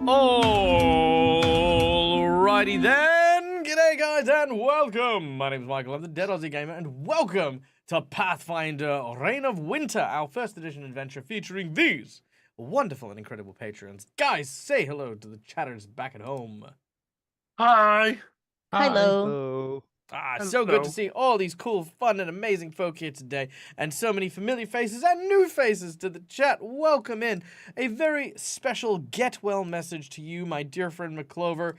Alrighty then, g'day guys and welcome. My name is Michael, I'm the Dead Aussie Gamer, and welcome to Pathfinder Reign of Winter, our first edition adventure featuring these wonderful and incredible patrons. Guys, say hello to the chatters back at home. Hi. Hello. Hello. So good to see all these cool, fun, and amazing folk here today, and so many familiar faces and new faces to the chat. Welcome in. A very special get well message to you, my dear friend McClover.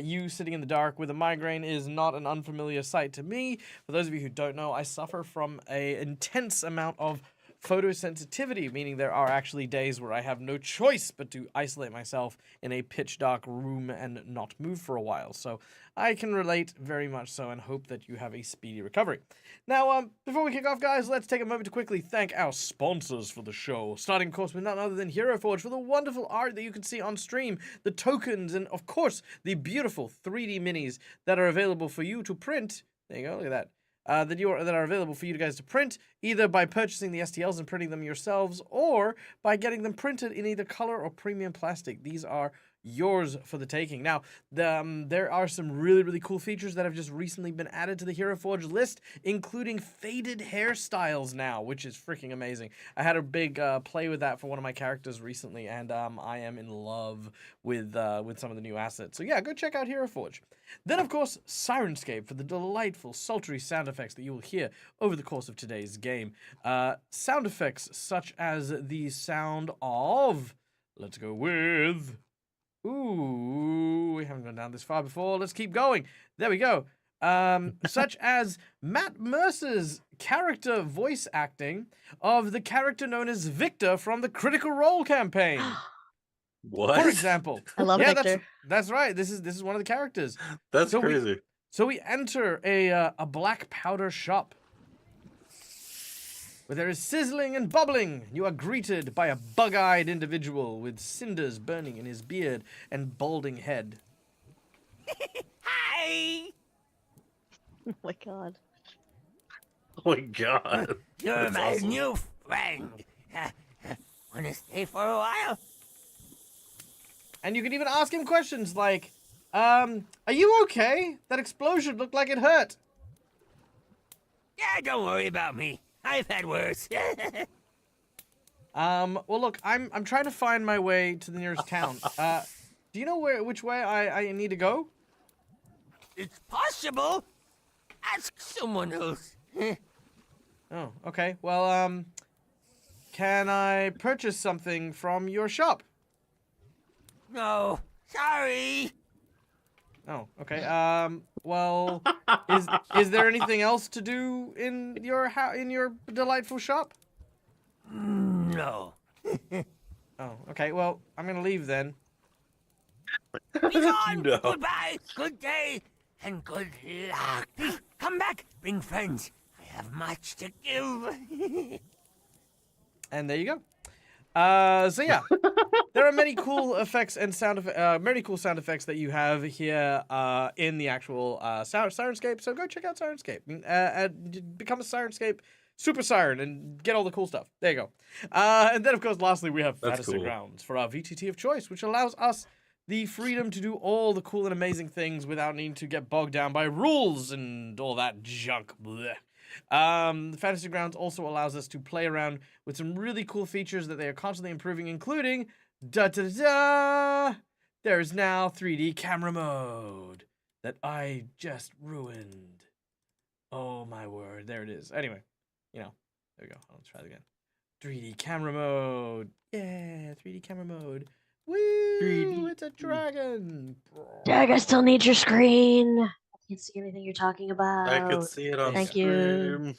You sitting in the dark with a migraine is not an unfamiliar sight to me. For those of you who don't know, I suffer from an intense amount of photosensitivity, meaning there are actually days where I have no choice but to isolate myself in a pitch dark room and not move for a while. So I can relate very much so and hope that you have a speedy recovery. Now, before we kick off, guys, let's take a moment to quickly thank our sponsors for the show. Starting, of course, with none other than Hero Forge for the wonderful art that you can see on stream, the tokens, and, of course, the beautiful 3D minis that are available for you to print. There you go, look at that. That are available for you guys to print, either by purchasing the STLs and printing them yourselves, or by getting them printed in either color or premium plastic. These are yours for the taking. Now, there are some really cool features that have just recently been added to the Hero Forge list, including faded hairstyles now, which is freaking amazing. I had a big play with that for one of my characters recently, and I am in love with some of the new assets. So yeah, go check out Hero Forge. Then, of course, Sirenscape for the delightful, sultry sound effects that you will hear over the course of today's game. Sound effects such as the sound of... Let's go with... Ooh, we haven't gone down this far before. Let's keep going. There we go. Such as Matt Mercer's character voice acting of the character known as Victor from the Critical Role campaign. What? For example. I love Victor. That's right. This is one of the characters. That's crazy. So we enter a black powder shop where there is sizzling and bubbling. You are greeted by a bug-eyed individual with cinders burning in his beard and balding head. Hi! Oh my god. Oh my god. You're That's my awesome. new friend. Wanna stay for a while? And you can even ask him questions like, are you okay? That explosion looked like it hurt. Yeah, don't worry about me. I've had worse. Well, look, I'm trying to find my way to the nearest town. Do you know which way I need to go? It's possible. Ask someone else. Oh, okay. Well, can I purchase something from your shop? No, sorry. Oh, okay. Well, is there anything else to do in your delightful shop? No. Oh, okay. Well, I'm gonna leave then. Be gone. No. Goodbye. Good day. And good luck. Please, come back. Bring friends. I have much to give. And there you go. So yeah, there are many cool effects and sound effects that you have here in the actual Sirenscape. So go check out Sirenscape. Become a Sirenscape Super Siren and get all the cool stuff. There you go. And then of course, lastly, we have Fantasy Grounds for our VTT of choice, which allows us the freedom to do all the cool and amazing things without needing to get bogged down by rules and all that junk. Blech. Fantasy Grounds also allows us to play around with some really cool features that they are constantly improving, including there is now 3D camera mode that I just ruined. Oh my word, there it is. Anyway, there we go. Let's try it again. 3D camera mode. Yeah, 3D camera mode. Woo! 3D. It's a dragon. Doug, I still need your screen. I can't see anything you're talking about. I could see it on Thank stream. you.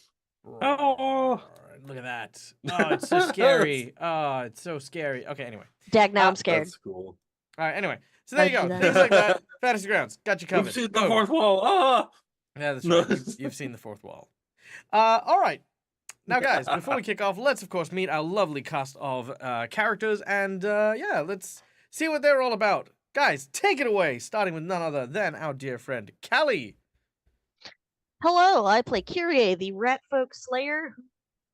Oh, look at that. Oh, it's so scary. Oh, it's so scary. Okay, anyway. Dag, now I'm scared. That's cool. All right, anyway. So there you go. Thank you, Things like that. Fantasy Grounds. Got you covered. We've seen the Boom. fourth wall. Ah! Yeah, that's right. You've seen the fourth wall. All right. Now, guys, before we kick off, let's, of course, meet our lovely cast of characters. And, yeah, let's see what they're all about. Guys, take it away, starting with none other than our dear friend, Callie. Hello, I play Kyrie, the Ratfolk Slayer,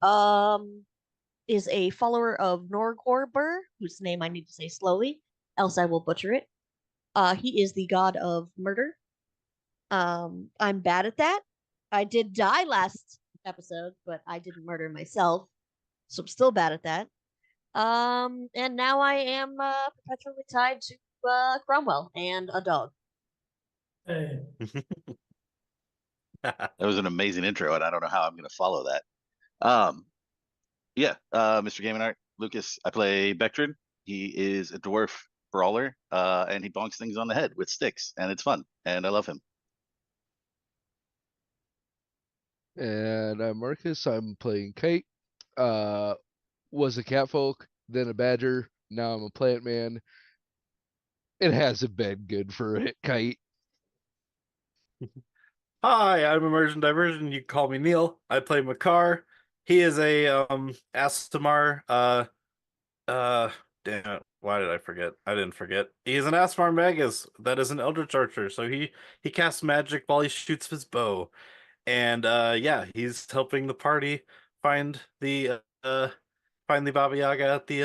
who is a follower of Norgorber, whose name I need to say slowly, else I will butcher it. He is the god of murder. I'm bad at that. I did die last episode, but I didn't murder myself, so I'm still bad at that. And now I am perpetually tied to Cromwell and a dog. Hey, That was an amazing intro, and I don't know how I'm going to follow that. Mr. Game and Art, Lucas, I play Bectrin. He is a dwarf brawler, and he bonks things on the head with sticks, and it's fun, and I love him. And I'm Marcus. I'm playing Kate. Was a catfolk, then a badger. Now I'm a plant man. It hasn't been good for it, Kite. Hi, I'm Immersion Diversion. You can call me Neil. I play Makar. He is a Astamar. Damn it. Why did I forget? I didn't forget. He is an Astamar Magus that is an Eldritch Archer. So he casts magic while he shoots his bow. And he's helping the party find the Baba Yaga at the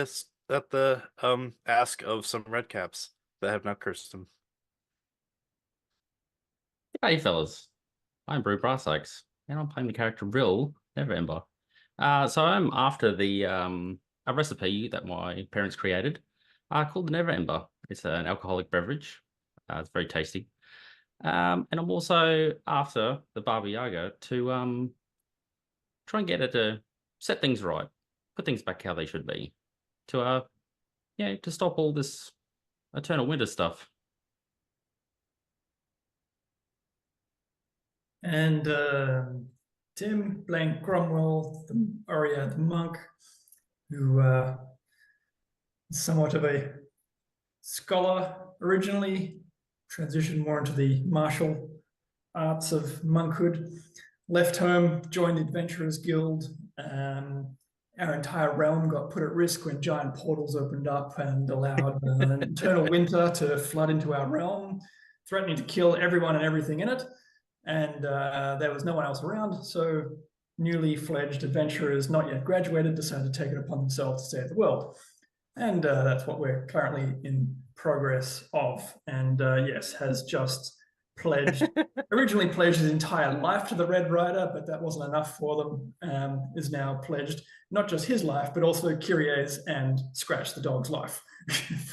ask of some redcaps that have now cursed him. Hey fellas, I'm Brew Brassax, and I'm playing the character Rill Neverember. So I'm after a recipe that my parents created, called the Neverember. It's an alcoholic beverage. It's very tasty. And I'm also after the Baba Yaga to try and get her to set things right, put things back how they should be, to stop all this eternal winter stuff. and Tim playing Cromwell, the Aria, the monk, who is somewhat of a scholar originally, transitioned more into the martial arts of monkhood, left home, joined the Adventurers Guild. Our entire realm got put at risk when giant portals opened up and allowed an eternal winter to flood into our realm, threatening to kill everyone and everything in it. And there was no one else around, so newly fledged adventurers, not yet graduated, decided to take it upon themselves to save the world. And that's what we're currently in progress of. And yes, has just pledged, originally pledged his entire life to the Red Rider, but that wasn't enough for them, is now pledged not just his life, but also Kyrie's and Scratch the dog's life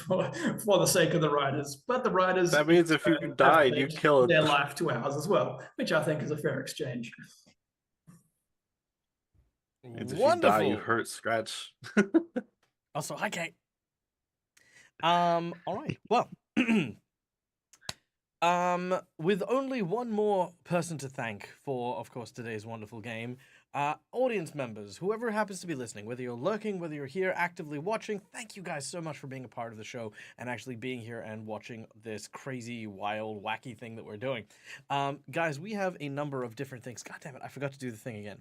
for the sake of the riders. But the riders... That means if you died, you kill their life to ours as well, which I think is a fair exchange. Means if Wonderful. you die, you hurt Scratch. Also, hi, Kate. All right. Well, with only one more person to thank for, of course, today's wonderful game, audience members, whoever happens to be listening, whether you're lurking, whether you're here actively watching, thank you guys so much for being a part of the show and actually being here and watching this crazy, wild, wacky thing that we're doing. Guys, we have a number of different things. God damn it, I forgot to do the thing again.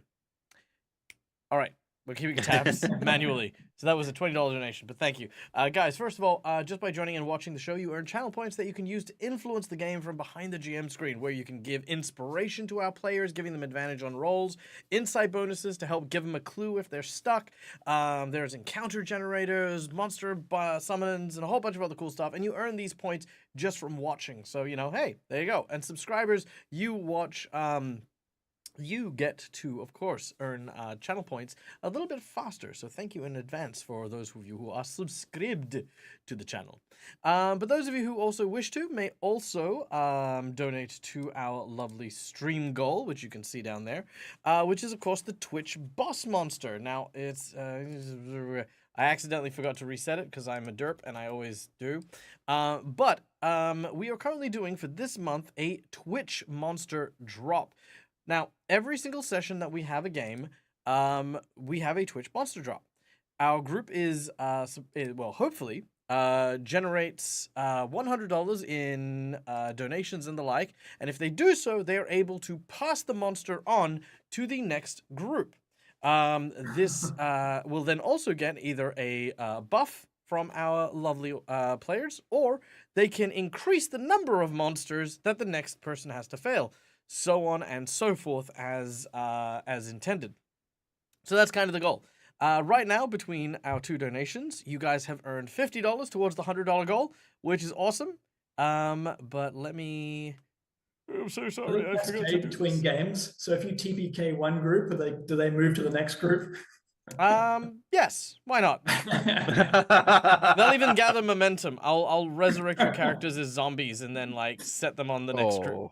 All right. We're keeping tabs manually. So that was a $20 donation, but thank you. Guys, first of all, just by joining and watching the show, you earn channel points that you can use to influence the game from behind the GM screen, where you can give inspiration to our players, giving them advantage on rolls, insight bonuses to help give them a clue if they're stuck. There's encounter generators, monster summons, and a whole bunch of other cool stuff, and you earn these points just from watching. So, you know, hey, there you go. And subscribers, you watch... you get to, of course, earn channel points a little bit faster. So thank you in advance for those of you who are subscribed to the channel. But those of you who also wish to may also donate to our lovely stream goal, which you can see down there, which is, of course, the Twitch boss monster. Now, it's... I accidentally forgot to reset it because I'm a derp and I always do. But we are currently doing, for this month, a Twitch monster drop. Now, every single session that we have a game, we have a Twitch monster drop. Our group is, hopefully, generates $100 in donations and the like, and if they do so, they are able to pass the monster on to the next group. This will then also get either a buff from our lovely players, or they can increase the number of monsters that the next person has to fail. So on and so forth as intended. So that's kind of the goal. Right now, between our two donations, you guys have earned $50 towards the $100 goal, which is awesome. But let me... I'm so I sorry, think I that's forgot K to do between this. games. So if you TPK one group, do they move to the next group? Yes, why not? They'll even gather momentum. I'll resurrect your characters as zombies and then like set them on the next group.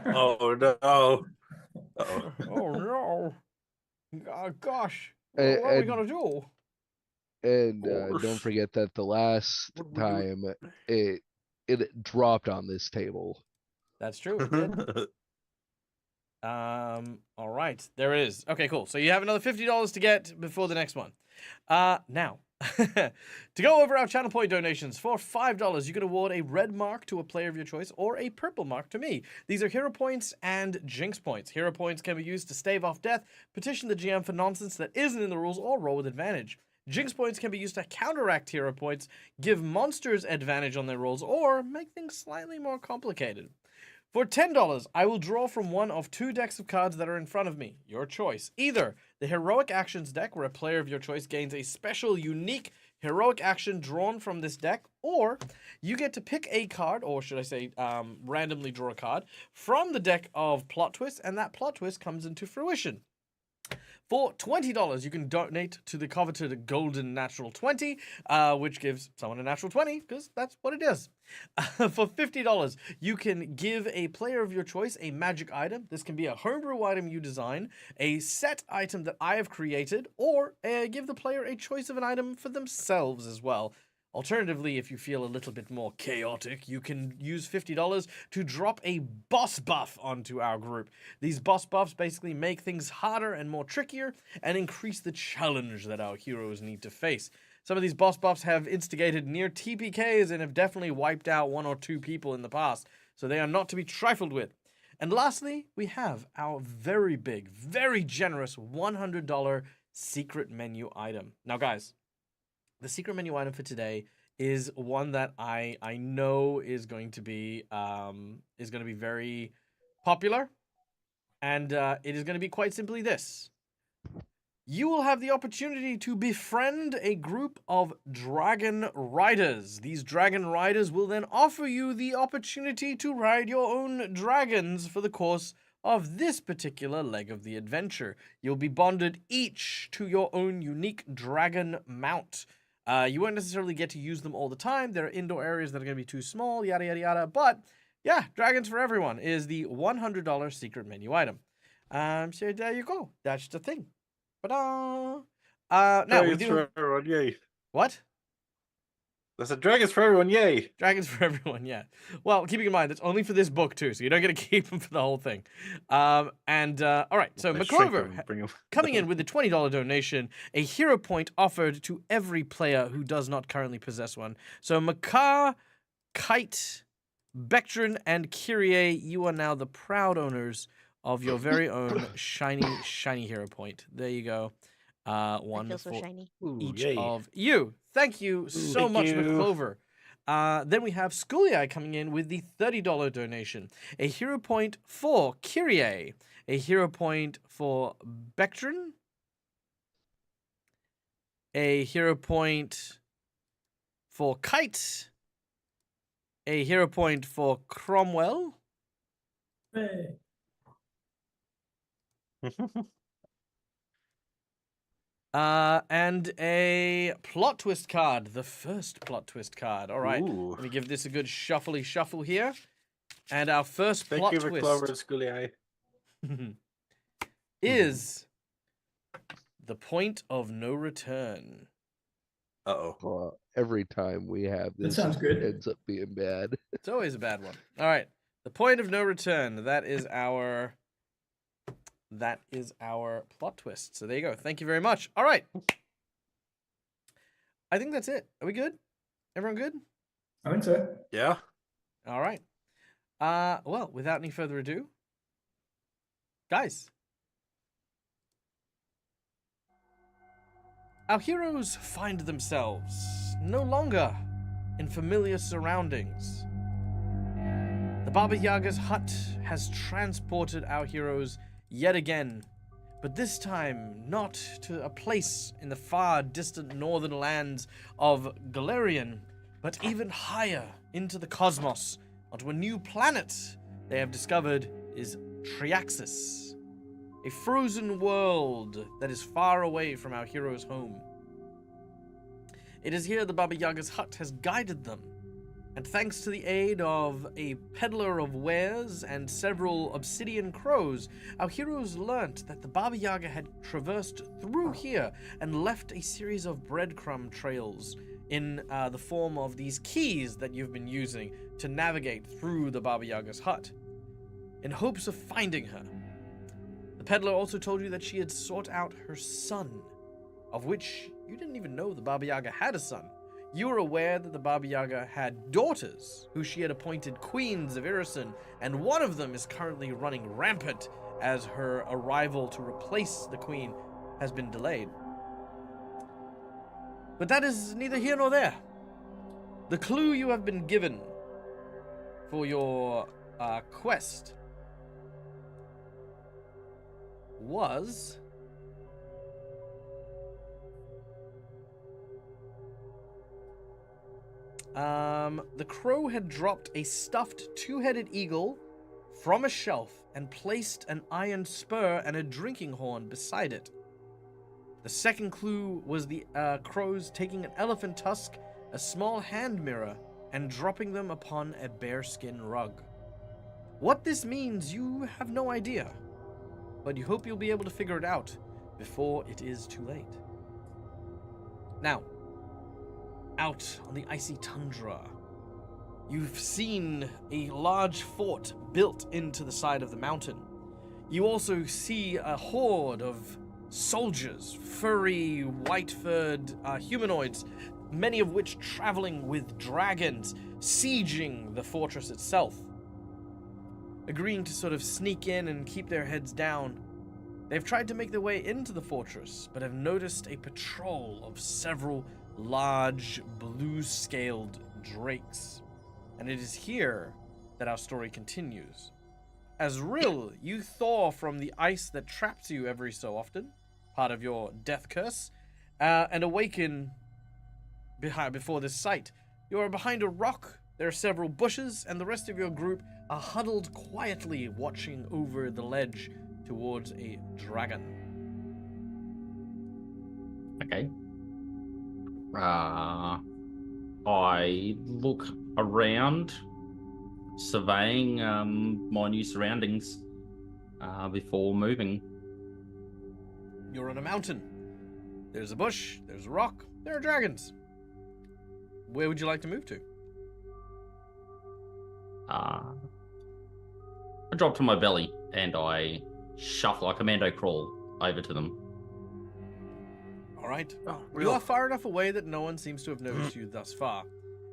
Oh, Oh no. Uh-oh. Oh no. Gosh. A- What are we and- gonna do? and Gosh. don't forget that the last What are we doing? time it dropped on this table. That's true, it did. All right, there it is. Okay, cool. So you have another $50 to get before the next one. Now, to go over our channel point donations, for $5, you can award a red mark to a player of your choice or a purple mark to me. These are hero points and jinx points. Hero points can be used to stave off death, petition the GM for nonsense that isn't in the rules, or roll with advantage. Jinx points can be used to counteract hero points, give monsters advantage on their rolls, or make things slightly more complicated. For $10, I will draw from one of two decks of cards that are in front of me. Your choice. Either the Heroic Actions deck, where a player of your choice gains a special, unique heroic action drawn from this deck, or you get to pick a card, or should I say randomly draw a card, from the deck of Plot Twist, and that plot twist comes into fruition. For $20, you can donate to the coveted Golden Natural 20, which gives someone a natural 20, because that's what it is. For $50, you can give a player of your choice a magic item. This can be a homebrew item you design, a set item that I have created, or give the player a choice of an item for themselves as well. Alternatively, if you feel a little bit more chaotic, you can use $50 to drop a boss buff onto our group. These boss buffs basically make things harder and more trickier and increase the challenge that our heroes need to face. Some of these boss buffs have instigated near TPKs and have definitely wiped out one or two people in the past, so they are not to be trifled with. And lastly, we have our very big, very generous $100 secret menu item. Now, guys, the secret menu item for today is one that I know is going to be very popular, and it is going to be quite simply this. You will have the opportunity to befriend a group of dragon riders. These dragon riders will then offer you the opportunity to ride your own dragons for the course of this particular leg of the adventure. You'll be bonded each to your own unique dragon mount. You won't necessarily get to use them all the time. There are indoor areas that are going to be too small, yada, yada, yada. But, yeah, Dragons for Everyone is the $100 secret menu item. So there you go. That's the thing. Now we Dragons do... for everyone, yay. What? I said dragons for everyone, yay. Dragons for Everyone, yeah. Well, keeping in mind, that's only for this book, too, so you don't get to keep them for the whole thing. All right, so Let's shrink them McClover, and bring them. coming in with the $20 donation, a hero point offered to every player who does not currently possess one. So Makar, Kite, Bectrin, and Kyrie, you are now the proud owners of your very own shiny hero point. There you go. One I feel so for shiny. Ooh, each yay. of you. Thank you so Thank much, you. McClover. Then we have Schoolie coming in with the $30 donation. A hero point for Kyrie. A hero point for Bectrin. A hero point for Kite. A hero point for Cromwell. Hey. And a plot twist card. The first plot twist card. All right. Ooh. Let me give this a good shuffle here. And our first Thank plot you for twist Clover and Schoolie Eye. is the point of no return. Uh-oh. Every time we have That this, sounds good. it ends up being bad. It's always a bad one. All right. The point of no return. That is our plot twist. So there you go. Thank you very much. All right. I think that's it. Are we good? Everyone good? I think so. Yeah? All right. Well, without any further ado, guys, our heroes find themselves no longer in familiar surroundings. The Baba Yaga's hut has transported our heroes yet again But this time, not to a place in the far distant northern lands of Golarion, but even higher into the cosmos, onto a new planet they have discovered is Triaxus, a frozen world that is far away from our hero's home. It is here the Baba Yaga's hut has guided them, and thanks to the aid of a peddler of wares and several obsidian crows, our heroes learnt that the Baba Yaga had traversed through here and left a series of breadcrumb trails in the form of these keys that you've been using to navigate through the Baba Yaga's hut, in hopes of finding her. The peddler also told you that she had sought out her son, of which you didn't even know the Baba Yaga had a son. You were aware that the Baba Yaga had daughters, who she had appointed queens of Irison, and one of them is currently running rampant as her arrival to replace the queen has been delayed. But that is neither here nor there. The clue you have been given for your quest was the crow had dropped a stuffed two-headed eagle from a shelf and placed an iron spur and a drinking horn beside it. The second clue was the crows taking an elephant tusk, a small hand mirror, and dropping them upon a bearskin rug. What this means, you have no idea, but you hope you'll be able to figure it out before it is too late. Now, out on the icy tundra, you've seen a large fort built into the side of the mountain. You also see a horde of soldiers, furry, white-furred humanoids, many of which traveling with dragons, sieging the fortress itself. Agreeing to sort of sneak in and keep their heads down, they've tried to make their way into the fortress, but have noticed a patrol of several large, blue-scaled drakes. And it is here that our story continues. As Rill, you thaw from the ice that traps you every so often, part of your death curse, and awaken before this sight. You are behind a rock, there are several bushes, and the rest of your group are huddled quietly watching over the ledge towards a dragon. Okay. I look around, surveying my new surroundings before moving. You're on a mountain. There's a bush, there's a rock, there are dragons. Where would you like to move to? I drop to my belly and I shuffle, I commando crawl over to them. All right. Oh, You are far enough away that no one seems to have noticed you thus far.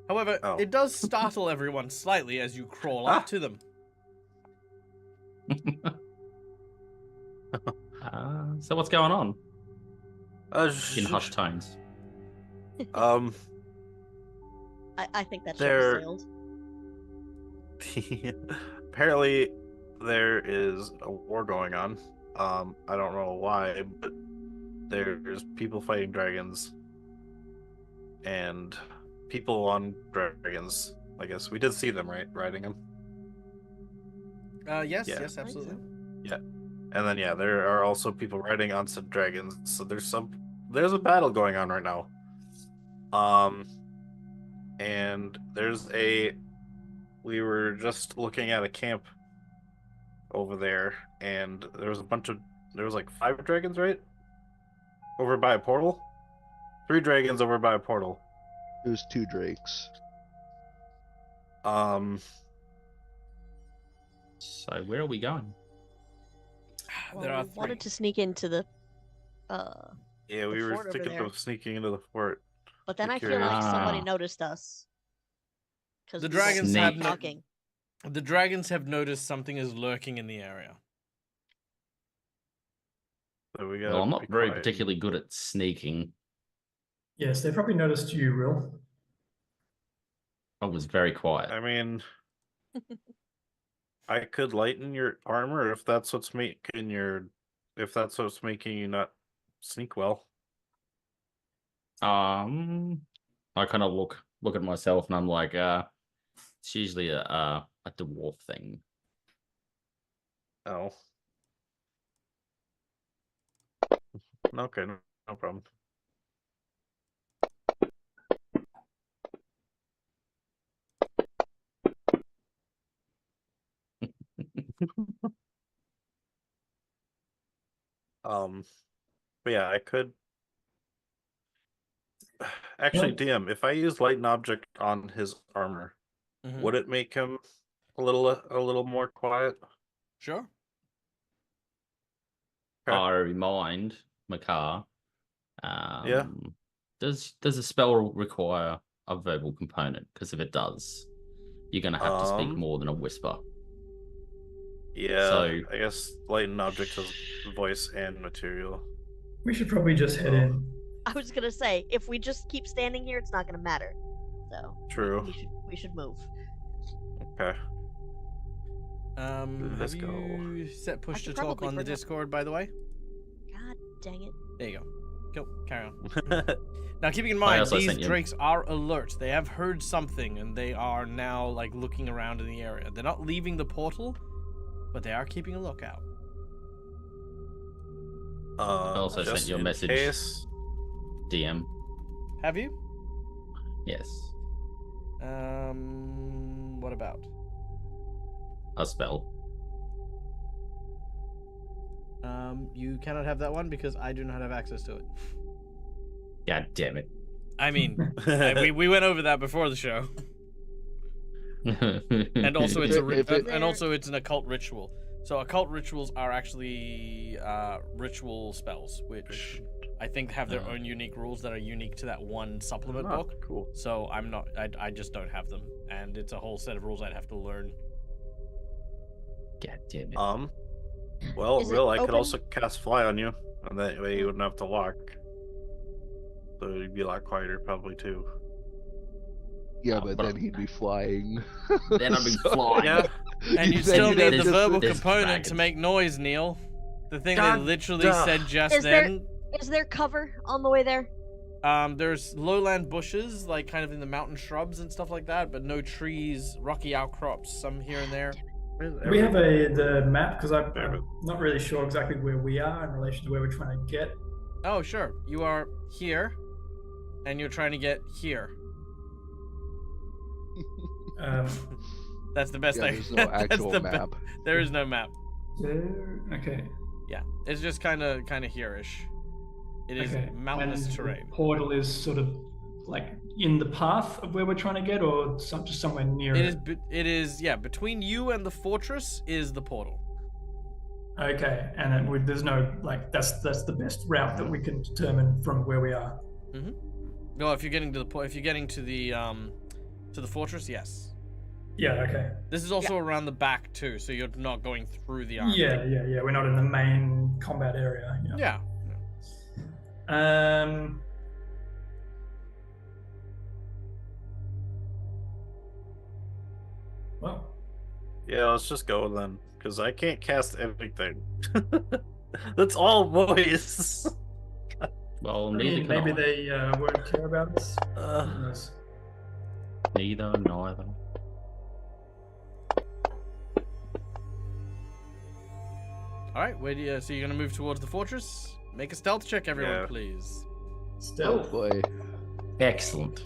However, Oh. it does startle everyone slightly as you crawl up to them. So what's going on? In sh- hushed tones. Um, I think that ship There- sailed. apparently there is a war going on. I don't know why, but there's people fighting dragons and people on dragons. I guess we did see them, right? Riding them. Yes, Yeah. yes, absolutely. And then yeah, there are also people riding on some dragons. So there's a battle going on right now. And we were just looking at a camp over there, and there was like 5 dragons, right? Over by a portal? 3 dragons over by a portal. It was 2 drakes. So where are we going? Well, There are we wanted 3. to sneak into the Yeah, we The were fort over thinking there. of sneaking into the fort. but then Be I feel curious. like somebody Ah. noticed us. 'Cause The we were dragons have no- talking. The dragons have noticed something is lurking in the area. So we Well, gotta I'm be not very quiet. particularly good at sneaking. Yes, they probably noticed you, Will. I was very quiet. I mean, I could lighten your armor if that's what's making your if that's what's making you not sneak well. I kind of look at myself and I'm like, it's usually a dwarf thing. Oh. Okay, no problem. But yeah, I could actually DM, if I use light and object on his armor, would it make him a little more quiet? Sure. Okay. I remind Makar, Yeah. does a spell require a verbal component? Because if it does, you're gonna have to speak more than a whisper. Yeah, So- I guess light and object has voice and material. We should probably just head in. I was gonna say, if we just keep standing here, it's not gonna matter. So True. we should move. Okay. Have Let's go. you set push to should talk probably on the bring up- Discord, by the way? God dang it. There you go. Cool. Carry on. Now, keeping in mind, also these sent you- drakes are alert. They have heard something, and they are now like looking around in the area. They're not leaving the portal, but they are keeping a lookout. also just sent you a in message. case. DM. Have you? Yes. What about? A spell. You cannot have that one because I do not have access to it. God damn it. I mean, we went over that before the show, and also it's an occult ritual. So occult rituals are actually ritual spells, which I think have their own unique rules that are unique to that one supplement book. Cool. So I just don't have them, and it's a whole set of rules I'd have to learn. God damn it. Well, Is it Will, I could open? also cast fly on you, and that way you wouldn't have to lock. So you'd be a lot quieter, probably too. Yeah, but then he'd be flying. Then I'd be So- flying. Yeah. And you Then still you'd need have the just- verbal there's component to dragons. make noise, Neil. The thing God they literally duh. said just Is there- then. Is there cover on the way there? There's lowland bushes, like kind of in the mountain shrubs and stuff like that, but no trees, rocky outcrops, some here and there. We have the map because I'm not really sure exactly where we are in relation to where we're trying to get. Oh, sure. You are here, and you're trying to get here. That's the best Yeah, thing. there's no That's actual the map. There is no map. Okay. Yeah, it's just kind of here-ish. It is Okay. mountainous And terrain. The portal is sort of like in the path of where we're trying to get, or just somewhere near it. It is yeah. Between you and the fortress is the portal. Okay, and then there's no that's the best route that we can determine from where we are. No, if you're getting to the fortress, yes. Yeah. Okay. This is also around the back too, so you're not going through the army. Yeah. We're not in the main combat area. Yeah. Well, Yeah, let's just go then, because I can't cast anything. That's all voice. Well, I neither mean, can maybe I. they won't care about us. Who Uh, knows? Neither. All right. Where do you? So you're gonna move towards the fortress? Make a stealth check, everyone, Yeah. please. Oh Stealth. boy. Excellent.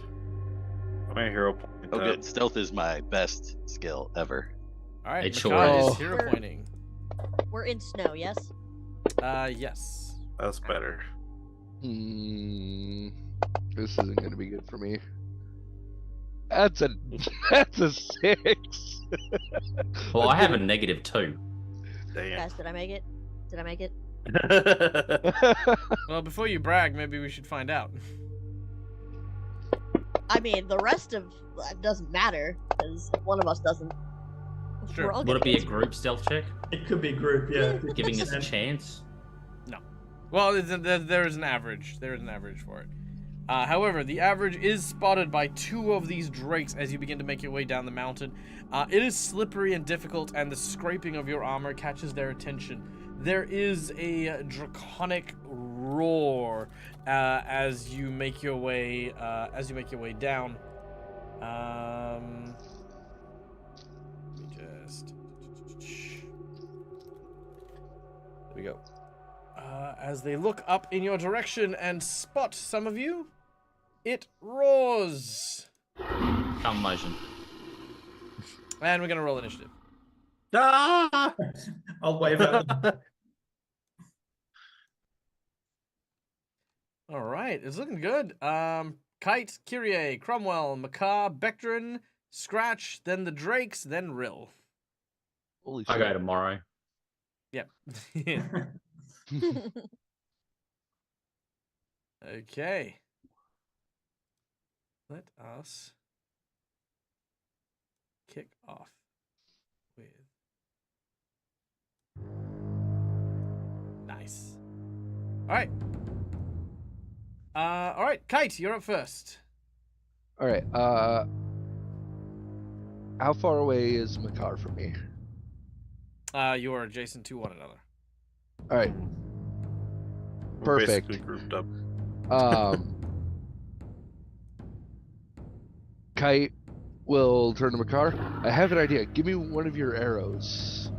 my hero point. Oh, good. Stealth is my best skill ever. All right. It Makai sure is is. hero pointing. We're in snow, yes? Yes. That's better. This isn't gonna be good for me. That's a 6. Well, I have a -2. Damn. Guys, did I make it? Did I make it? Well, before you brag, maybe we should find out. I mean, the rest of it doesn't matter because if one of us doesn't. Sure. we're all Would gonna it be get a screwed. group stealth check? It could be group, yeah. Giving us a 50%. chance? Well, there is an average. There is an average for it. However, the average is spotted by 2 of these drakes as you begin to make your way down the mountain. It is slippery and difficult, and the scraping of your armor catches their attention. there is a draconic roar as you make your way down. Let me just. There we go. As they look up in your direction and spot some of you, it roars. Calm motion. And we're gonna roll initiative. Ah! I'll wave at them. All right, it's looking good. Kite, Kyrie, Cromwell, Makar, Bectrin, Scratch, then the Drakes, then Rill. Holy I shit. go tomorrow. Yep. Okay. Let us kick off with nice. All right, Kite, you're up first. All right. How far away is Makar from me? You are adjacent to one another. All right. We're Perfect. basically grouped up. Kite will turn to Makar. I have an idea. Give me one of your arrows.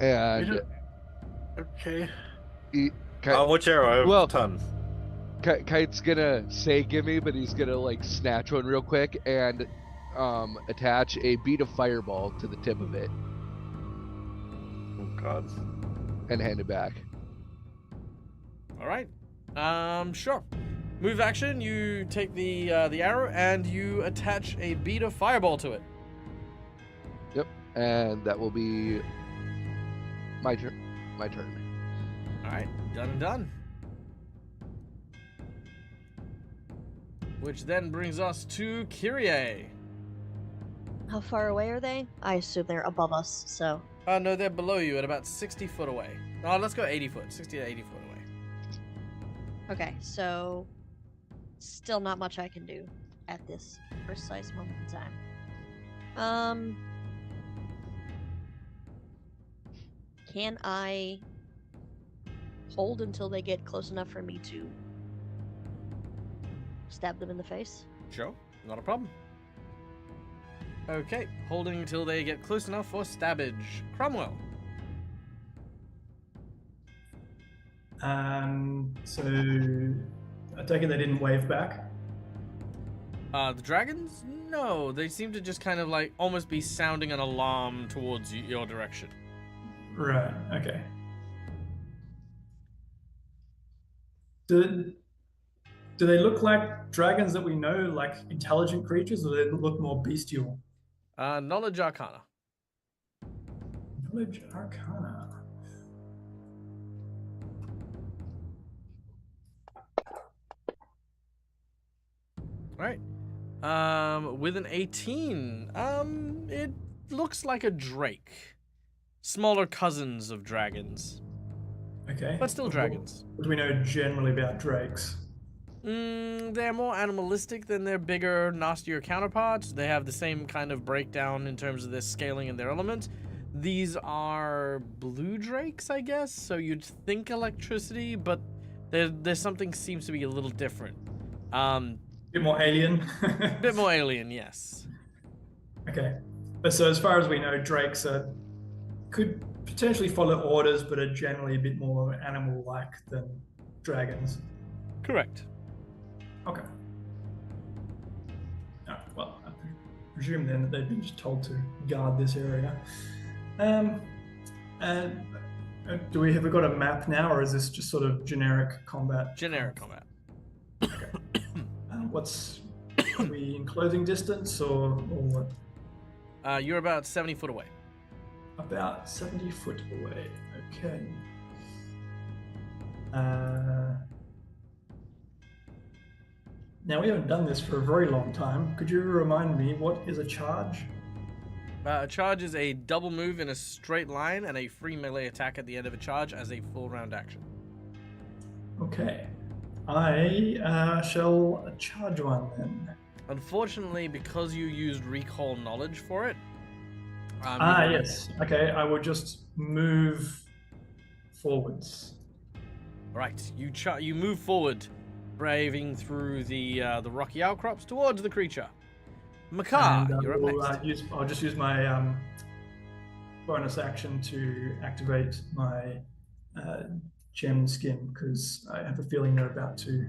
And Okay. Kite, Which arrow? I have Well- a ton. Kite's gonna say gimme, but he's gonna like snatch one real quick and attach a bead of fireball to the tip of it Oh God. and hand it back. All right. Sure. Move action. You take the arrow and you attach a bead of fireball to it. And that will be my turn. All right. Done and done. Which then brings us to Kyrie. How far away are they? I assume they're above us, so. No, they're below you at about 60 foot away. Oh, let's go 80 foot. 60 to 80 foot away. Okay, so still not much I can do at this precise moment in time. Can I hold until they get close enough for me to stab them in the face? Sure. Not a problem. Okay. Holding until they get close enough for stabbage. Cromwell. So I take it they didn't wave back. The dragons? No, they seem to just kind of like almost be sounding an alarm towards your direction. Right. Okay. Do they look like dragons that we know, like intelligent creatures, or do they look more bestial? Knowledge Arcana. Knowledge Arcana. All right. With an 18, it looks like a drake. Smaller cousins of dragons, Okay. but still dragons. What do we know generally about drakes? They're more animalistic than their bigger, nastier counterparts. They have the same kind of breakdown in terms of their scaling and their element. These are blue drakes, I guess. So you'd think electricity, but there's something seems to be a little different. Bit more alien. Bit more alien, yes. Okay. But so as far as we know, drakes could potentially follow orders, but are generally a bit more animal-like than dragons. Correct. Okay. Well, I presume then that they've been just told to guard this area. And have we got a map now, or is this just sort of generic combat? Generic combat. Okay. Are we in closing distance or what? You're about 70 foot away. About 70 foot away. Okay. Now we haven't done this for a very long time. Could you remind me what is a charge? A charge is a double move in a straight line and a free melee attack at the end of a charge as a full round action. Okay. I shall charge one then. Unfortunately, because you used recall knowledge for it. Yes. Okay, I will just move forwards. Right, you move forward, braving through the rocky outcrops towards the creature. Makar, And you're up next. I'll just use my bonus action to activate my gem skin because I have a feeling they're about to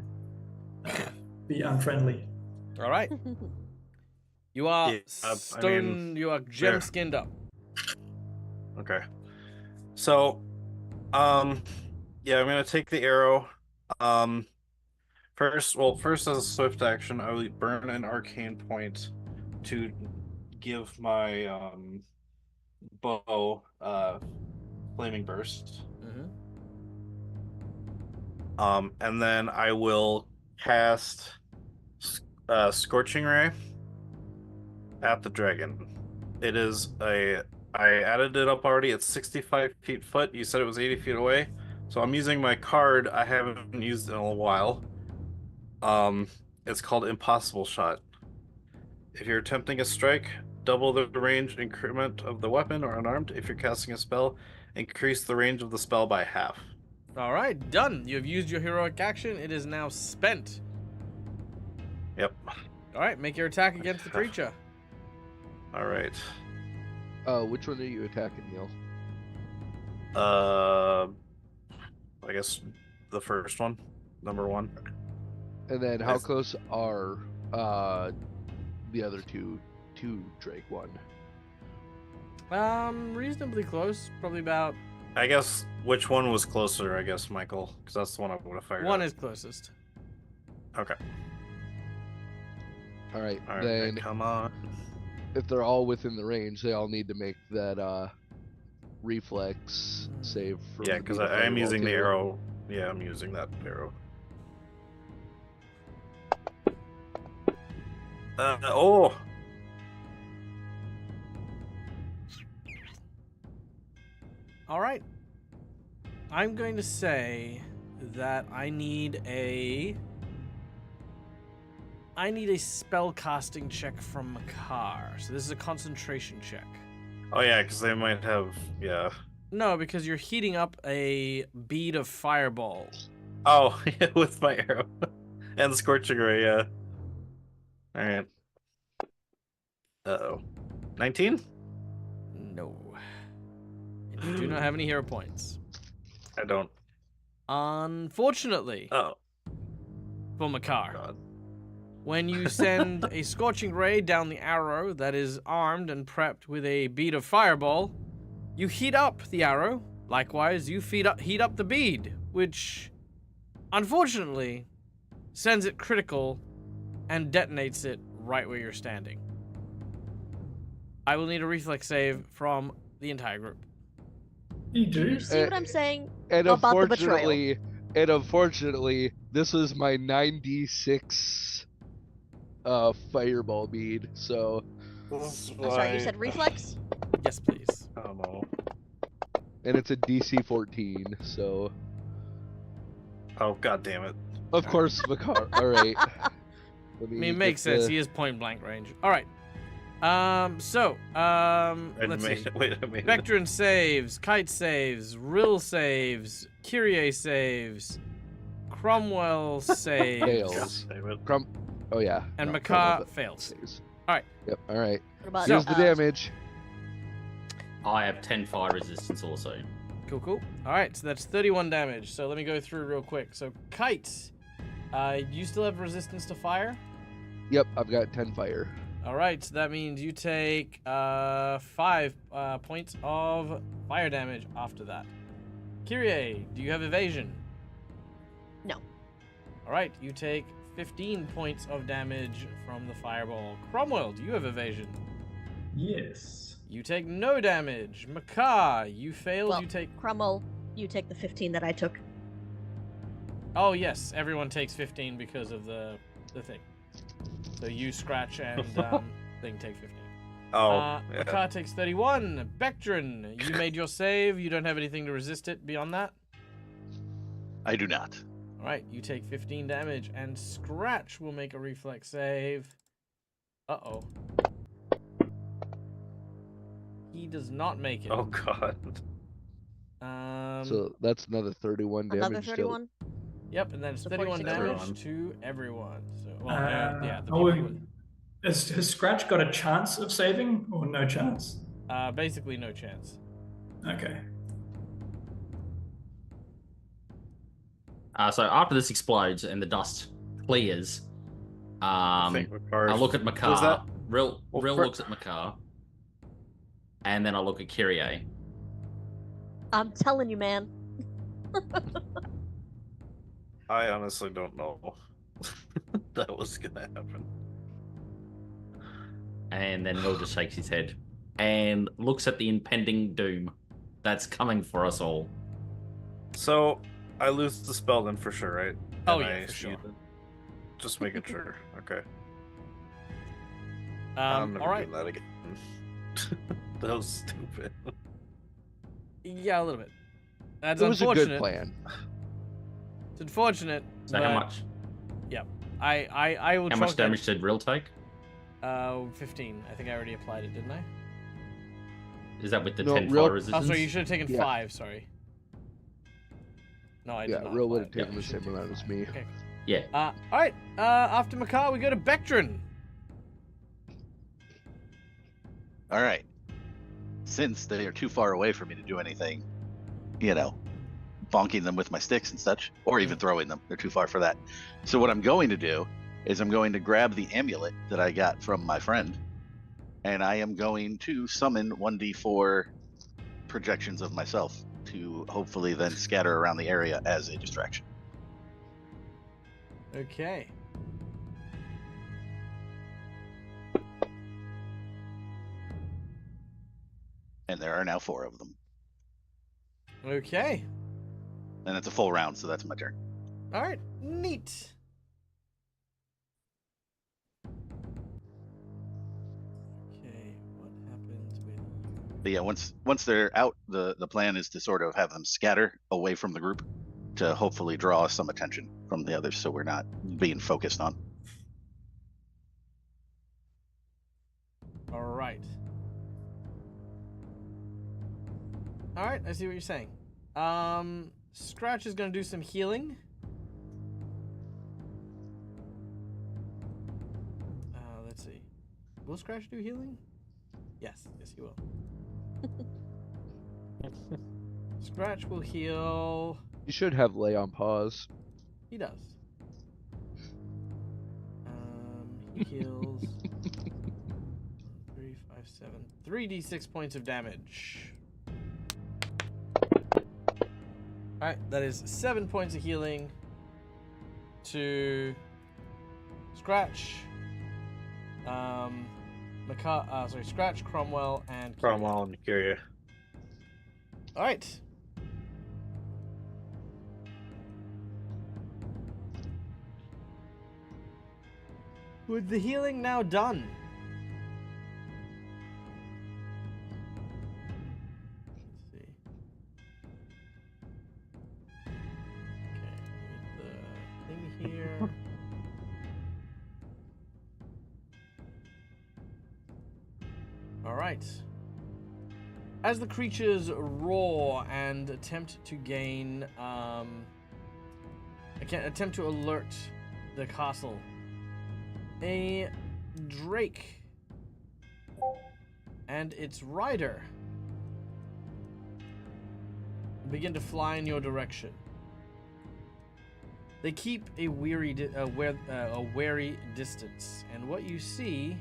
be unfriendly. All right. You are Yeah, I mean, you are gem skinned up. Okay. So, yeah, I'm gonna take the arrow. First as a swift action, I will burn an arcane point to give my bow flaming burst. And then I will cast Scorching Ray at the dragon. It is I added it up already. It's 65 feet foot. You said it was 80 feet away. So I'm using my card I haven't used in a while. It's called Impossible Shot. If you're attempting a strike, double the range increment of the weapon or unarmed. If you're casting a spell, increase the range of the spell by half. All right, done. You have used your heroic action. It is now spent. Yep. All right, make your attack against the creature. All right. Which one are you attacking, Neil? I guess the first one, number 1. And then how close are the other two to Drake 1? Reasonably close. Probably about. I guess which one was closer? I guess Michael, because that's the one I would have fired. One at. is closest. Okay. All right, All right. then Come on. if they're all within the range, they all need to make that reflex save. From Yeah, the because beat of I am fireball using the too. arrow. Yeah, I'm using that arrow. Oh. All right. I'm going to say that I need a spell casting check from Makar. So this is a concentration check. Oh yeah, because they might have. Yeah. No, because you're heating up a bead of fireball. Oh, yeah, with my arrow and the scorching ray. Yeah. All right. Uh-oh. 19? No. And you do not have any hero points. I don't. Unfortunately, Oh. for Makar, God. when you send a scorching ray down the arrow that is armed and prepped with a bead of fireball, you heat up the arrow. Likewise, you heat up the bead, which, unfortunately, sends it critical and detonates it right where you're standing. I will need a reflex save from the entire group. You do? You see what I'm saying And about the betrayal? unfortunately, this was my 96 fireball bead. So, I'm sorry, you said reflex? Yes, please. Oh no. and it's a DC 14. So, Oh god damn it. of course, Makar. All right. I mean, it makes sense. He is point blank range. All right. Let's see. Wait a minute. Vectrin saves, Kite saves, Rill saves, Kyrie saves, Cromwell saves, Fails. God damn it. Oh yeah. and No, Makar Cromwell fails. saves. All right. Yep. All right. What about, Here's the damage. I have 10 fire resistance also. Cool. All right, so that's 31 damage. So let me go through real quick. So Kite, you still have resistance to fire? Yep. I've got 10 fire. All right, so that means you take 5 points of fire damage after that. Kyrie, do you have evasion? No. All right, you take 15 points of damage from the fireball. Cromwell, do you have evasion? Yes. You take no damage. Makar, you failed. Well, you take. Cromwell, you take the 15 that I took. Oh yes, everyone takes 15 because of the thing. So you scratch and thing take 15. Oh, yeah. Makar takes 31. Bectrin, you made your save. You don't have anything to resist it beyond that. I do not. All right, you take 15 damage, and Scratch will make a reflex save. Uh-oh. He does not make it. Oh god. So that's another 31 damage. Another still. 31. Yep, and then it's So 31 46 damage damage. to everyone. So, well, yeah, the Oh, people who, has Scratch got a chance of saving or no chance? basically no chance. Okay. So after this explodes and the dust clears, I think I look at does Makar. that- Rill Well, looks at Makar. And then I look at Kyrie. I'm telling you, man. I honestly don't know that was gonna happen. And then Rill just shakes his head and looks at the impending doom that's coming for us all. So I lose the spell then for sure, right? Oh, And yeah, I for sure. use it? Just making sure. Okay. I'm never all right. doing that again. That was stupid. Yeah, a little bit. That's It was a unfortunate. good plan. It's unfortunate. So but how much? I will How chalk much that- damage did Rill take? 15. I think I already applied it, didn't I? Is that with the No, 10 Rill- fire Oh, resistance? sorry, you should have taken Yeah. 5, sorry. No, I did Yeah, not. Rill would apply have it. taken the You should same have amount taken as me. 5. Okay. Yeah. Alright, after Makar, we go to Bectrin. All right. Since they are too far away for me to do anything, bonking them with my sticks and such, or even throwing them, they're too far for that. So what I'm going to do is I'm going to grab the amulet that I got from my friend, and I am going to summon 1d4 projections of myself to hopefully then scatter around the area as a distraction. Okay. And there are now 4 of them. Okay. And it's a full round, so that's my turn. Alright, neat. Okay, what happens with you? But yeah, once they're out, the plan is to sort of have them scatter away from the group to hopefully draw some attention from the others, so we're not being focused on. Alright. Alright, I see what you're saying. Scratch is gonna do some healing. Let's see. Will Scratch do healing? Yes, he will. Scratch will heal. You should have lay on pause. He does. He heals 3, 5, 7. 3d6 points of damage. Alright, that is 7 points of healing to Scratch, Scratch, Cromwell, and Kyria. Cromwell and Kyria. Alright. With the healing now done. Let's see. Okay, need the thing here. Alright. As the creatures roar and attempt to gain, attempt to alert the castle, a drake and its rider begin to fly in your direction. They keep a wary distance, and what you see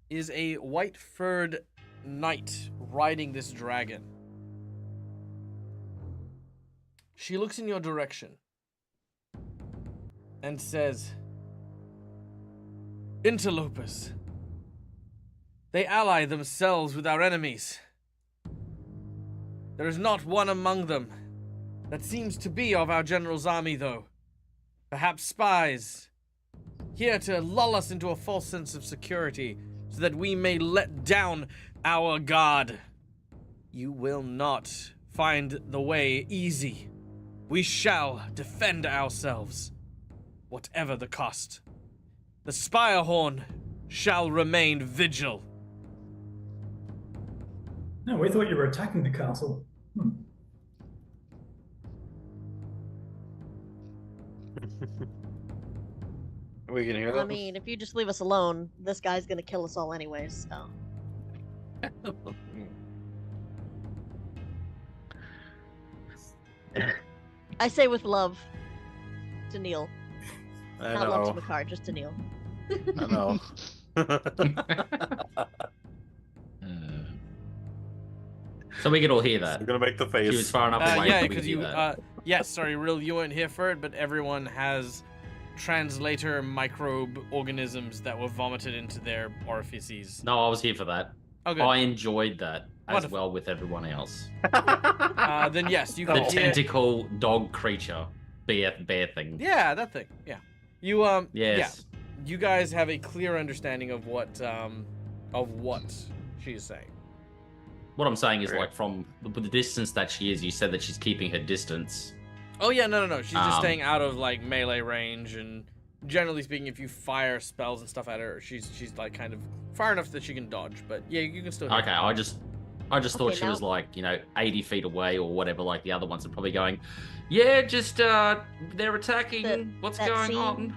is a white-furred knight riding this dragon. She looks in your direction and says, "Interlopers. They ally themselves with our enemies. There is not one among them that seems to be of our general's army, though. Perhaps spies, here to lull us into a false sense of security, so that we may let down our guard. You will not find the way easy. We shall defend ourselves, whatever the cost. The Spirehorn shall remain vigil." No, we thought you were attacking the castle. We can hear Well, I them. mean, if you just leave us alone, this guy's gonna kill us all anyways. So. I say with love to Neil. I Not love to know. Makar, just to Neil. I know. So we could all hear I'm that. gonna make the She was face. far enough away. Yeah, that we because could hear you. that. Yes, sorry, Rill, you weren't here for it, but everyone has translator microbe organisms that were vomited into their orifices. No, I was here for that. Oh, good. I enjoyed that as Wonderful. well with everyone else. Then yes, you The can hear. tentacle dog creature, bear thing. Yeah, that thing. Yeah, you Yes. Yeah, you guys have a clear understanding of what she is saying. What I'm saying is, Great. like, from the distance that she is, you said that she's keeping her distance. Oh yeah, no. She's just Um, staying out of like melee range, and generally speaking, if you fire spells and stuff at her, she's like kind of far enough that she can dodge. But yeah, you can still. Hit Okay, her. I just thought Okay, she was now- like, 80 feet away or whatever, like the other ones are probably going, yeah, just, they're attacking, what's that going scene on?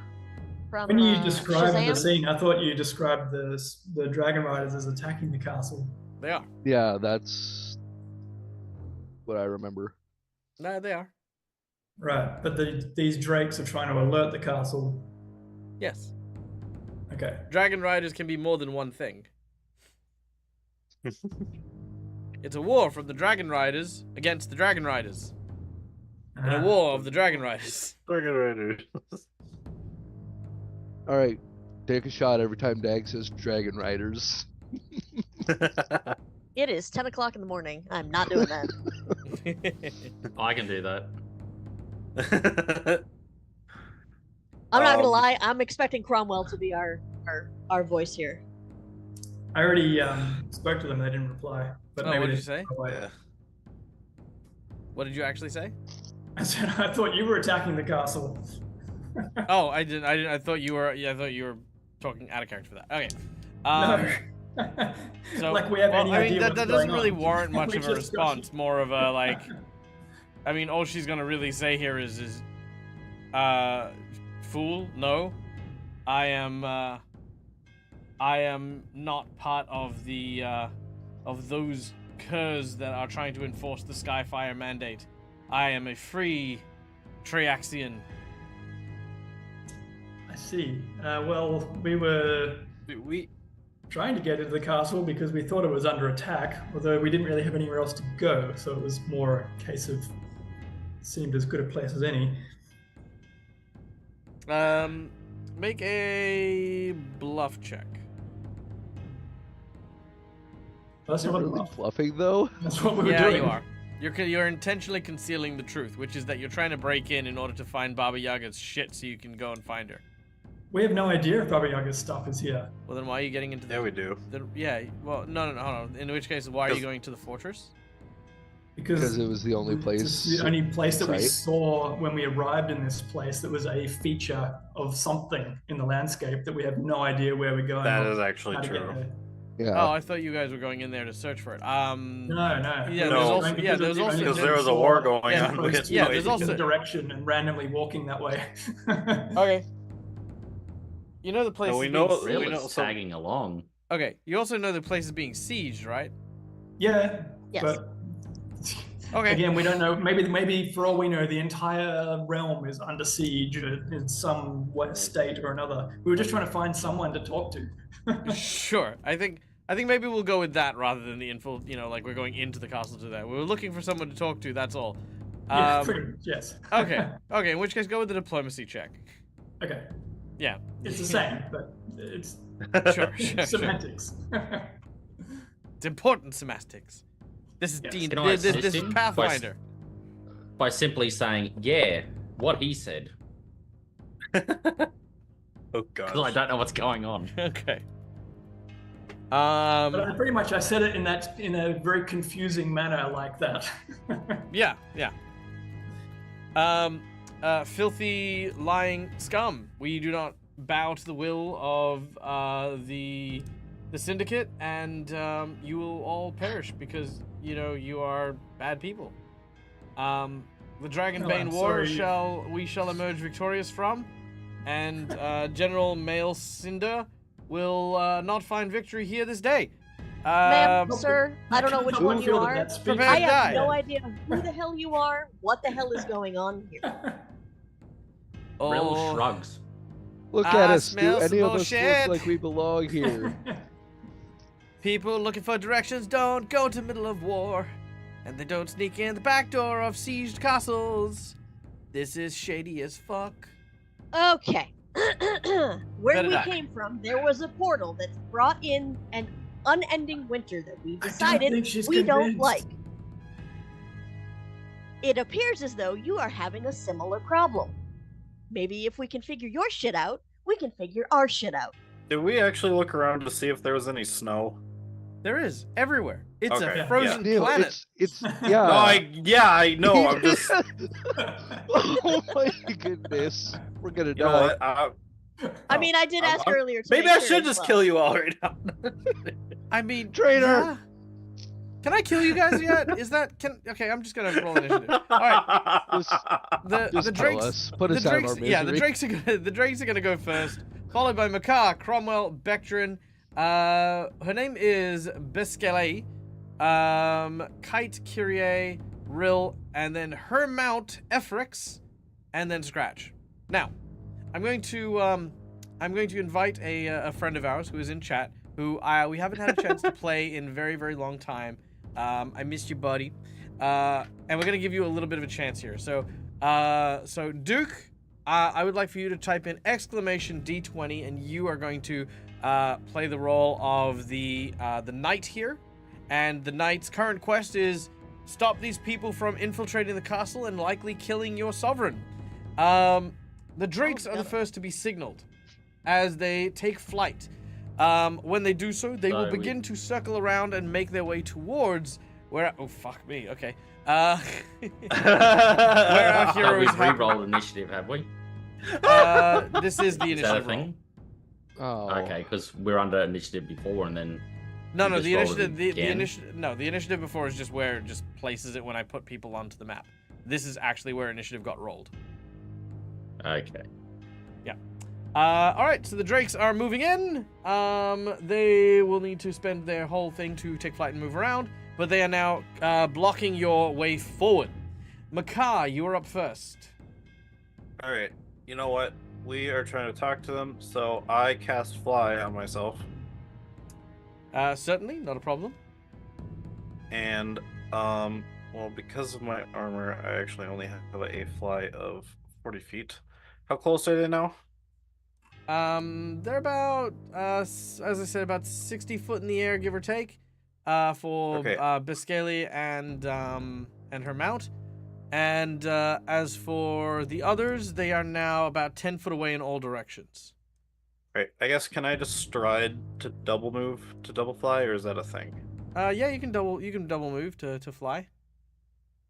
From, When you described the Shazam? scene, I thought you described the dragon riders as attacking the castle. They are. Yeah, that's what I remember. No, they are. Right, but these drakes are trying to alert the castle. Yes. Okay. Dragon riders can be more than one thing. It's a war from the dragon riders against the dragon riders. In a Ah. war of the dragon riders. Dragon Rider. All right, take a shot every time Dag says Dragon Riders. It is 10 o'clock in the morning. I'm not doing that. I can do that. I'm not gonna Um, lie. I'm expecting Cromwell to be our voice here. I already spoke to them. They didn't reply. But Oh, maybe what did they you say? reply. Yeah. What did you actually say? I said I thought you were attacking the castle. Oh, I didn't. I thought you were. Yeah, I thought you were talking out of character for that. Okay. Um, No. So, like we have well, any I mean, idea that what's doesn't going really on. warrant much We of a just response. More of a like. I mean, all she's gonna really say here is, fool, no, I am not part of the of those curs that are trying to enforce the Skyfire Mandate. I am a free Triaxian. I see. Well, we were We trying to get into the castle because we thought it was under attack, although we didn't really have anywhere else to go, so it was more a case of seemed as good a place as any. Make a bluff check. That's Is it what, really bluffing though? that's what we were Yeah, doing. you are. You're intentionally concealing the truth, which is that you're trying to break in order to find Baba Yaga's shit so you can go and find her. We have no idea if Baba Yaga's stuff is here. Well, then why are you getting into the... Yeah, we do. Yeah, well, no, hold on. In which case, why are you 'Cause- going to the fortress? Because it was the only place. It's the only place that we Right. saw when we arrived in this place that was a feature of something in the landscape that we have no idea where we're going. That or is actually how to get true. there. Yeah. Oh, I thought you guys were going in there to search for it. No, no. Yeah, We there's were also- going yeah, because there's we also- only Because then there was a saw war going yeah, on. We had yeah, no there's idea. also- the direction and randomly walking that way. Okay. You know the place No, we is know- being we Really sieged. know some- tagging along. Okay, you also know the place is being sieged, right? Yeah, Yes. but Okay. again, we don't know. Maybe for all we know, the entire realm is under siege in some state or another. We were just trying to find someone to talk to. Sure. I think maybe we'll go with that rather than the info. Like we're going into the castle to that. We were looking for someone to talk to. That's all. Yeah, pretty much, yes. Okay. Okay. In which case, go with the diplomacy check. Okay. Yeah. It's the same, but it's Sure. Sure. semantics. It's important semantics. This is Yes. Dean. Can I This assist is him? Pathfinder. By simply saying, yeah, what he said. Oh Because I god. don't know what's going on. Okay. But pretty much, I said it in a very confusing manner like that. Yeah. Yeah. Filthy lying scum. We do not bow to the will of the the Syndicate, and you will all perish because you are bad people. The Dragonbane I'm War sorry. we shall emerge victorious from, and General Mail Cinder will not find victory here this day. Ma'am, Nope. sir, I don't know which one you are. Prepare I to have die. no idea who the hell you are, what the hell is going on here. Rill Oh, shrugs. Look I at us. Do smell some any of us bullshit. look like we belong here? people looking for directions don't go to middle of war, and they don't sneak in the back door of sieged castles. This is shady as fuck. Okay. Where Better we die. came from, there was a portal that brought in an unending winter that we I don't decided think she's we don't convinced. like. It appears as though you are having a similar problem. Maybe if we can figure your shit out, we can figure our shit out. Did we actually look around to see if there was any snow? There is everywhere. It's Okay, a frozen Neil, planet. it's No, yeah. I know. I'm just. Oh my goodness, we're gonna You die. know what? I mean, I did ask earlier to Maybe make I sure should as just well. kill you all right now. I mean, Traitor! yeah. Can I kill you guys yet? Is that okay? I'm just gonna roll initiative. All right. The Just kill Drakes. us. Put the us out of Drakes. our Yeah, the misery. Drakes are gonna go first, followed by Makar, Cromwell, Bectrin. Her name is Beskele, Kite, Kyrie, Rill, and then her mount Efrix, and then Scratch. Now, I'm going to invite a friend of ours who is in chat, who we haven't had a chance to play in very, very long time. I missed you, buddy. And we're gonna give you a little bit of a chance here. So Duke, I would like for you to type in exclamation D20, and you are going to play the role of the knight here. And the knight's current quest is stop these people from infiltrating the castle and likely killing your sovereign. The Drakes are the first to be signaled as they take flight. When they do so, they will So begin to circle around and make their way towards where. Oh fuck me. Okay. Where our We've heroes happen. re-rolled initiative, have we? This is the Is that a initiative roll. thing? Oh. Okay, because we're under initiative before, and then No, You no, just the rolled it initiative, the again? initiative, no, the initiative before is just where it just places it when I put people onto the map. This is actually where initiative got rolled. okay. All right, so the Drakes are moving in. They will need to spend their whole thing to take flight and move around, but they are now blocking your way forward. Makar, you are up first. All right. You know what? We are trying to talk to them, so I cast fly on myself, Certainly, not a problem. and well, because of my armor, I actually only have a fly of 40 feet. How close are they now? They're about, as I said, about 60 foot in the air, give or take, for Okay. Biscayli and her mount. And as for the others, they are now about 10 foot away in all directions. Right. I guess can I just stride to double move to double fly, or is that a thing? Yeah, you can double move to fly.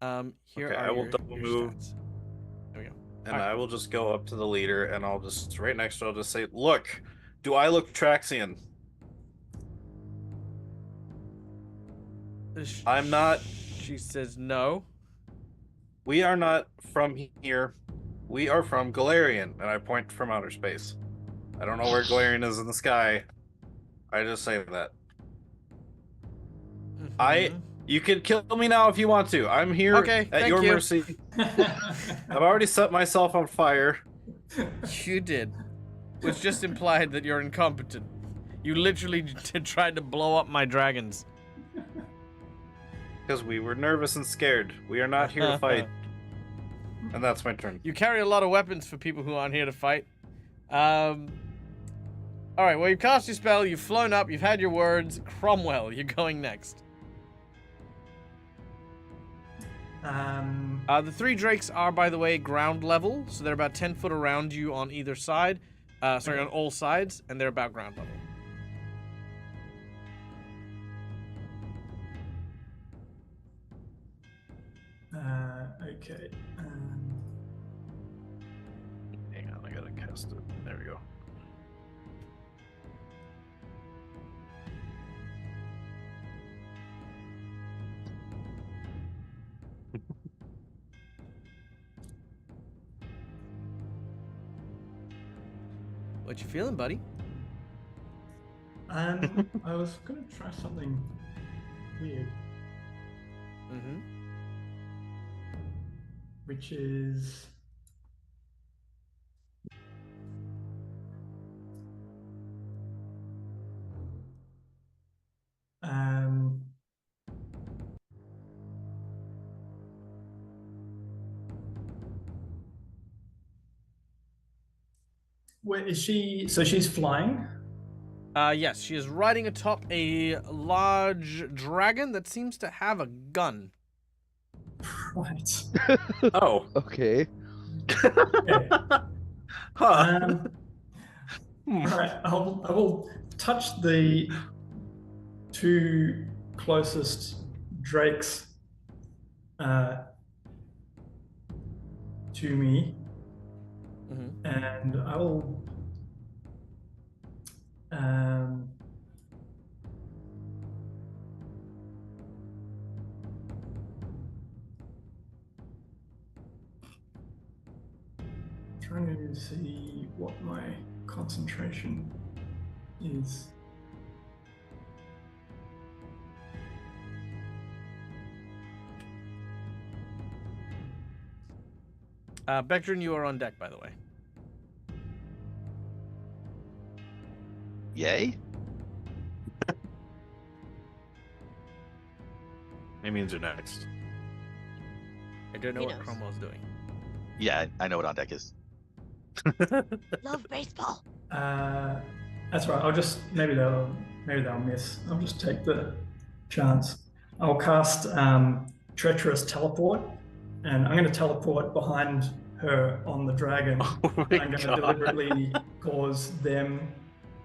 Here Okay, are I will your double your move. stats. There we go. And Alright. I will just go up to the leader, and I'll just right next to. I'll just say, "Look, do I look Traxian? I'm not. She says no. We are not from here. We are from Golarion," and I point from outer space. I don't know where Golarion is in the sky. I just say that. Mhm. You can kill me now if you want to. I'm here Okay, at thank your you. mercy. I've already set myself on fire. You did, which just implied that you're incompetent. You literally tried to blow up my dragons. Because we were nervous and scared. We are not here to fight. And that's my turn. You carry a lot of weapons for people who aren't here to fight. All right, well, you've cast your spell, you've flown up, you've had your words. Cromwell, you're going next. The three Drakes are, by the way, ground level, so they're about 10 foot around you on either side. Sorry, on all sides, and they're about ground level. Okay. Hang on, I gotta cast it. There we go. What you feeling, buddy? I was gonna try something weird, Mm-hmm. which is where is she? So she's flying. Yes, she is riding atop a large dragon that seems to have a gun. Right. Oh. Okay. Okay. Huh. All right. I will touch the two closest drakes to me, Mm-hmm. and I will trying to see what my concentration is. Bectrin, you are on deck, by the way. Yay? It means you're next. I don't know He what knows. Cromwell's doing. Yeah, I know what on deck is. Love baseball. That's right. I'll just maybe they'll miss. I'll just take the chance. I'll cast treacherous teleport, and I'm going to teleport behind her on the dragon. Oh I'm my going to God. deliberately cause them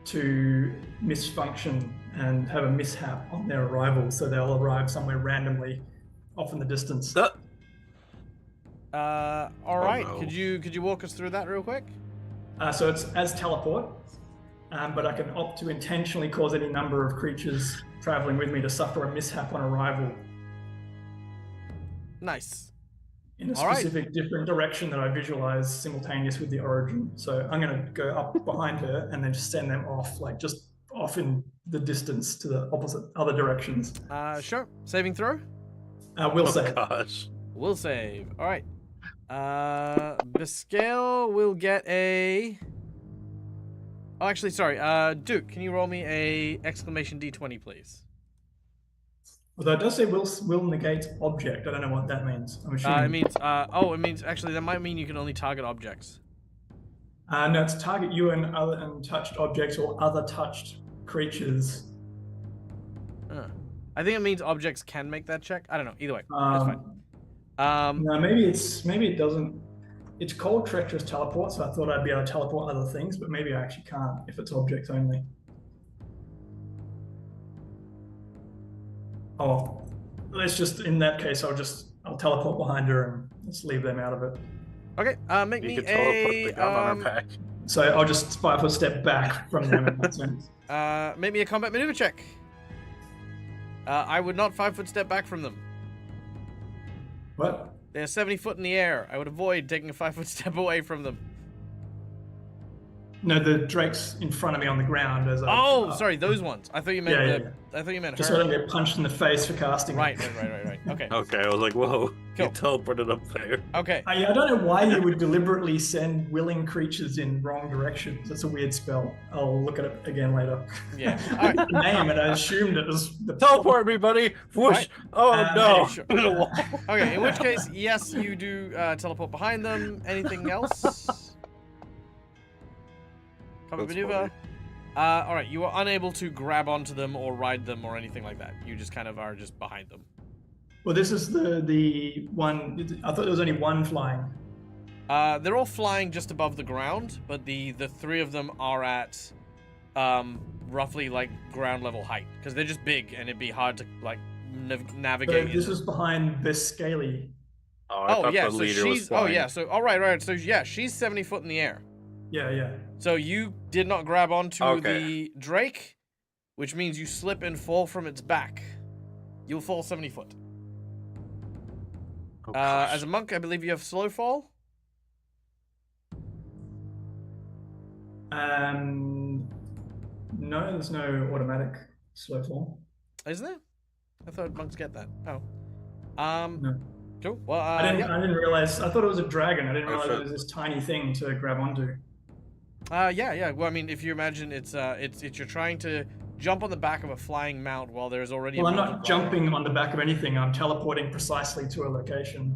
to misfunction and have a mishap on their arrival, so they'll arrive somewhere randomly off in the distance. All right. no. Could you walk us through that real quick? So it's as teleport, but I can opt to intentionally cause any number of creatures traveling with me to suffer a mishap on arrival Nice. in a All right. specific different direction that I visualize simultaneous with the origin. So I'm going to go up behind her and then just send them off, like just off in the distance to the opposite other directions. Sure. Saving throw? Will Oh save. gosh. Will save. All right. Biscale will get a... Oh, actually, sorry. Duke, can you roll me a exclamation D20, please? Although it does say will negate object. I don't know what that means. I'm assuming. it means actually that might mean you can only target objects. No, it's target you and other untouched objects or other touched creatures. I think it means objects can make that check. I don't know. Either way, that's fine. No, maybe it doesn't. It's called treacherous teleport, so I thought I'd be able to teleport other things, but maybe I actually can't if it's objects only. Oh, let's just in that case, I'll teleport behind her and let's leave them out of it. Okay. Make You me could teleport a the gun on her back. So I'll just 5 foot step back from them in that sense. make me a combat maneuver check. I would not 5 foot step back from them. What? They're 70 foot in the air. I would avoid taking a 5 foot step away from them. No, the drake's in front of me on the ground as I. Oh, sorry, those ones. I thought you meant Yeah. I thought you meant Just her. so I don't get punched in the face for casting. Right. Okay. Okay, I was like, whoa. Cool. You teleported up there. Okay. I don't know why you would deliberately send willing creatures in wrong directions. That's a weird spell. I'll look at it again later. Yeah. All right. The name, and I assumed it was the Teleport me, buddy! Whoosh! Right. Oh no! Sure. Into the wall. Okay. In which case, yes, you do teleport behind them. Anything else? Combat That's maneuver. All right. You are unable to grab onto them or ride them or anything like that. You just kind of are just behind them. Well, this is the one. I thought there was only one flying. They're all flying just above the ground, but the three of them are at roughly like ground level height because they're just big and it'd be hard to like navigate. So this is behind Biscali. Oh, I thought yeah, the so leader was she's flying. so all right. So yeah, she's 70 foot in the air. Yeah. So you did not grab onto Okay. the Drake, which means you slip and fall from its back. You'll fall 70 foot. Oh, gosh. As a monk, I believe you have slow fall. No, there's no automatic slow fall. Isn't there? I thought monks get that. Oh. No. Cool. Well, I yeah. didn't realize. I thought it was a dragon. I didn't Oh, realize shit. it was this tiny thing to grab onto. Yeah. Well, I mean, if you imagine it's you're trying to jump on the back of a flying mount while there's already. Well, a I'm mounted not rider jumping on the back of anything. I'm teleporting precisely to a location.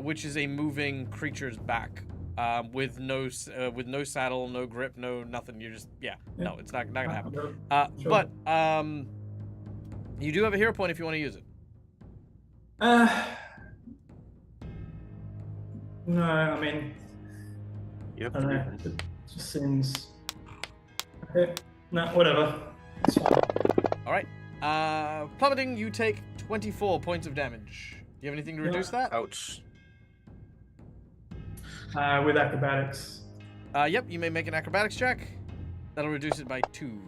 which is a moving creature's back, with no saddle, no grip, no nothing. You're just no, it's not gonna happen. Sure. But you do have a hero point if you want to use it. No, I mean, You have I to don't be know. It just seems. Okay. No, whatever. It's fine. All right. Plummeting, you take 24 points of damage. Do you have anything to reduce that? Ouch. With acrobatics. Yep, you may make an acrobatics check. That'll reduce it by 2.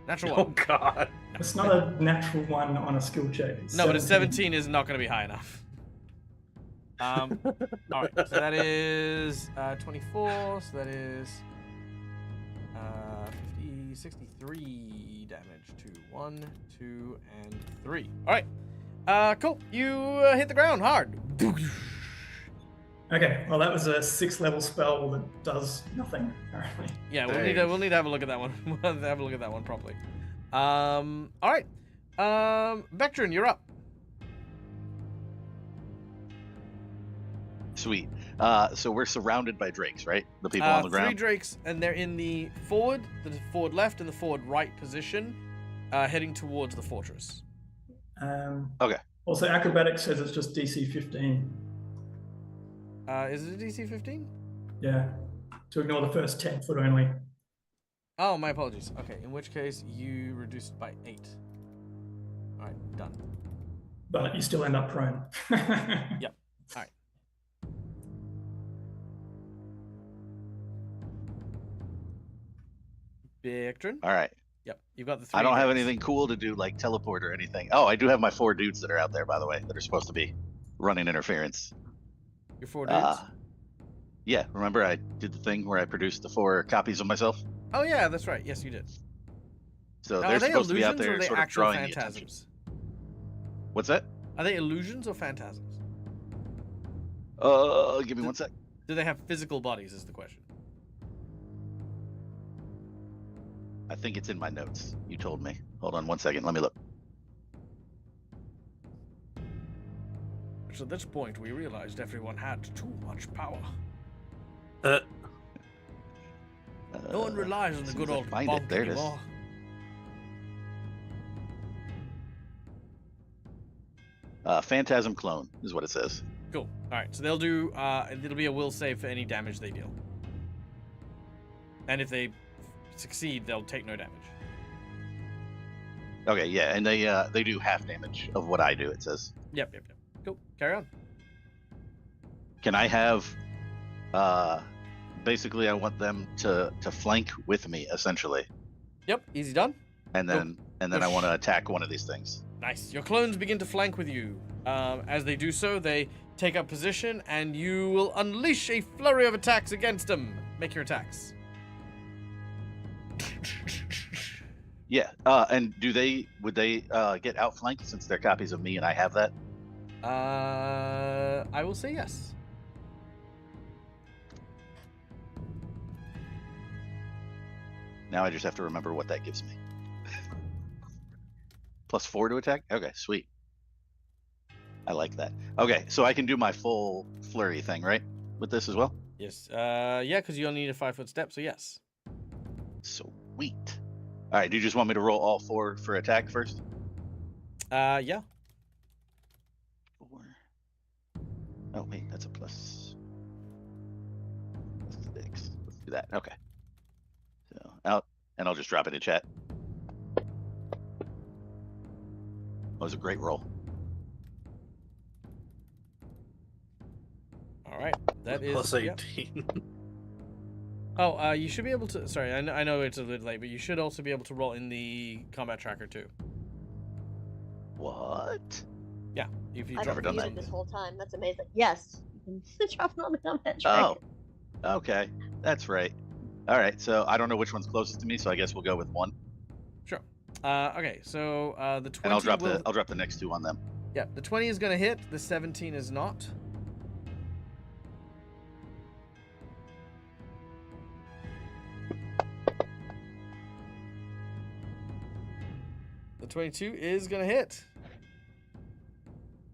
Natural Oh 1. god. It's not a natural one on a skill check. It's No, but a 17 is not going to be high enough. All right, so that is 24, so that is 50, 63 damage to 1, 2, and 3. All right, cool. You hit the ground hard. Okay, well that was a 6th level spell that does nothing, apparently. Yeah, we'll Dang. need to have a look at that one. We'll have to have a look at that one properly. All right, Vectrin, you're up. Sweet. So we're surrounded by drakes, right? The people on the 3 ground. drakes, and they're in the forward left, and the forward right position, heading towards the fortress. Okay. Also, acrobatics says it's just DC 15. Is it a DC 15? Yeah, to ignore the first 10 foot only. Oh, my apologies. Okay, in which case you reduce it by 8. All right, done. But you still end up prone. Yep. All right. Vectrin. All right. Yep, you've got the 3. I don't have drakes. anything cool to do like teleport or anything. Oh, I do have my 4 dudes that are out there, by the way, that are supposed to be running interference. Your 4 dudes. Yeah, remember I did the thing where I produced the 4 copies of myself? Oh yeah, that's right. Yes, you did. So Now, they're are they supposed to be out illusions or there are they sort of actual drawing the attention. phantasms? What's that? Are they illusions or phantasms? Give me one sec. Do they have physical bodies? Is the question. I think it's in my notes. You told me. Hold on one second. Let me look. So at this point, we realized everyone had too much power. No one relies on the as good soon as I old find it, bonk there it is. anymore. Phantasm clone is what it says. Cool. All right, so they'll do. It'll be a will save for any damage they deal, and if they succeed, they'll take no damage. Okay, yeah, and they do half damage of what I do. It says. Yep. Cool. Carry on. Can I have? Basically, I want them to flank with me, essentially, Yep. Easy done. and then I want to attack one of these things. Nice. Your clones begin to flank with you. As they do so, they take up position, and you will unleash a flurry of attacks against them. Make your attacks. Yeah. And would they get outflanked since they're copies of me and I have that? I will say yes. Now I just have to remember what that gives me. +4 to attack? Okay, sweet. I like that. Okay, so I can do my full flurry thing, right? With this as well? Yes. Yeah, because you only need a 5-foot step, so yes. Sweet. All right, do you just want me to roll all 4 for attack first? Yeah. 4. Oh, wait, that's a +6. Let's do that. Okay. So out, and I'll just drop it in chat. That was a great roll. All right. That is Plus yep. 18. Oh, you should be able to. Sorry, I know it's a little late, but you should also be able to roll in the combat tracker too. What? Yeah, if you I've drop never it done used that. it this whole time. That's amazing. Yes, you can drop it on the combat track. Oh, okay. That's right. All right, so I don't know which one's closest to me, so I guess we'll go with 1. Sure. Okay, so the 20 And I'll drop will... I'll drop the next 2 on them. Yeah, the 20 is going to hit. The 17 is not. The 22 is going to hit.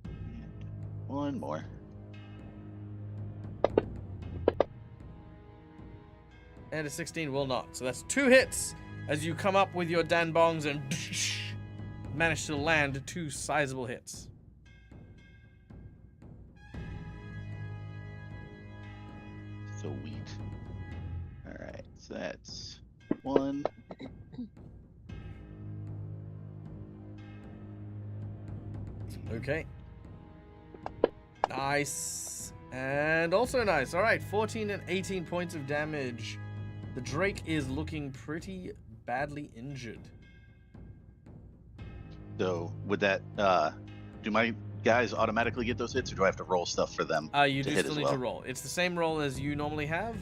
And 1 more. And a 16 will not. So that's 2 hits as you come up with your danbongs and manage to land 2 sizable hits. Sweet. All right, so that's 1. Okay. Nice. And also nice. All right, 14 and 18 points of damage. The Drake is looking pretty badly injured. So would that do my guys automatically get those hits, or do I have to roll stuff for them? You to do hit still as need well? to roll. It's the same roll as you normally have,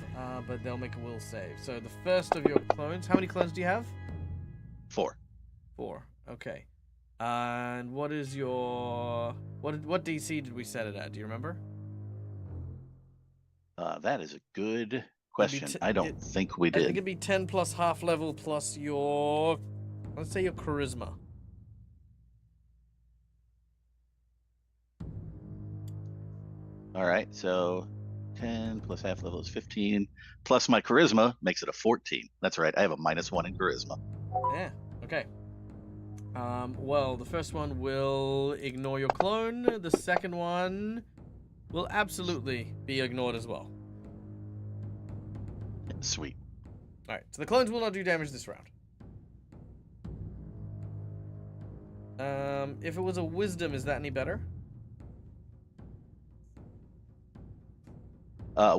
but they'll make a will save. So the first of your clones. How many clones do you have? 4. 4. Okay. And what is your what DC did we set it at? Do you remember? That is a good question. I don't think we I think did. it'd be 10 plus half level plus your, let's say, your charisma. All right, so 10 plus half level is 15, plus my charisma makes it a 14. That's right, I have a -1 in charisma. Yeah. Okay. Well, the first one will ignore your clone. The second one will absolutely be ignored as well. Sweet. All right. So the clones will not do damage this round. If it was a wisdom, is that any better?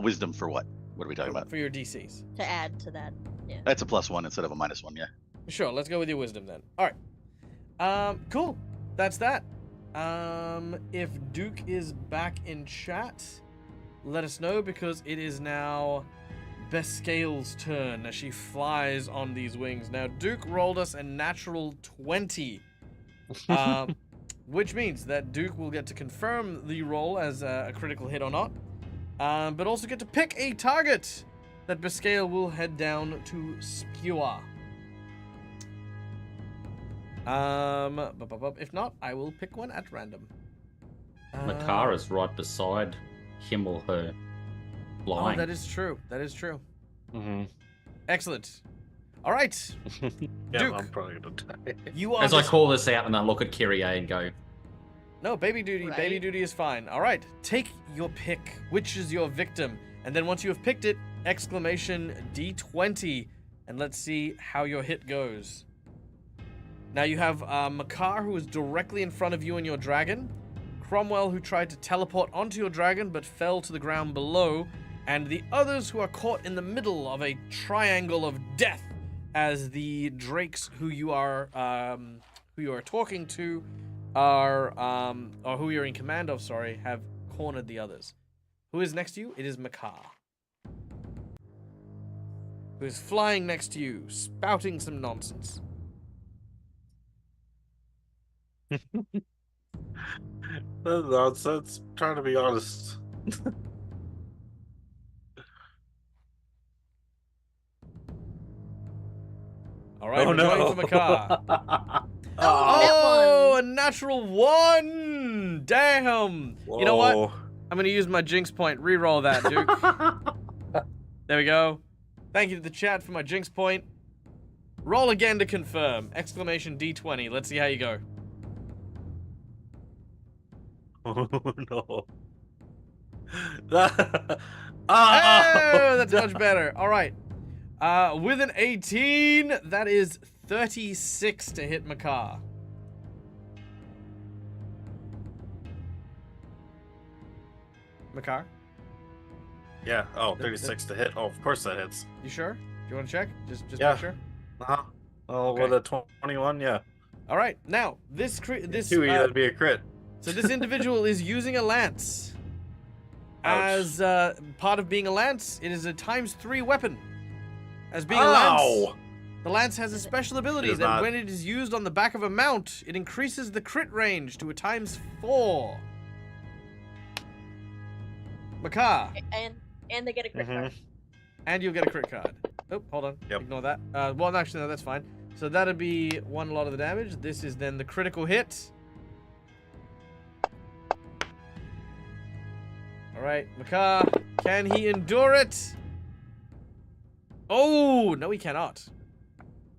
Wisdom for what? What are we talking about? For your DCs. To add to that. Yeah. That's a +1 instead of a -1, yeah. Sure, let's go with your wisdom then. All right. Cool. That's that. If Duke is back in chat, let us know, because it is now Bescale's turn as she flies on these wings. Now, Duke rolled us a natural 20, which means that Duke will get to confirm the roll as a critical hit or not, but also get to pick a target that Bescale will head down to skewer. If not, I will pick one at random. Makara's right beside him or her. Flying. Oh, that is true. That is true. Mm-hmm. Excellent. All right. Yeah, Duke, I'm probably gonna die. you are. As I call this out and I look at Kyrie and go, No, baby duty. Right. Baby duty is fine. All right. Take your pick. Which is your victim? And then once you have picked it, exclamation D20, and let's see how your hit goes. Now you have Makar, who is directly in front of you and your dragon, Cromwell, who tried to teleport onto your dragon but fell to the ground below, and the others who are caught in the middle of a triangle of death as the drakes who you are talking to are or who you're in command of, sorry, have cornered the others. Who is next to you? It is Makar, who is flying next to you, spouting some nonsense. That's nonsense. Trying to be honest. All right, Oh we're going no! for Makar. Oh, Oh, a natural 1! Damn! You know what? I'm gonna use my jinx point. Reroll that, Duke. There we go. Thank you to the chat for my jinx point. Roll again to confirm. Exclamation D20. Let's see how you go. Oh no! Oh, that's much better. All right. With an 18, that is 36 to hit Makar. Makar, Yeah. Oh, 36 to hit. Oh, of course that hits. you sure? Do you want to check? Just Yeah. make sure. Uh-huh. Oh, Okay. with a 21, yeah. All right. Now this That'd be a crit. so this individual is using a lance. Ouch. As part of being a lance, it is a ×3 weapon. as being a lance. Ow! The lance has a special ability is that not. when it is used on the back of a mount, it increases the crit range to a ×4. Makar, And they get a crit card. and you'll get a crit card. Oh, hold on. Yep. Ignore that. Well, actually, no, that's fine. So that'd be one lot of the damage. This is then the critical hit. All right, Makar, can he endure it? Oh, no, he cannot.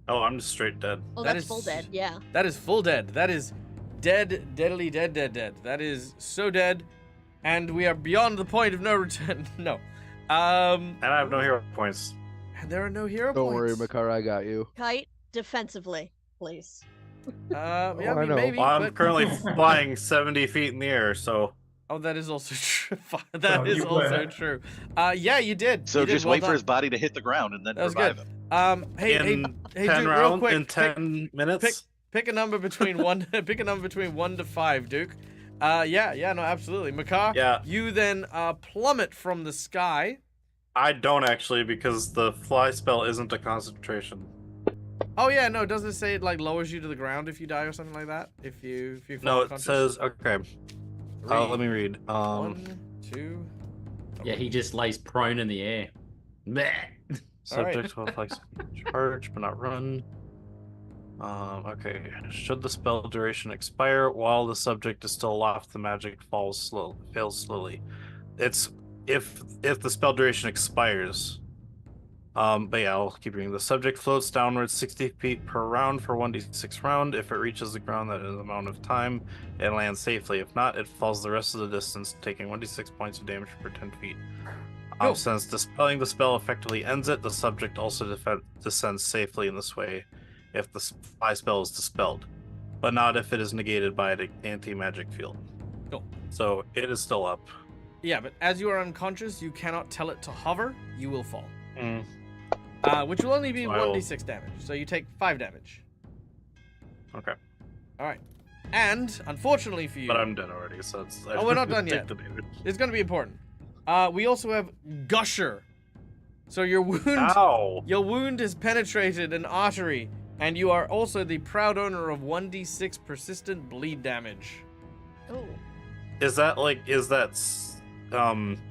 Oh, I'm just straight dead. Oh, That that's is- full dead. Yeah. That is full dead. That is dead, deadly dead, dead, dead. That is so dead, and we are beyond the point of no return. No. And I have no hero points. And there are no hero Don't points. worry, Makar, I got you. Kite defensively, please. Yeah, Oh, I I mean, know. maybe. Well, I'm but... currently flying 70 feet in the air, so Oh, that is also true. That Oh, is you also were. true. Yeah, you did. So You did. just Well wait for done. his body to hit the ground and then That was revive good. him. Hey, in hey, 10 Duke, real rounds, quick. in 10 minutes. Pick a number between one. Pick a number between 1 to 5, Duke. Yeah, no, absolutely. Makar, Yeah. you then plummet from the sky. I don't actually, because the fly spell isn't a concentration. Oh yeah, no, doesn't it say it like lowers you to the ground if you die or something like that? If you fall No, it unconscious? says okay. Let me read. 1, 2. Yeah, he just lays prone in the air. Meh. Subject will flex charge but not run. Okay. Should the spell duration expire while the subject is still aloft, the magic fails slowly. It's if the spell duration expires. But yeah, I'll keep reading. The subject floats downwards 60 feet per round for 1d6 round. If it reaches the ground that is the amount of time, it lands safely. If not, it falls the rest of the distance, taking 1d6 points of damage per 10 feet. Cool. Since dispelling the spell effectively ends it, the subject also descends safely in this way if the fly spell is dispelled, but not if it is negated by an anti-magic field. Cool. So it is still up. Yeah, but as you are unconscious, you cannot tell it to hover. You will fall. Which will only be So I will- 1d6 damage. So you take 5 damage. Okay. All right. And unfortunately for you, But I'm dead already, so it's. Oh, we're not done take yet. the damage. it's going to be important. We also have Gusher. So your Ow! wound has penetrated an artery, and you are also the proud owner of 1d6 persistent bleed damage. Oh. Is that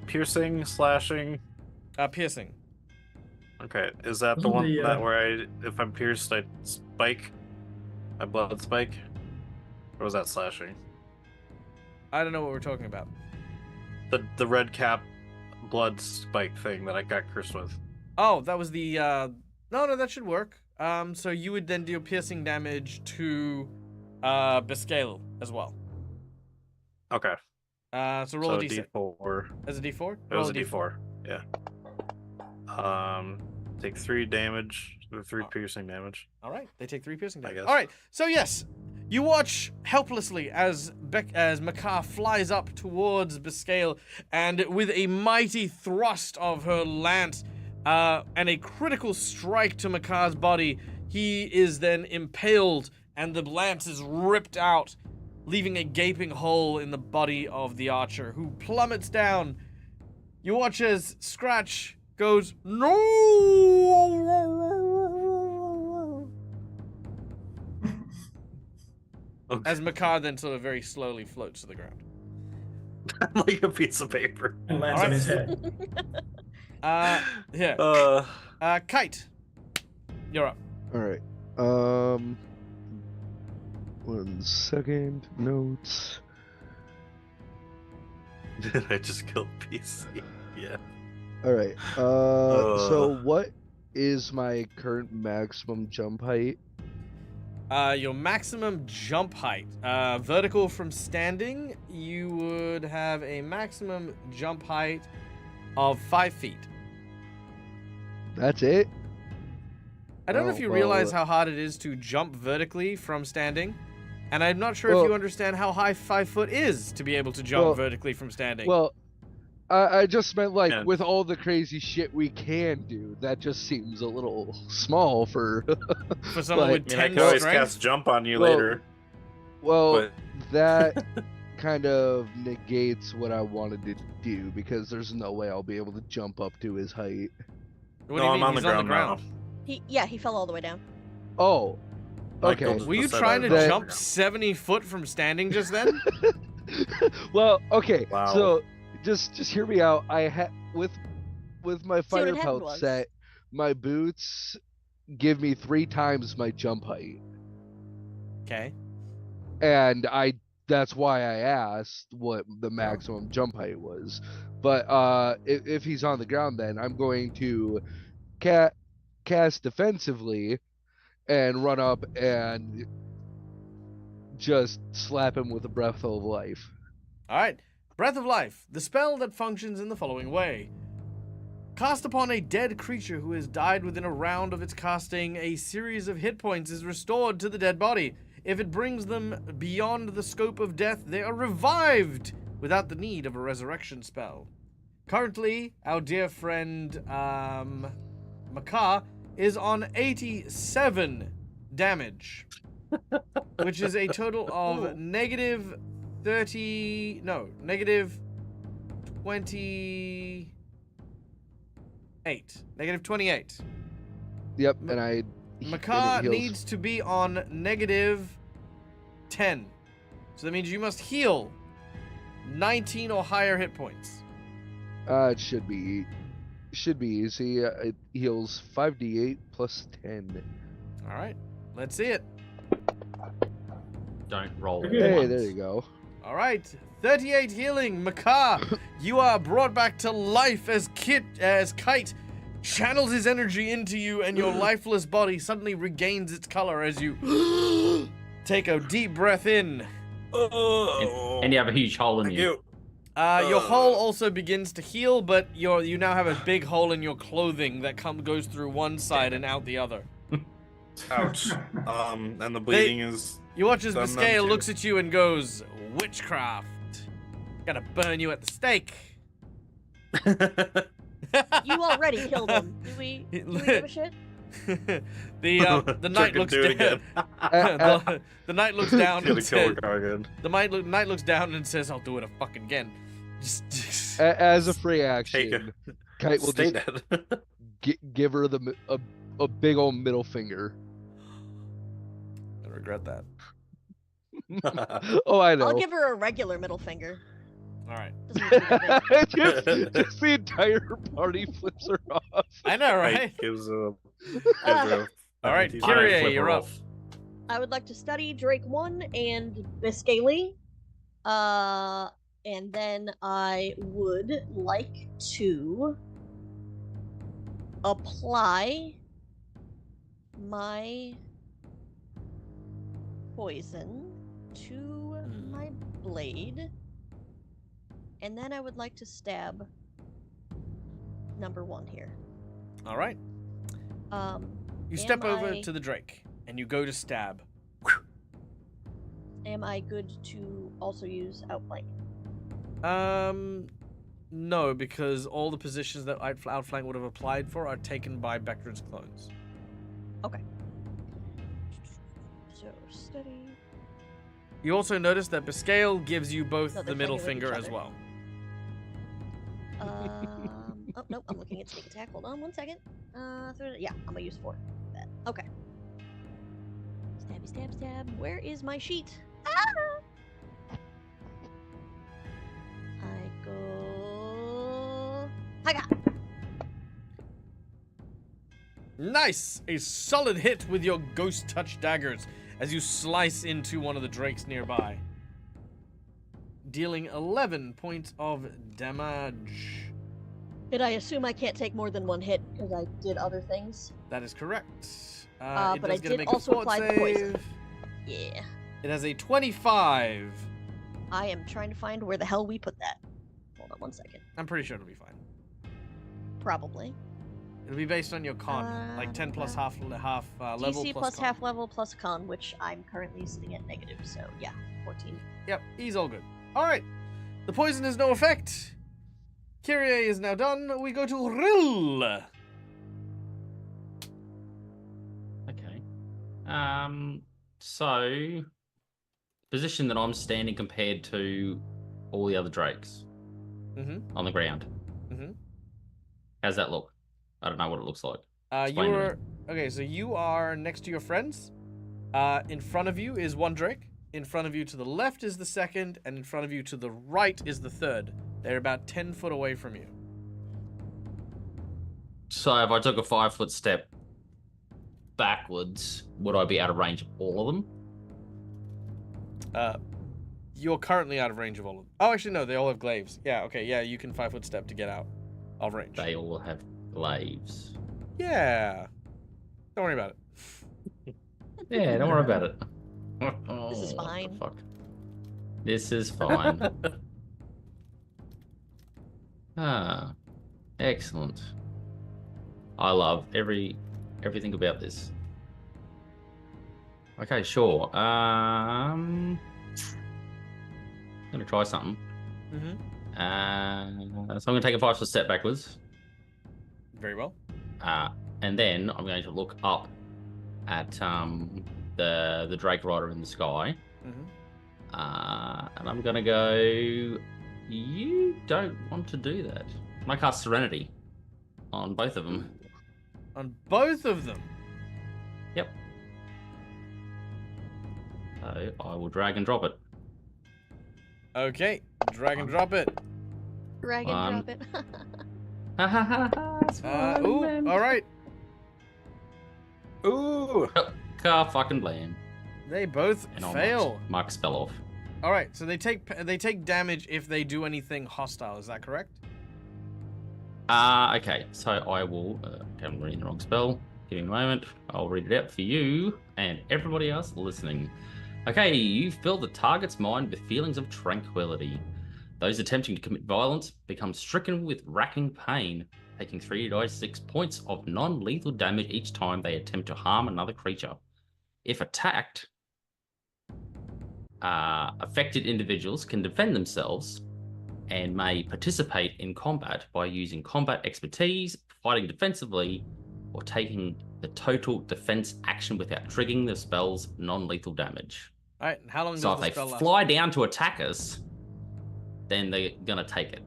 piercing, slashing? Piercing. Okay, is that the Wasn't one the, that where if I'm pierced, I spike? My blood spike? Or was that slashing? I don't know what we're talking about. The red cap blood spike thing that I got cursed with. Oh, that was the no, that should work. So you would then deal piercing damage to Biscale as well. Okay. So roll So a d6. D4. As a d4? It was a D4. Yeah. Take 3 damage, 3 piercing damage. All right, they take 3 piercing I damage. guess. All right, so yes, you watch helplessly as Makar flies up towards Biscale, and with a mighty thrust of her lance and a critical strike to Makar's body, he is then impaled, and the lance is ripped out, leaving a gaping hole in the body of the archer, who plummets down. You watch as Scratch goes, "No!" Okay. as Makar then sort of very slowly floats to the ground. Like a piece of paper. And lands All on right. his head. Yeah. Kite, you're up. All right. 1 second. Notes. Did I just kill PC? Yeah. All right. So what is my current maximum jump height? Your maximum jump height, vertical from standing, you would have a maximum jump height of 5 feet. That's it? I don't know if Oh, you well, realize how hard it is to jump vertically from standing, and I'm not sure if Well- you understand how high 5 foot is to be able to jump Well- vertically from standing. Well, I just meant like Yeah. with all the crazy shit we can do, that just seems a little small for. for someone like- with I mean, I 10 can always strength. cast jump on you Well, later. Well, But that kind of negates what I wanted to do because there's no way I'll be able to jump up to his height. What do No, you I'm mean? on the He's on the ground ground. He fell all the way down. Oh, Michael okay. just Were you said trying I to was on the jump ground. 70 foot from standing just then? Well, okay. Wow. So just hear me out. I had with my See, what fighter had happened pelt was- set, my boots give me 3 times my jump height, Okay. and that's why I asked what the maximum jump height was. But if he's on the ground, then I'm going to cast defensively and run up and just slap him with a breath of life. All right. Breath of Life, the spell that functions in the following way. Cast upon a dead creature who has died within a round of its casting, a series of hit points is restored to the dead body. If it brings them beyond the scope of death, they are revived without the need of a resurrection spell. Currently, our dear friend Makar is on 87 damage, which is a total of negative 28. Negative 28. Yep, and Makar heals. needs to be on negative 10. So that means you must heal 19 or higher hit points. It should be easy. It heals 5d8 plus 10. All right, let's see it. Don't roll. Okay. Hey, once. there you go. All right, 38 healing. Makar, you are brought back to life as Kite channels his energy into you, and your lifeless body suddenly regains its color as you take a deep breath in. Oh, And you have a huge hole in thank you. you. Your hole also begins to heal, but you now have a big hole in your clothing that goes through one side and out the other. Ouch. And the bleeding is. You watch as Done them Biscaya too. looks at you and goes, "Witchcraft. Gotta burn you at the stake." You already killed him. Do we give a shit? The knight looks do it down. again. the knight looks down Gonna and kill says, Golarion. the knight looks down and says, "I'll do it a fucking again." Just As a free Take action, it. Kite will Stay just dead. give her a big old middle finger. I regret that. Oh, I know. I'll give her a regular middle finger. All right. Doesn't need to be that big. just the entire party flips her off. I know, right? Right, gives a. All right, I don't Kyrie, flip you're her up. off. I would like to study Drake 1 and Biscaylee. And then I would like to apply my poison to my blade. And then I would like to stab number 1 here. All right. You Am step over I- to the Drake and you go to stab. Am I good to also use outflank? No, because all the positions that Outflank would have applied for are taken by Bectrin's clones. So study. You also notice that Biscale gives you both No, the they're middle playing with finger each as other. well. Oh nope, I'm looking at sneak attack. Hold on 1 second. Yeah, I'm gonna use 4 for that. Okay. Stabby stab stab. Where is my sheet? Ah! I go. I got. Nice! A solid hit with your ghost touch daggers as you slice into one of the drakes nearby, dealing 11 points of damage. Did I assume I can't take more than 1 hit because I did other things? That is correct. It But does I get to did make also a fort apply the poison. save. Yeah. It has a 25. I am trying to find where the hell we put that. Hold on 1 second. I'm pretty sure it'll be fine. Probably. It'll be based on your con, like 10 plus half level DC plus con. half level plus con, which I'm currently sitting at negative, so yeah, 14. Yep, he's all good. All right, the poison has no effect. Kyrie is now done. We go to Rill. Okay. So position that I'm standing compared to all the other drakes Mm-hmm. on the ground. Mm-hmm. How's that look? I don't know what it looks like. Explain to me. Okay, so you are next to your friends. In front of you is one Drake. In front of you to the left is the second, and in front of you to the right is the third. They're about 10 foot away from you. So if I took a 5-foot step backwards, would I be out of range of all of them? You're currently out of range of all of them. Oh, actually, no, they all have glaives. Yeah, okay, yeah, you can 5-foot step to get out of range. They all have glaives. Yeah. Don't worry about it. Yeah, don't worry about it. This is What the fine. fuck? This is fine. Excellent. I love everything about this. Okay, sure. I'm gonna try something. Mm-hmm. So I'm gonna take a 5-foot step backwards. Very well. And then I'm going to look up at the Drake Rider in the sky. Mm-hmm. And I'm gonna go. You don't want to do that. I cast Serenity on both of them. On both of them? Yep. So I will drag and drop it. Okay, drag and drop it. Drag and drop it. Ha ha ha ha. Ooh, all right. Ooh. Car fucking blam. They both And I'll fail. mark spell off. All right, so they take damage if they do anything hostile. Is that correct? Okay, so I will. I'm reading the wrong spell. Give me a moment. I'll read it out for you and everybody else listening. Okay, you fill the target's mind with feelings of tranquility. Those attempting to commit violence become stricken with racking pain, taking 3d6 points of non-lethal damage each time they attempt to harm another creature. If attacked, affected individuals can defend themselves and may participate in combat by using combat expertise, fighting defensively, or taking the total defense action without triggering the spell's non-lethal damage. All right, and how long So does if the they spell last? fly down to attack us, then they're gonna take it.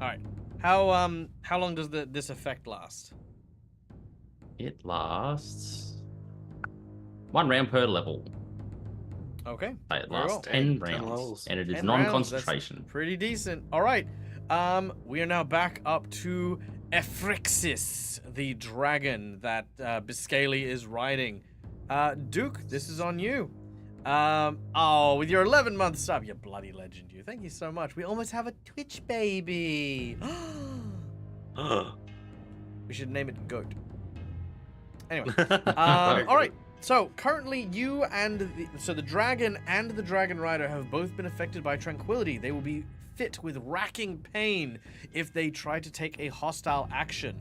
All right. How long does this effect last? It lasts 1 round per level. Okay. It Very well. lasts 10 10 rounds, levels. and it is 10 rounds, non-concentration. that's pretty decent. All right. We are now back up to Ephrixis, the dragon that Biscali is riding. Duke, this is on you. With your 11-month sub, you bloody legend, you. Thank you so much. We almost have a Twitch baby. We should name it Goat. Anyway, all right. So currently, you and the dragon and the dragon rider have both been affected by tranquility. They will be fit with racking pain if they try to take a hostile action.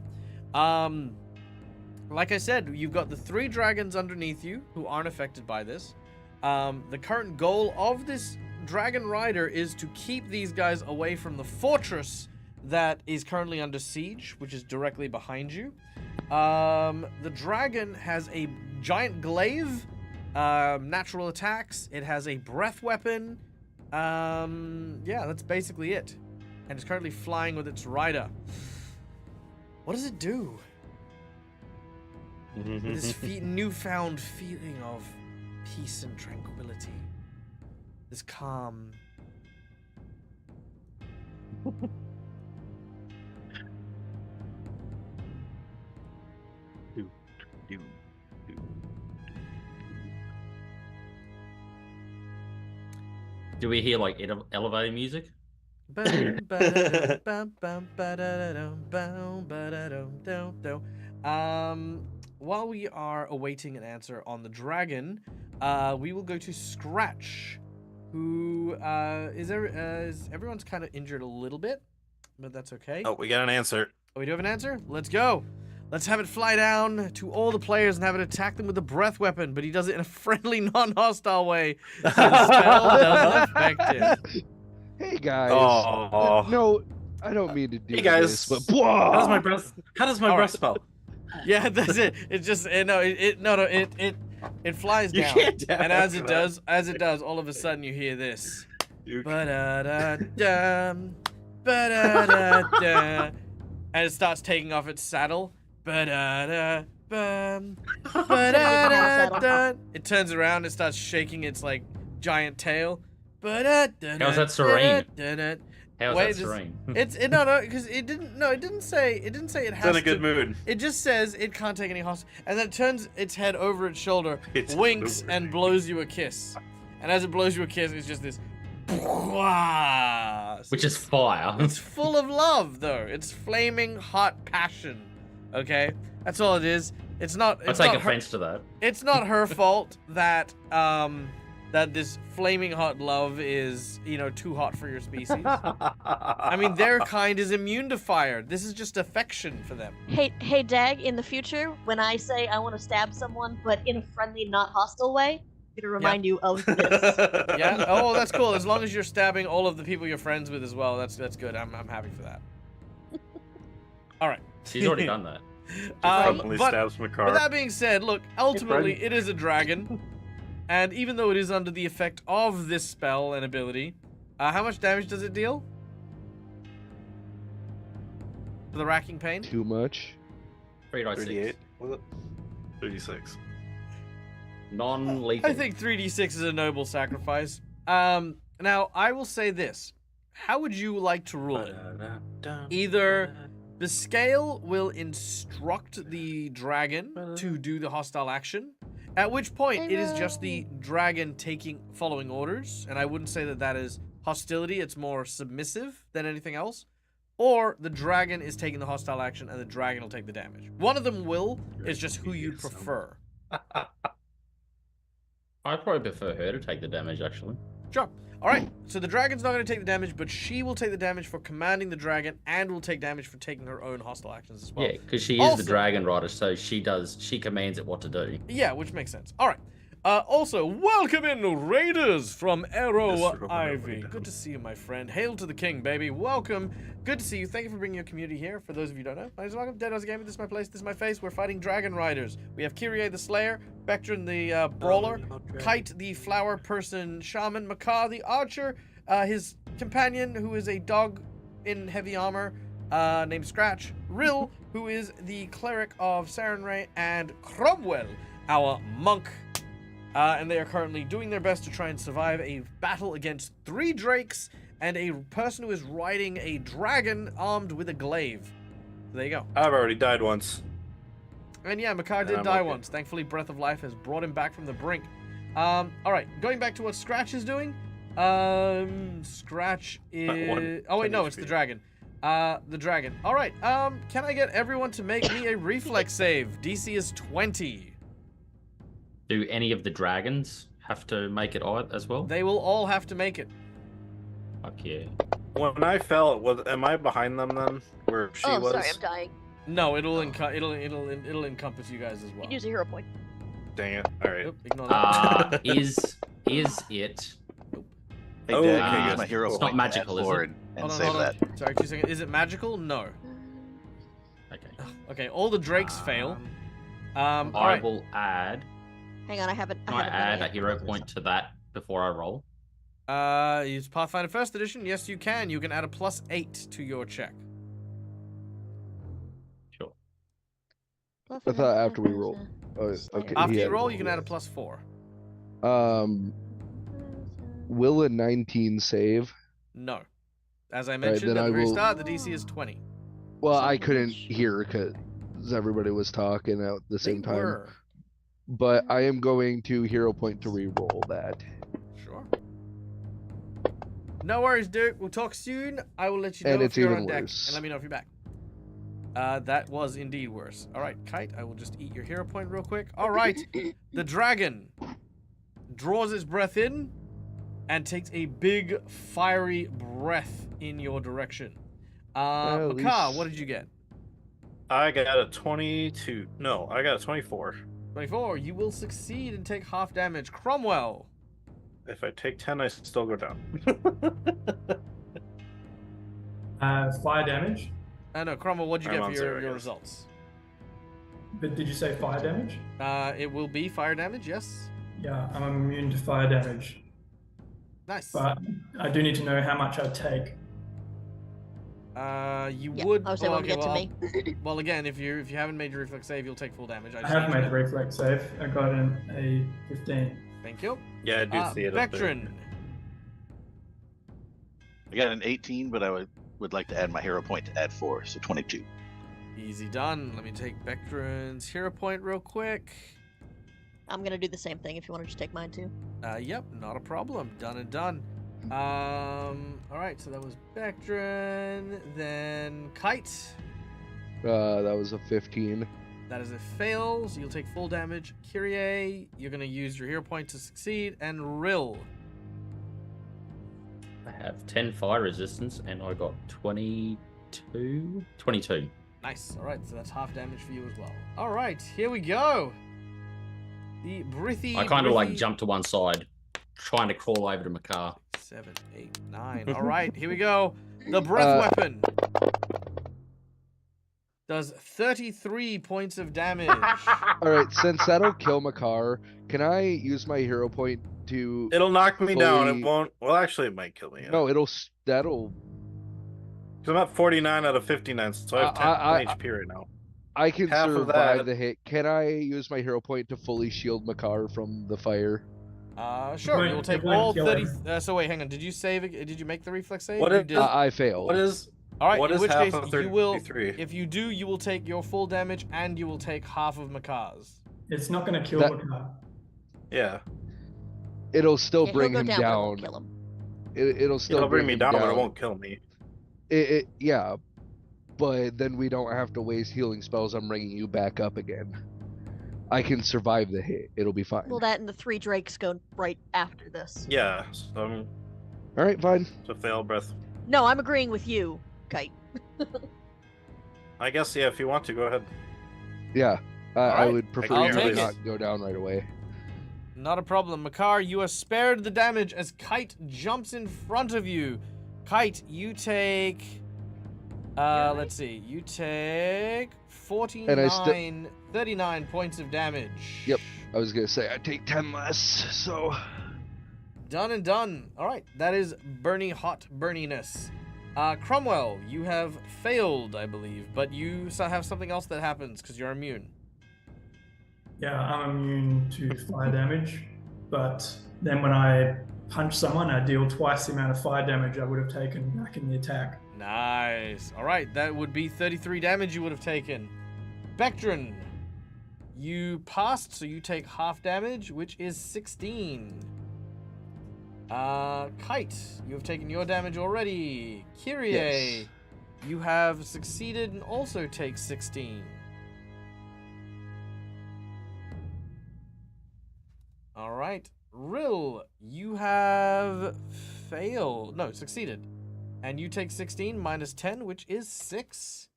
Like I said, you've got the 3 dragons underneath you who aren't affected by this. The current goal of this dragon rider is to keep these guys away from the fortress that is currently under siege, which is directly behind you. The dragon has a giant glaive, natural attacks. It has a breath weapon. Yeah, that's basically it. And it's currently flying with its rider. What does it do? With this newfound feeling of peace and tranquility. This calm. Do we hear like elevator music? While we are awaiting an answer on the dragon, we will go to Scratch, who is everyone's kind of injured a little bit, but that's okay. Oh, we got an answer. Oh, we do have an answer? Let's go. Let's have it fly down to all the players and have it attack them with a breath weapon, but he does it in a friendly, non-hostile way, so the spell doesn't affect him. Hey guys. Oh. No, I don't mean to do Hey guys. this, but How does my breath? How does my All breath right. spell? Yeah, that's it. It just it flies You down, can't do and as it that. does, all of a sudden you hear this. You- Ba-da-da-dum, ba-da-da-da. and it starts taking off its saddle. Ba-da-da, bum, Saddle. ba-da-da-da. It turns around and starts shaking its like giant tail. Ba-da-da-da, How's that serene? da-da-da. How's Wait, that just- serene? No, because it didn't say it It's has in a good to. mood. It just says it can't take any hostage, and then it turns its head over its shoulder, It's winks, over. and blows you a kiss. And as it blows you a kiss, it's just this. Which is fire. It's full of love, though. It's flaming hot passion. Okay, that's all it is. It's not. I It's take not her, offense to that. It's not her fault that that this flaming hot love is too hot for your species. I mean, their kind is immune to fire. This is just affection for them. Hey, Dag. In the future, when I say I want to stab someone, but in a friendly, not hostile way, I'm gonna remind you of this. Yeah. Oh, that's cool. As long as you're stabbing all of the people you're friends with as well, that's good. I'm happy for that. All right. She's already done that. Openly But stabs with Makar. that being said, look, ultimately it is a dragon, and even though it is under the effect of this spell and ability, how much damage does it deal? For the racking pain? Too much. 3d6. 38. Was it? 36. Non-lethal. I think 3d6 is a noble sacrifice. Now, I will say this. How would you like to rule it? Either the scale will instruct the dragon to do the hostile action, at which point it is just the dragon following orders, and I wouldn't say that is hostility, it's more submissive than anything else. Or the dragon is taking the hostile action and the dragon will take the damage. One of them will, it's just who you'd prefer. I'd probably prefer her to take the damage, actually. Sure. All right. So the dragon's not going to take the damage, but she will take the damage for commanding the dragon, and will take damage for taking her own hostile actions as well. Yeah, because she is Also- the dragon rider, so she commands it what to do. Yeah, which makes sense. All right. Also, welcome in, Raiders from Arrow Yes, Ivy. Raiders. Good to see you, my friend. Hail to the king, baby. Welcome. Good to see you. Thank you for bringing your community here. For those of you who don't know, my name is Malcolm. Dead Oz Gaming. This is my place. This is my face. We're fighting Dragon Riders. We have Kyrie the Slayer, Bectrin the Brawler, Kite the Flower Person Shaman, Makar the Archer, his companion who is a dog in heavy armor named Scratch, Rill, who is the Cleric of Sarenrae, and Cromwell, our monk. And they are currently doing their best to try and survive a battle against 3 drakes and a person who is riding a dragon armed with a glaive. So there you go. I've already died once. And yeah, Makar And did I'm die okay. once. Thankfully, Breath of Life has brought him back from the brink. All right, going back to what Scratch is doing. Scratch is... Oh wait, no, it's the HP. dragon. The dragon. All right, can I get everyone to make me a reflex save? DC is 20. Do any of the dragons have to make it as well? They will all have to make it. Fuck yeah. When I fell, am I behind them then? Where she Oh, was? sorry, I'm dying. No, it'll encompass you guys as well. You can use a hero point. Dang it. Alright. Oop, ignore that. Is it? Hey, Oh, Dad, okay, can I use good. my hero It's point not to add magical, is four it? and Hold on, save hold that? on. Sorry, 2 seconds. Is it magical? No. Okay. Okay, all the drakes fail. All I right. will add. Hang on, I haven't. Can I add a hero point to that before I roll? Use Pathfinder First Edition. Yes, you can. You can add a +8 to your check. Sure. I thought after we roll. Oh, okay. After he you had roll, roll, you can yeah. add a +4. Will a 19 save? No. As I mentioned then at I the very will- start, the DC is 20. Well, I couldn't hear because everybody was talking at the same They time. were. But I am going to hero point to re-roll that. Sure. No worries, Duke. We'll talk soon. I will let you know And if it's you're even on deck. worse. And let me know if you're back. That was indeed worse. All right, Kite, I will just eat your hero point real quick. All right. The dragon draws its breath in and takes a big fiery breath in your direction. Well, at Makar, least- what did you get? I got a 22. No, I got a 24. 24. You will succeed and take half damage. Cromwell. If I take 10, I still go down. 5 damage. No, Cromwell, what did you I'm get on for 0, I your guess. results? But did you say fire damage? It will be fire damage, yes. Yeah, I'm immune to fire damage. Nice. But I do need to know how much I take. You Yeah, would. I was able to get to well, me. well, again, if you haven't made your reflex save, you'll take full damage. I just have need made you a to- reflex save. I got a 15. Thank you. Yeah, I do see it up there. Vectrin. I got an 18, but I would like to add my hero point to add 4, so 22. Easy done. Let me take Vectrin's hero point real quick. I'm gonna do the same thing if you want to just take mine too. Yep, not a problem. Done and done. All right, so that was Vectrin. Then Kite. That was a 15. That is a fail, so you'll take full damage. Kyrie, you're going to use your hero point to succeed. And Rill. I have 10 fire resistance, and I got 22. 22. Nice. All right, so that's half damage for you as well. All right, here we go. The Brithy. I kind of like jumped to one side, trying to crawl over to my car. 7, 8, 9. All right, here we go. The breath weapon does 33 points of damage. All right, since that'll kill Makar, can I use my hero point to? It'll knock me down. fully- It won't. Well, actually, it might kill me. No, that'll. 'Cause I'm at 49 out of 59, so I have 10 HP right now. I can Half of survive that- the hit. Can I use my hero point to fully shield Makar from the fire? Sure. Wait, You'll it take won't all kill 30. him. So wait, hang on. Did you save? Did you make the reflex save? What You is- did. I failed. What is? All right. what in is which half case, of you will. 33? If you do, you will take your full damage, and you will take half of Makar's. It's not going to kill That- Makar. Yeah, It'll still Yeah, bring he'll him go down, but it down. won't kill him. It'll still it'll bring me him down, but it won't kill me. Yeah, but then we don't have to waste healing spells on bringing you back up again. I can survive the hit. It'll be fine. Well, that and the 3 drakes go right after this. Yeah, so All right, fine. to fail breath. No, I'm agreeing with you, Kite. I guess yeah. If you want to, go ahead. Yeah, I right, would prefer I'll you take to it. not go down right away. Not a problem. Makar, you are spared the damage as Kite jumps in front of you. Kite, you take. Let's see. You take 39 points of damage. Yep. I was gonna say I take 10 less, so Done and done. All right. That is Bernie Hot Berniness. Cromwell, you have failed, I believe, but you have something else that happens because you're immune. Yeah, I'm immune to fire damage, but then when I punch someone, I deal twice the amount of fire damage I would have taken back in the attack. Nice. All right. That would be 33 damage you would have taken. Vectrin, you passed, so you take half damage, which is 16. Kite, you have taken your damage already. Kyrie, Yes. you have succeeded and also take 16. All right. Rill, you have failed. No, succeeded. And you take 16 minus 10, which is 6.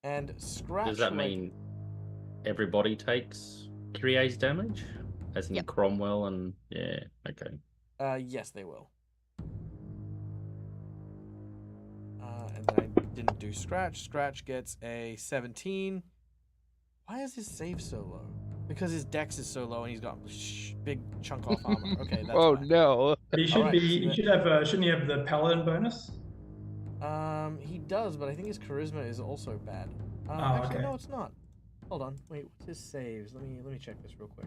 And Scratch. Does that like- mean everybody takes Kyrie's damage? As in Yep. Cromwell and... Yeah, okay. Yes, they will. And then I didn't do Scratch. Scratch gets a 17. Why is his save so low? Because his dex is so low and he's got big chunk off armor. Okay, that's oh fine. no. But he should Alright, be. so He should have. Shouldn't he have the paladin bonus? He does, but I think his charisma is also bad. Oh, Actually, okay. no, it's not. Hold on. Wait, what's his saves? Let me check this real quick.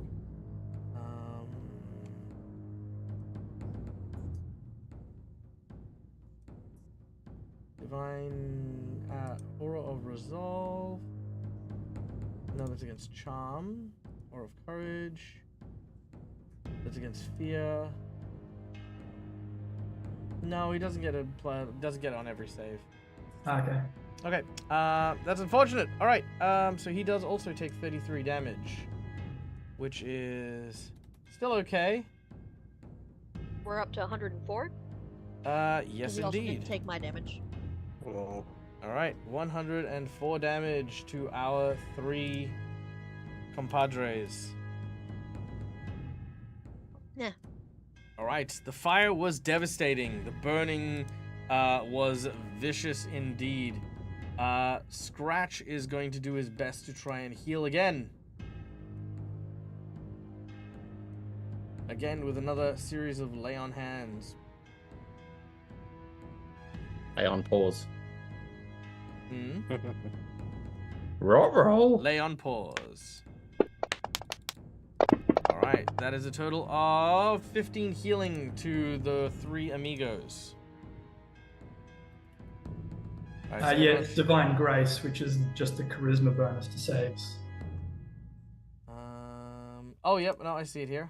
Divine Aura of Resolve. No, that's against Charm. Aura of Courage. That's against Fear. No, he doesn't get doesn't get it on every save. Okay. Okay, that's unfortunate. All right, so he does also take 33 damage, which is still okay. We're up to 104. Yes, he also indeed. didn't take my damage. Well, All right, 104 damage to our 3 compadres. Yeah. All right, the fire was devastating. The burning was vicious indeed. Scratch is going to do his best to try and heal again. Again with another series of lay on hands. Hey, on pause. Mm. Roll. Lay on pause. All right, that is a total of 15 healing to the 3 amigos. All right, so Yeah, everyone- Divine Grace, which is just a charisma bonus to saves. Oh, yep. No, I see it here.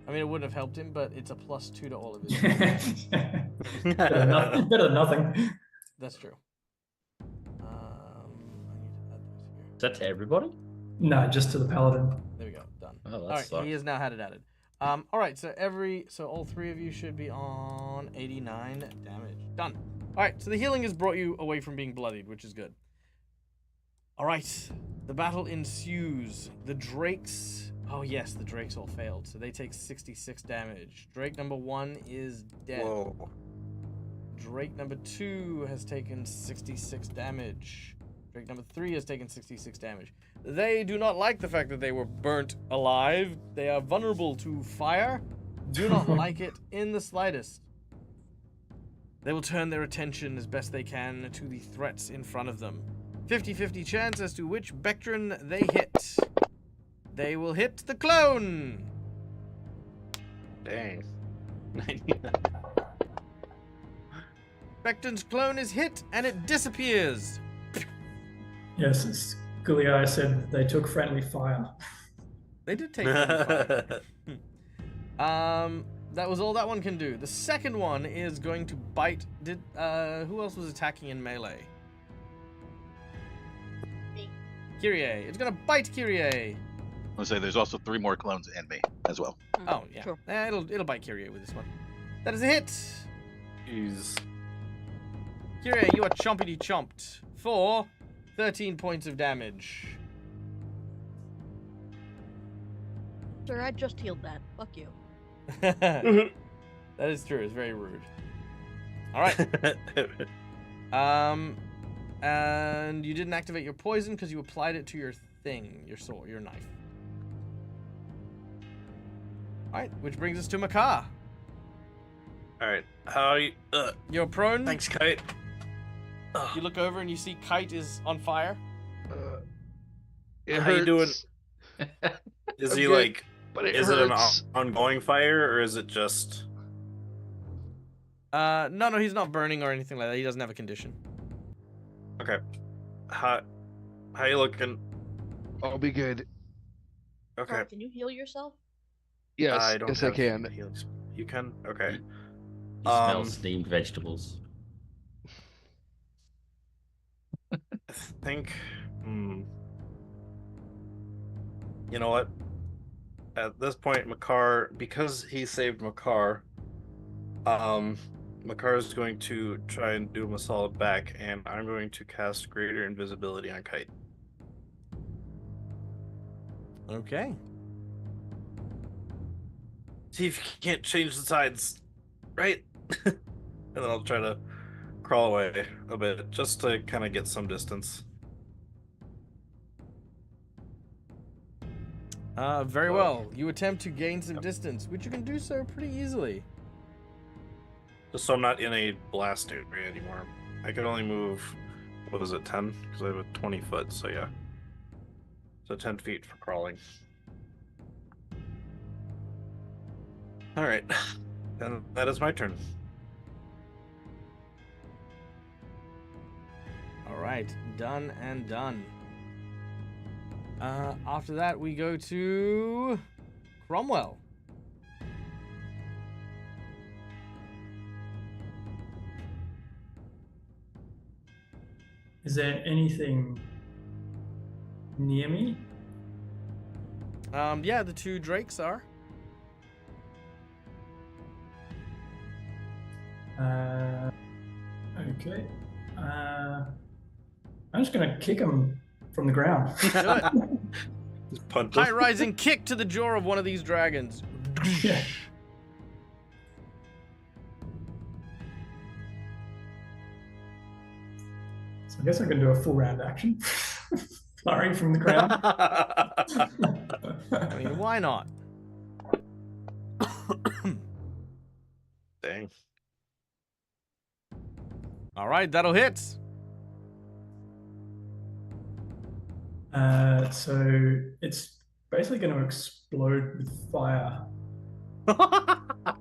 I mean, it wouldn't have helped him, but it's a +2 to all of his. Better than nothing. That's true. I need to add those here. Is that to everybody? No, just to the paladin. There we go. Done. Oh, that All right, sucks. he has now had it added. All right, so all 3 of you should be on 89 damage. Done. All right, so the healing has brought you away from being bloodied, which is good. All right, the battle ensues. The drakes. Oh yes, the drakes all failed, so they take 66 damage. Drake number 1 is dead. Whoa. Drake number 2 has taken 66 damage. Drake number 3 has taken 66 damage. They do not like the fact that they were burnt alive. They are vulnerable to fire. Do not like it in the slightest. They will turn their attention as best they can to the threats in front of them. 50-50 chance as to which Bectron they hit. They will hit the clone. Dang. Becton's clone is hit and it disappears. Yes, as Guliai said, they took friendly fire. They did take fire. That was all that one can do. The second one is going to bite. Who else was attacking in melee? Me. Kyrie. It's gonna bite Kyrie. I'll say there's also 3 more clones and me as well. Oh yeah. Sure. It'll bite Kyrie with this one. That is a hit. Jeez. Kyrie, you are chompity chomped for 13 points of damage. Sir, I just healed that. Fuck you. That is true. It's very rude. All right. And you didn't activate your poison because you applied it to your thing, your sword, your knife. All right, which brings us to Makar. All right. How are you? You're prone. Thanks, Kite. You look over and you see Kite is on fire. It How you doing? hurts, Is I'm he good, like? but it Is it an hurts. ongoing fire or is it just? No, he's not burning or anything like that. He doesn't have a condition. Okay. How you looking? I'll be good. Okay. Sorry, can you heal yourself? Yes, I don't yes, I have can. healings. You can. Okay. You smell steamed vegetables. I think. You know what? At this point, Makar, because he saved Makar, Makar is going to try and do him a solid back, and I'm going to cast Greater Invisibility on Kite. Okay. See if you can't change the sides, right? And then I'll try to crawl away a bit, just to kind of get some distance. Very well. You attempt to gain some distance, which you can do so pretty easily. Just so I'm not in a blast area anymore. I can only move, what was it, 10? Because I have a 20 foot, so yeah. So 10 feet for crawling. Alright. Then that is my turn. Alright, done and done. After that, we go to Cromwell. Is there anything near me? Yeah, the 2 drakes are. Okay. I'm just gonna kick him from the ground. Do it. Just punt High him. rising kick to the jaw of one of these dragons. Yeah. So I guess I can do a full round action. Flurry from the ground. I mean, why not? Dang. All right, that'll hit. So it's basically going to explode with fire. That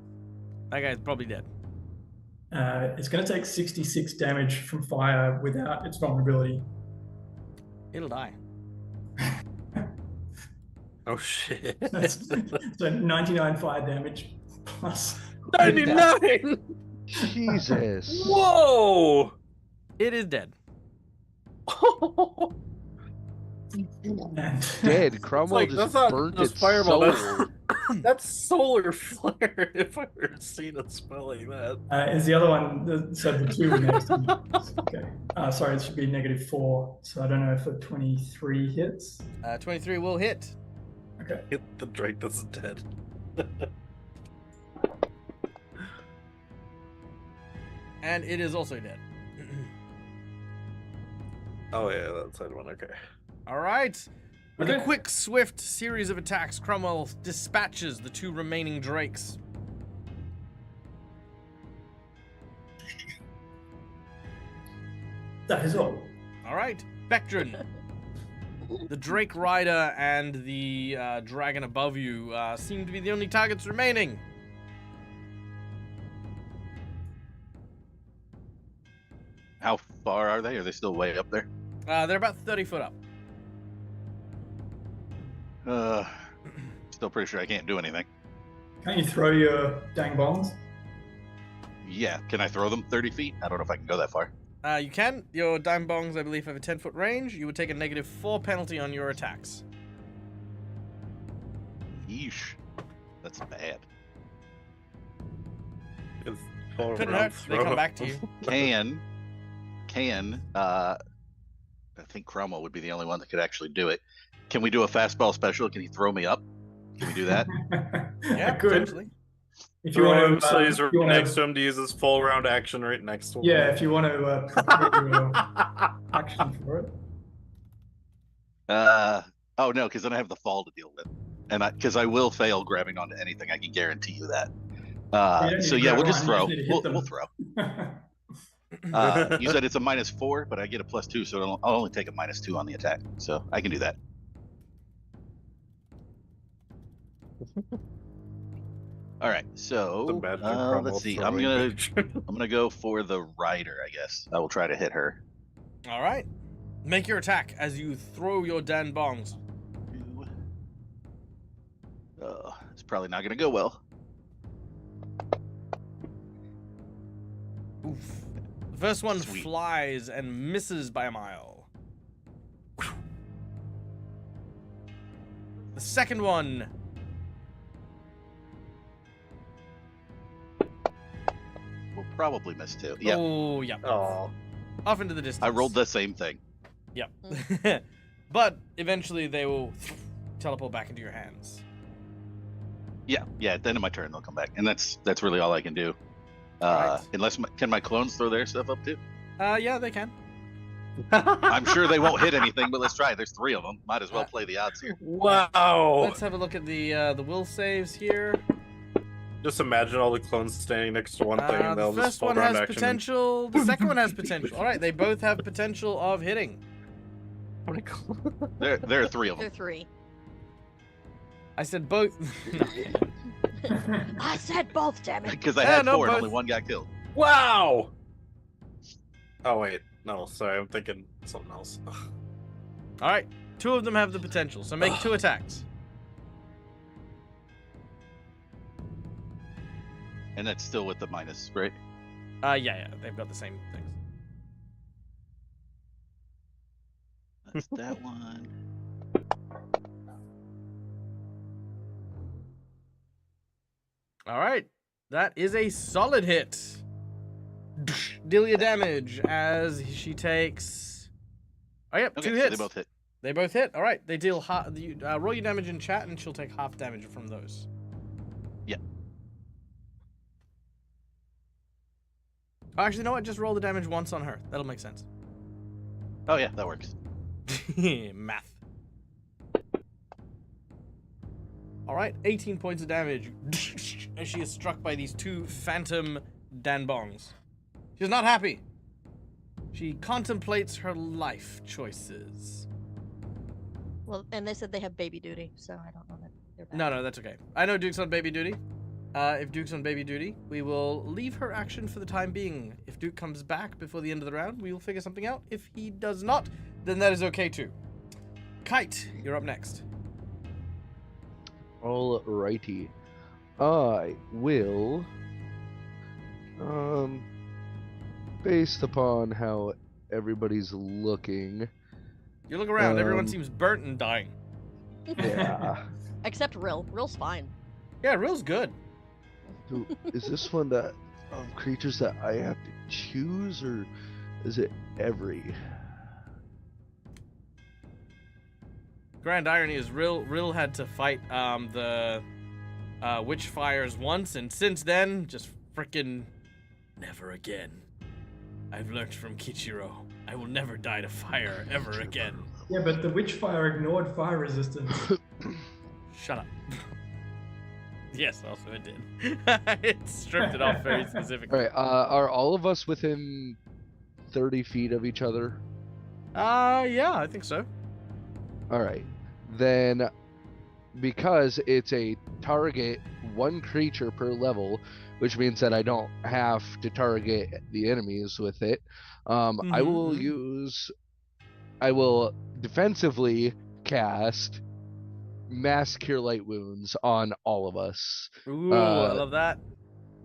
guy's probably dead. It's going to take 66 damage from fire without its vulnerability. It'll die. Oh shit. So 99 fire damage plus 99. Jesus. Whoa. It is dead. and Dead. Cromwell like, just that's not burnt just its fireball, soul. That's solar flare. If I've ever seen a spell like that. is the other one, so the two next to me. Okay. Sorry, it should be -4. So I don't know if a 23 hits. 23 will hit. Okay. Hit the drake that's dead. And it is also dead. Oh yeah, that side one. Okay. All right. With a Okay. quick, swift series of attacks, Cromwell dispatches the 2 remaining drakes. That is all. All right, Bectrin. The Drake Rider and the dragon above you seem to be the only targets remaining. How far are they? Are they still way up there? They're about 30 foot up. Still pretty sure I can't do anything. Can't you throw your dang bombs? Yeah, can I throw them 30 feet? I don't know if I can go that far. You can. Your dime bongs, I believe, have a 10-foot range. You would take a -4 penalty on your attacks. Yeesh. That's bad. It's all Couldn't around hurt. They come throw. back to you. I think Cromwell would be the only one that could actually do it. Can we do a fastball special? Can he throw me up? Can we do that? Yeah, I could. potentially. If you Throw want him to, so he's if you right want next to him to use his full round action right next to him. yeah, if you want to prepare your action for it. Oh no, because then I have the fall to deal with, and because I will fail grabbing onto anything. I can guarantee you that. don't need So to yeah, grab we'll just on, you throw. just need to hit We'll them. throw. You said it's a -4, but I get a +2, so I'll only take a -2 on the attack. So I can do that. All right, The so magic crumble let's see. throwing picture. I'm gonna go for the rider. I guess I will try to hit her. All right. Make your attack as you throw your Dan bongs. It's probably not gonna go well. Oof. The first one Sweet. flies and misses by a mile. The second one We'll probably miss too. Yeah, Oh, yeah. Oh, Off into the distance. I rolled the same thing. Yep. But eventually they will teleport back into your hands. Yeah. At the end of my turn, they'll come back, and that's really all I can do. Right. Unless can my clones throw their stuff up too? Yeah, they can. I'm sure they won't hit anything, but let's try. There's 3 of them. Might as well play the odds here. wow! Let's have a look at the will saves here. Just imagine all the clones standing next to one thing, and The they'll just first fall one around has action. potential. The second one has potential. All right, they both have potential of hitting. How many clones? There are 3 of They're them. 3. I said both. No. I said both, damn it. Because I Yeah, had no, 4 and both. only 1 got killed. Wow! Oh wait, no, sorry, I'm thinking something else. Ugh. All right, 2 of them have the potential, so make 2 attacks. And that's still with the minus, right? Yeah, they've got the same things. That's that one. All right, that is a solid hit. Deal your damage as she takes. Oh, yep, Okay, 2 so hits. they both hit. They both hit. All right, they deal half. Roll your damage in chat, and she'll take half damage from those. Yeah. Oh, actually, you know what? Just roll the damage once on her. That'll make sense. Oh yeah, that works. Math. All right, 18 points of damage as she is struck by these 2 phantom danbongs. She's not happy. She contemplates her life choices. Well, and they said they have baby duty, so I don't know that they're back. No, that's okay. I know Duke's on baby duty. If Duke's on baby duty, we will leave her action for the time being. If Duke comes back before the end of the round, we will figure something out. If he does not, then that is okay too. Kite, you're up next. Alrighty. I will, based upon how everybody's looking, You look around, everyone Um, seems burnt and dying. yeah. Except Rill. Rill's fine. Yeah, Rill's good. So, is this one that creatures that I have to choose, or is it every? Grand irony is Rill had to fight the witch fires once, and since then, just frickin' never again. I've learned from Kichiro. I will never die to fire ever again. Yeah, but the witchfire ignored fire resistance. Shut up. Yes, also it did. It stripped it off very specifically. All right. Are all of us within 30 feet of each other? Yeah, I think so. All right. Then, because it's a target one creature per level, which means that I don't have to target the enemies with it, I will I will defensively cast Mass Cure Light Wounds on all of us. Ooh, I love that.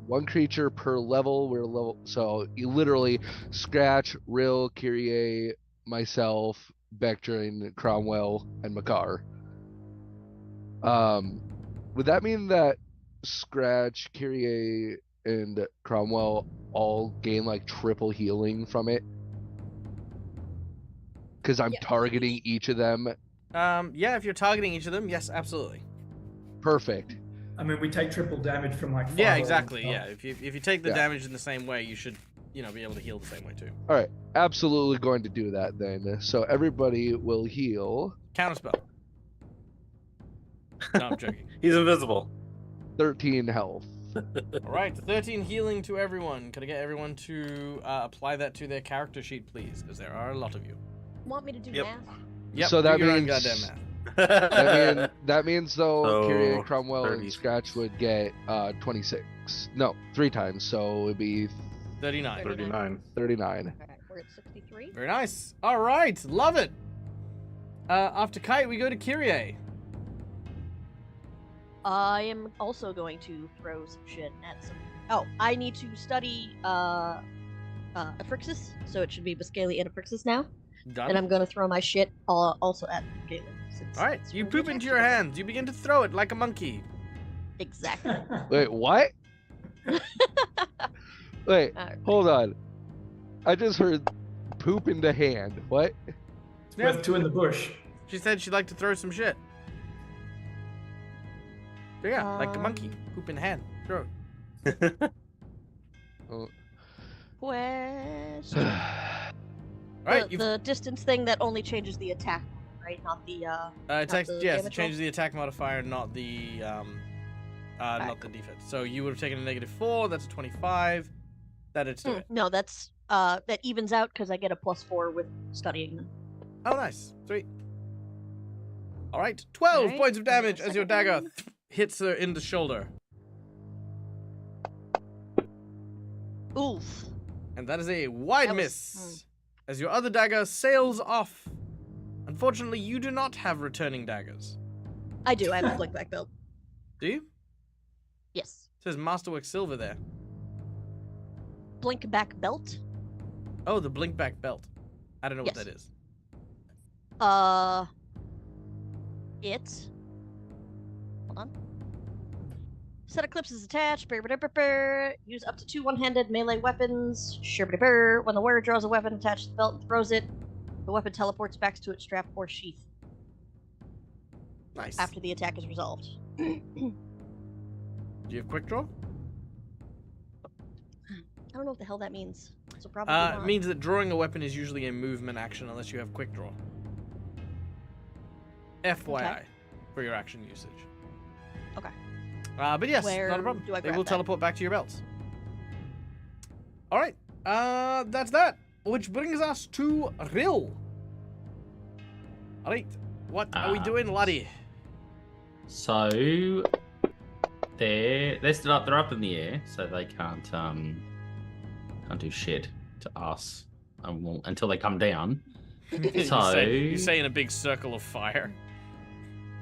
One creature per level. We're level, so you literally scratch Rill, Kyrie, myself, Bectrin, Cromwell, and Makar. Would that mean that Scratch, Kyrie, and Cromwell all gain like triple healing from it? Because I'm targeting each of them. Yeah, if you're targeting each of them, yes, absolutely. Perfect. I mean, we take triple damage from like. Yeah, fire and exactly. stuff. Yeah, if you take the Yeah. damage in the same way, you should, be able to heal the same way too. All right, absolutely going to do that then. So everybody will heal Counterspell. No, I'm joking. He's invisible. 13 health. All right, 13 healing to everyone. Could I get everyone to apply that to their character sheet, please? Because there are a lot of you. Want me to do Yep. math? Yep. So that do your own means- goddamn math. That means though, So, Kyrie, Cromwell, 30. and Scratch would get 26. No, 3 times. So it'd be 39. 39. 39. Alright, we're at 63. Very nice. All right, love it. After Kite, we go to Kyrie. I am also going to throw some shit at some. Oh, I need to study Aphrixis, so it should be Biscali and Aphrixis now. Done. And I'm going to throw my shit also at Galen. All right, it's you really poop into your attached to hands. You begin to throw it like a monkey. them. Exactly. Wait, what? Wait, Alright. hold on. I just heard poop in the hand. What? Yeah. With two in the bush. She said she'd like to throw some shit. So yeah, like a monkey. Poop in hand. Throw it. Question. All right, the distance thing that only changes the attack, right? Not the it takes, the yes, it damage changes the attack modifier, not the not the defense. So you would have taken a -4. That's a 25. That it's to it. No, that's that evens out because I get a +4 with studying them. Oh, nice, sweet. All right, 12 Alright, points of and then damage the as your second dagger one. hits her in the shoulder, Oof. and that is a wide That was- miss. As your other dagger sails off. Unfortunately, you do not have returning daggers. I do. I have a blinkback belt. Do you? Yes. It says Masterwork Silver there. Blinkback belt. Oh, the blinkback belt. I don't know what Yes. that is. It. Hold on. Set eclipses attached. Brr, brr, brr, brr. Use up to 2 one-handed melee weapons. Brr. When the warrior draws a weapon attached to the belt and throws it, the weapon teleports back to its strap or sheath Nice. after the attack is resolved. Do you have quick draw? I don't know what the hell that means. So probably It not. means that drawing a weapon is usually a movement action unless you have quick draw. FYI, for your action usage. Okay. But yes, Where not a problem. do I They grab will that? teleport back to your belts. All right. That's that. Which brings us to Rill. All right. What are we doing, laddie? So they're still up. They're up in the air, so they can't do shit to us until they come down. You say in a big circle of fire.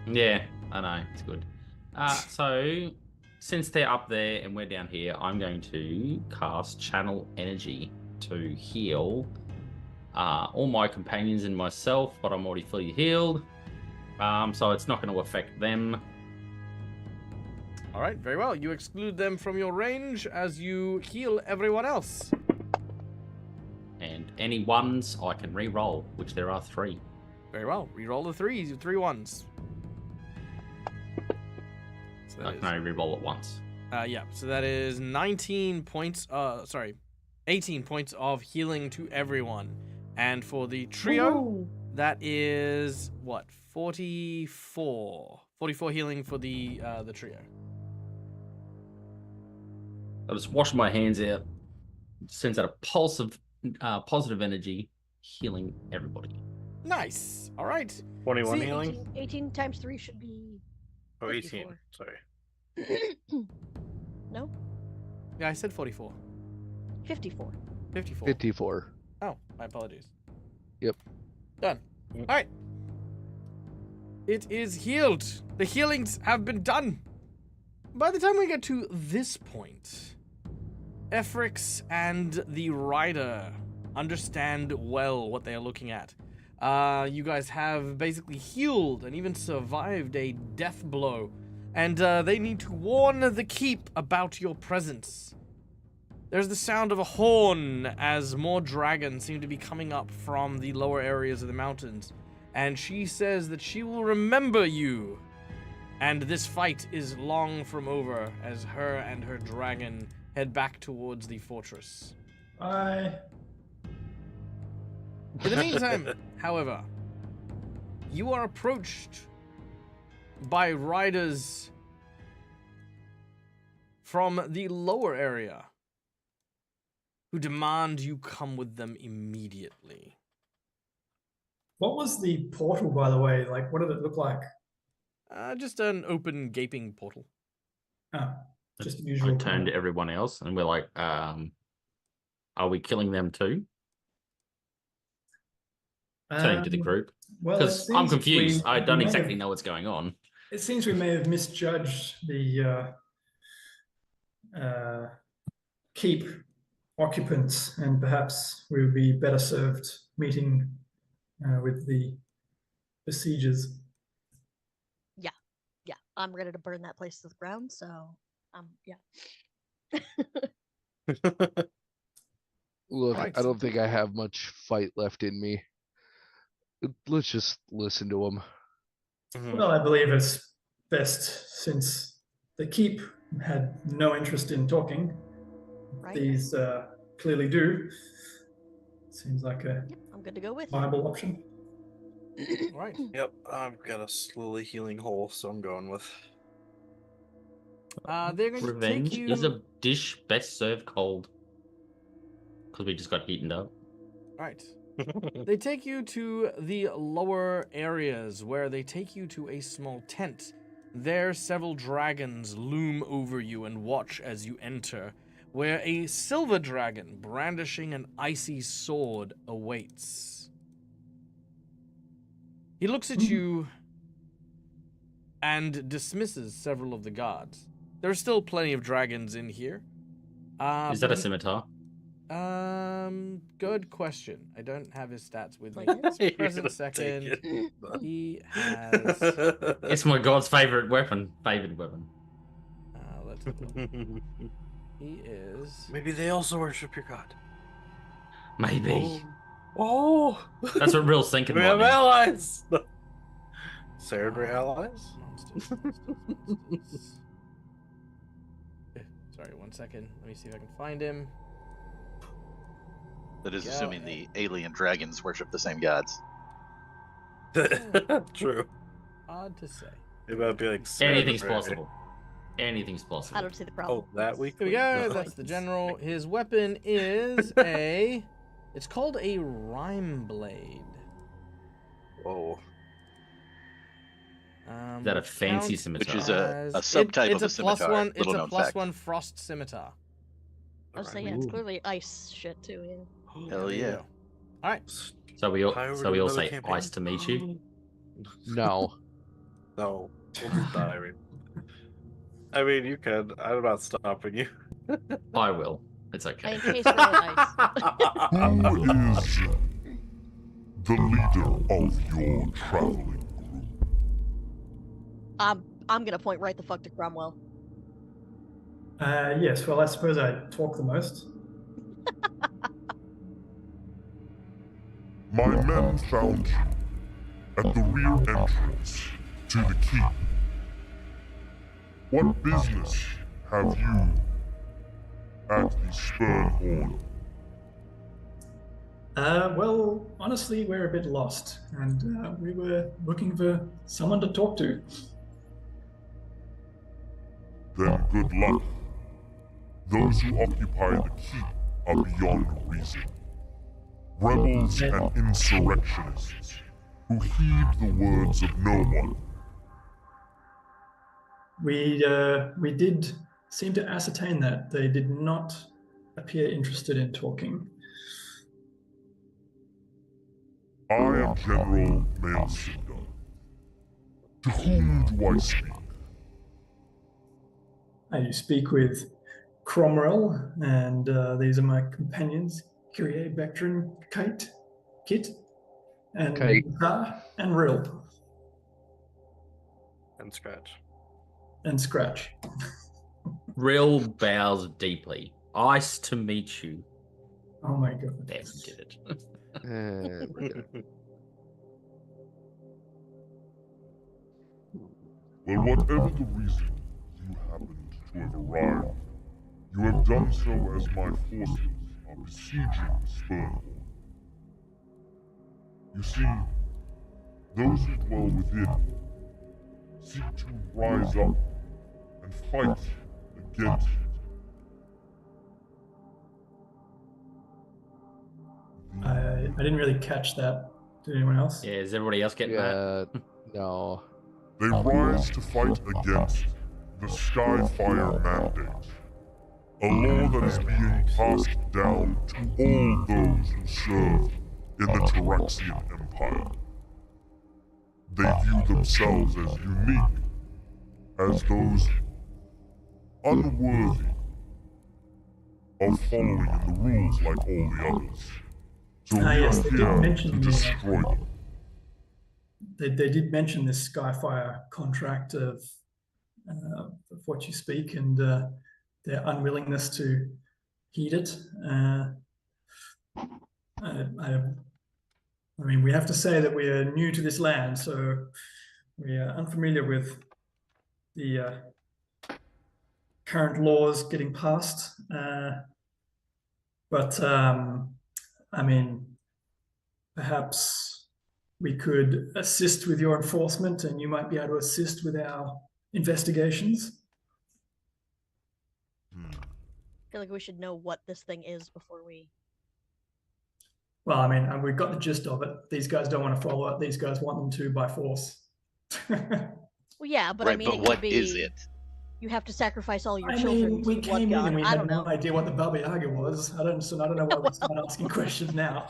Yeah, I know, it's good. So since they're up there and we're down here, I'm going to cast Channel Energy to heal all my companions and myself, but I'm already fully healed. So it's not going to affect them. All right, very well. You exclude them from your range as you heal everyone else. And any ones I can re-roll, which there are 3. Very well. Reroll the 3s, 3 1s. So I can only re-roll it once. yeah, so that is 18 points of healing to everyone. And for the trio, Ooh. that is what? 44. 44 healing for the trio. I'll just wash my hands out. Sends out a pulse of positive energy, healing everybody. Nice. All right. 21 See, healing? 18 times 3 should be. Oh, 18. 54. Sorry. No? Yeah, I said 44. 54. 54. 54. Oh, my apologies. Yep. Done. All right. It is healed. The healings have been done. By the time we get to this point, Efrix and the rider understand well what they are looking at. You guys have basically healed and even survived a death blow, and they need to warn the keep about your presence. There's the sound of a horn as more dragons seem to be coming up from the lower areas of the mountains, and she says that she will remember you. And this fight is long from over as her and her dragon head back towards the fortress. Bye. In the meantime, however, you are approached by riders from the lower area who demand you come with them immediately. What was the portal, by the way? Like, what did it look like? Just an open, gaping portal. Oh, just the I usual. turn to everyone else and we're like, are we killing them too? Turning to the group. Well, Because I'm confused. I don't exactly know what's going on. It seems we may have misjudged the keep occupants, and perhaps we would be better served meeting with the besiegers. Yeah, I'm ready to burn that place to the ground, so, yeah. Look, Right. I don't think I have much fight left in me. Let's just listen to them. Well, I believe it's best, since the keep had no interest in talking. Right. These clearly do. Seems like a Yep, I'm good to go with. viable option. Right. Yep, I've got a slowly healing hole, so I'm going with. They're going Revenge to take you... is a dish best served cold. Because we just got heated up. Right. They take you to the lower areas where they take you to a small tent. There, several dragons loom over you and watch as you enter, where a silver dragon brandishing an icy sword awaits. He looks at you and dismisses several of the guards. There are still plenty of dragons in here. Is that a scimitar? Good question. I don't have his stats with me. Like This You're present gonna second, take it. he has. It's my god's favorite weapon. Favored weapon. Let's look. He is. Maybe they also worship your god. Maybe. Oh! That's what real thinking We have might allies! Sarah, we're allies? Sorry, 1 second. Let me see if I can find him. That is Yeah. assuming the alien dragons worship the same gods. True. Odd to say. It might be like be. Sarah Anything's the Prairie. possible. Anything's I possible. don't see the problem. Oh, that week? Here we go. That's the general. His weapon is a. It's called a rhyme blade. Whoa. Is that a fancy counts scimitar? Which is a as- subtype it's of a scimitar. +1. It's Little a known plus fact. +1 frost scimitar. I was saying, yeah, it's clearly ice shit too. Yeah. Hell There you yeah. go. All right. So we all Highway so to we all another say campaign? ice to meet you. No. No, we'll just die. I mean, you can. I'm not stopping you. I will. It's I okay. encase roll ice. Who is the leader of your traveling group? I'm gonna point right the fuck to Cromwell. Yes, well, I suppose I talk the most. My men found you at the rear entrance to the keep. What business have you at the Spurn Horn? Well, honestly, we're a bit lost, and we were looking for someone to talk to. Then good luck. Those who occupy the keep are beyond reason. Rebels and insurrectionists who heed the words of no one. We did seem to ascertain that they did not appear interested in talking. I am General Maelcinder. To whom do I speak? You speak with Cromwell, and these are my companions, Kyrie, Bectrin, Kit, and Kate. And Rill, And Scratch. and Scratch. Real bows deeply. Ice to meet you. Oh my god. There, you did it. There we go. Well, whatever the reason you happened to have arrived, you have done so as my forces are besieging Spurnhorn. You see, those who dwell within seek to rise up and fight against it. I didn't really catch that. Did anyone else? Yeah, is everybody else getting that? Yeah. No. They rise to fight against the Skyfire Mandate, a law that is being passed down to all those who serve in the Triaxian Empire. They view themselves as unique, as those unworthy of following in the rules like all the others. So we yes, are they did here mention to the- destroy them. They did mention this Skyfire contract of what you speak, and their unwillingness to heed it. I mean, we have to say that we are new to this land, so we are unfamiliar with the current laws getting passed. But I mean, perhaps we could assist with your enforcement, and you might be able to assist with our investigations. I feel like we should know what this thing is before we. Well, I mean, we've got the gist of it. These guys don't want to follow it. These guys want them to by force. Well, yeah, but I Right, mean, but it what could be. is it? You have to sacrifice all your I children mean, we to the blood came in god. and we I had don't know. no idea what the Baba Yaga was. I don't know why we start asking questions now.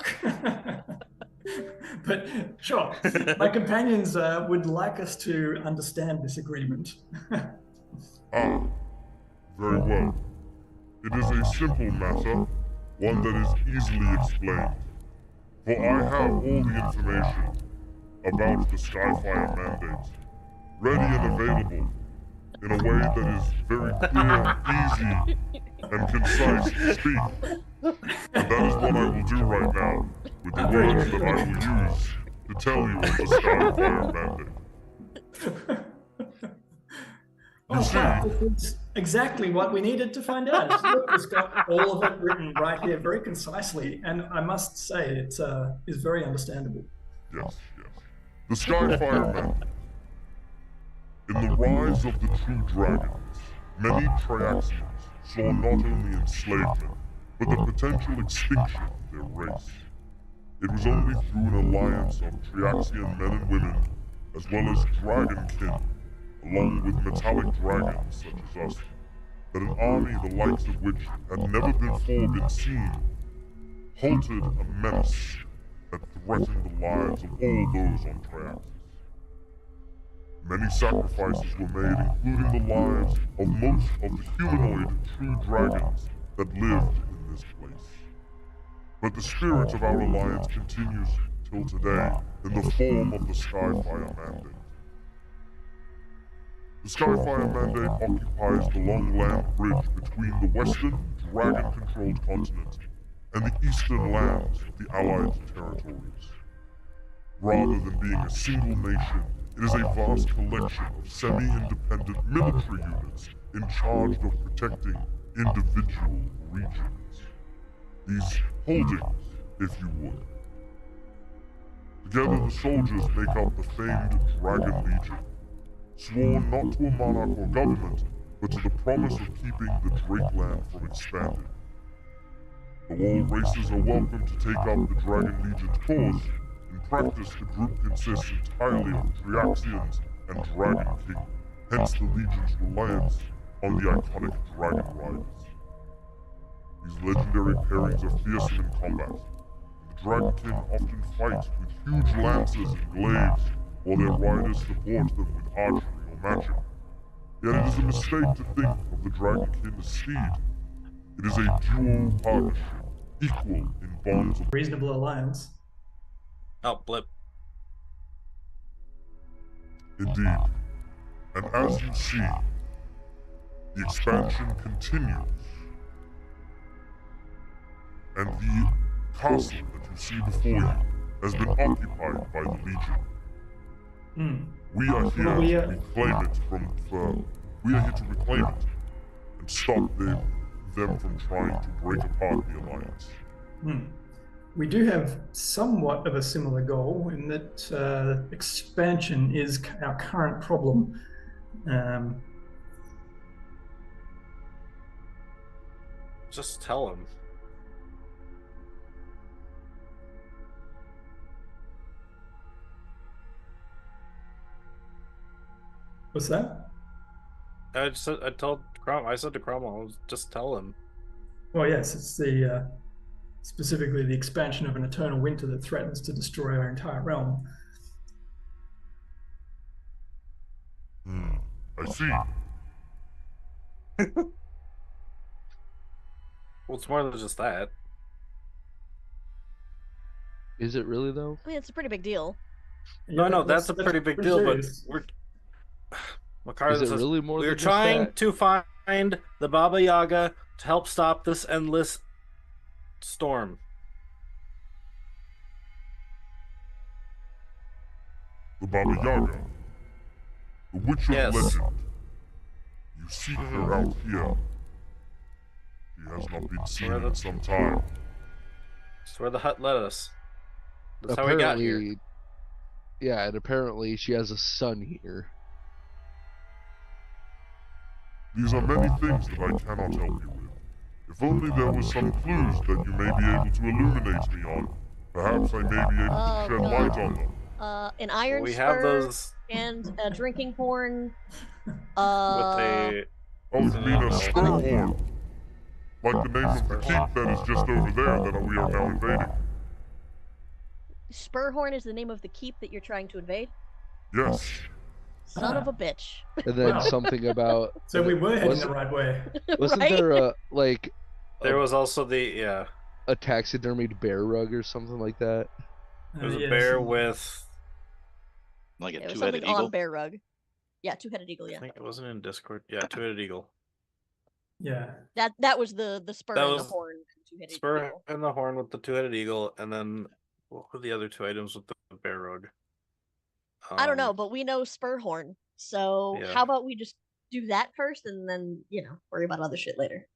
But sure, my companions would like us to understand this agreement. Ah, very well. It is a simple matter, one that is easily explained. For I have all the information about the Skyfire Mandate, ready and available, in a way that is very clear, easy, and concise to speak. And that is what I will do right now, with the words that I will use to tell you of the Skyfire Mandate. Oh, wow, this is exactly what we needed to find out. Look, it's got all of it written right here very concisely, and I must say it is very understandable. Yes, yes. The Skyfire Mandate. In the rise of the true dragons, many Triaxians saw not only enslavement, but the potential extinction of their race. It was only through an alliance of Triaxian men and women as well as dragonkin, along with metallic dragons such as us, that an army the likes of which had never before been seen, halted a menace that threatened the lives of all those on Triaxus. Many sacrifices were made, including the lives of most of the humanoid true dragons that lived in this place. But the spirit of our alliance continues till today in the form of the Skyfire Mandate. The Skyfire Mandate occupies the long land bridge between the western, dragon-controlled continent and the eastern lands of the Allied territories. Rather than being a single nation, it is a vast collection of semi-independent military units in charge of protecting individual regions. These holdings, if you would. Together the soldiers make up the famed Dragon Legion, sworn not to a monarch or government, but to the promise of keeping the Drakeland from expanding. Though all races are welcome to take up the Dragon Legion's cause, in practice the group consists entirely of Triaxians and Dragon King, hence the Legion's reliance on the iconic dragonriders. These legendary pairings are fearsome in combat, and the Dragon King often fight with huge lances and glaives, while their riders support them with archery or magic. Yet it is a mistake to think of the Dragon King as speed. It is a dual partnership, equal in bonds of Reasonable alliance. Oh, blip. indeed. And as you see, the expansion continues. And the castle that you see before you has been occupied by the Legion. We are here to reclaim it we are here to reclaim it and stop them from trying to break apart the alliance. We do have somewhat of a similar goal in that expansion is our current problem. Just tell him. What's that? I said to Cromwell, just tell him. Well, yes, it's the specifically the expansion of an eternal winter that threatens to destroy our entire realm. I see. Well, it's more than just that. Is it really though? I mean, it's a pretty big deal. No, that's a pretty big deal, but serious. we're... Makara Is it says, really more we're than just trying that? to find the Baba Yaga to help stop this endless storm. The Baba Yaga, the witch of Yes. legend. You seek her out here. She has not been seen in some time. That's where the hut led us. That's how we got here. Yeah, and apparently she has a son here. These are many things that I cannot help you with. If only there was some clues that you may be able to illuminate me on. Perhaps I may be able to shed light on them. An iron We spur have those and a drinking horn. with a... Oh, you mean a spur horn? Like the name of the keep that is just over there that we are now invading. Spurhorn is the name of the keep that you're trying to invade. Yes. Son of a bitch. And then Wow. something about So we were heading the wasn't, right way. wasn't Right? there a like There was also the... a taxidermied bear rug or something like that? There was a Yes. bear with... Like a It was two-headed something eagle. on bear rug. Yeah, two-headed eagle. I Yeah, think it wasn't in Discord. Yeah, two-headed eagle. Yeah. that was the spur That and was the horn. Two-headed Spur eagle. and the horn with the two-headed eagle, and then what were the other two items with the bear rug? I don't know, but we know Spurhorn. So yeah. how about we just do that first, and then worry about other shit later.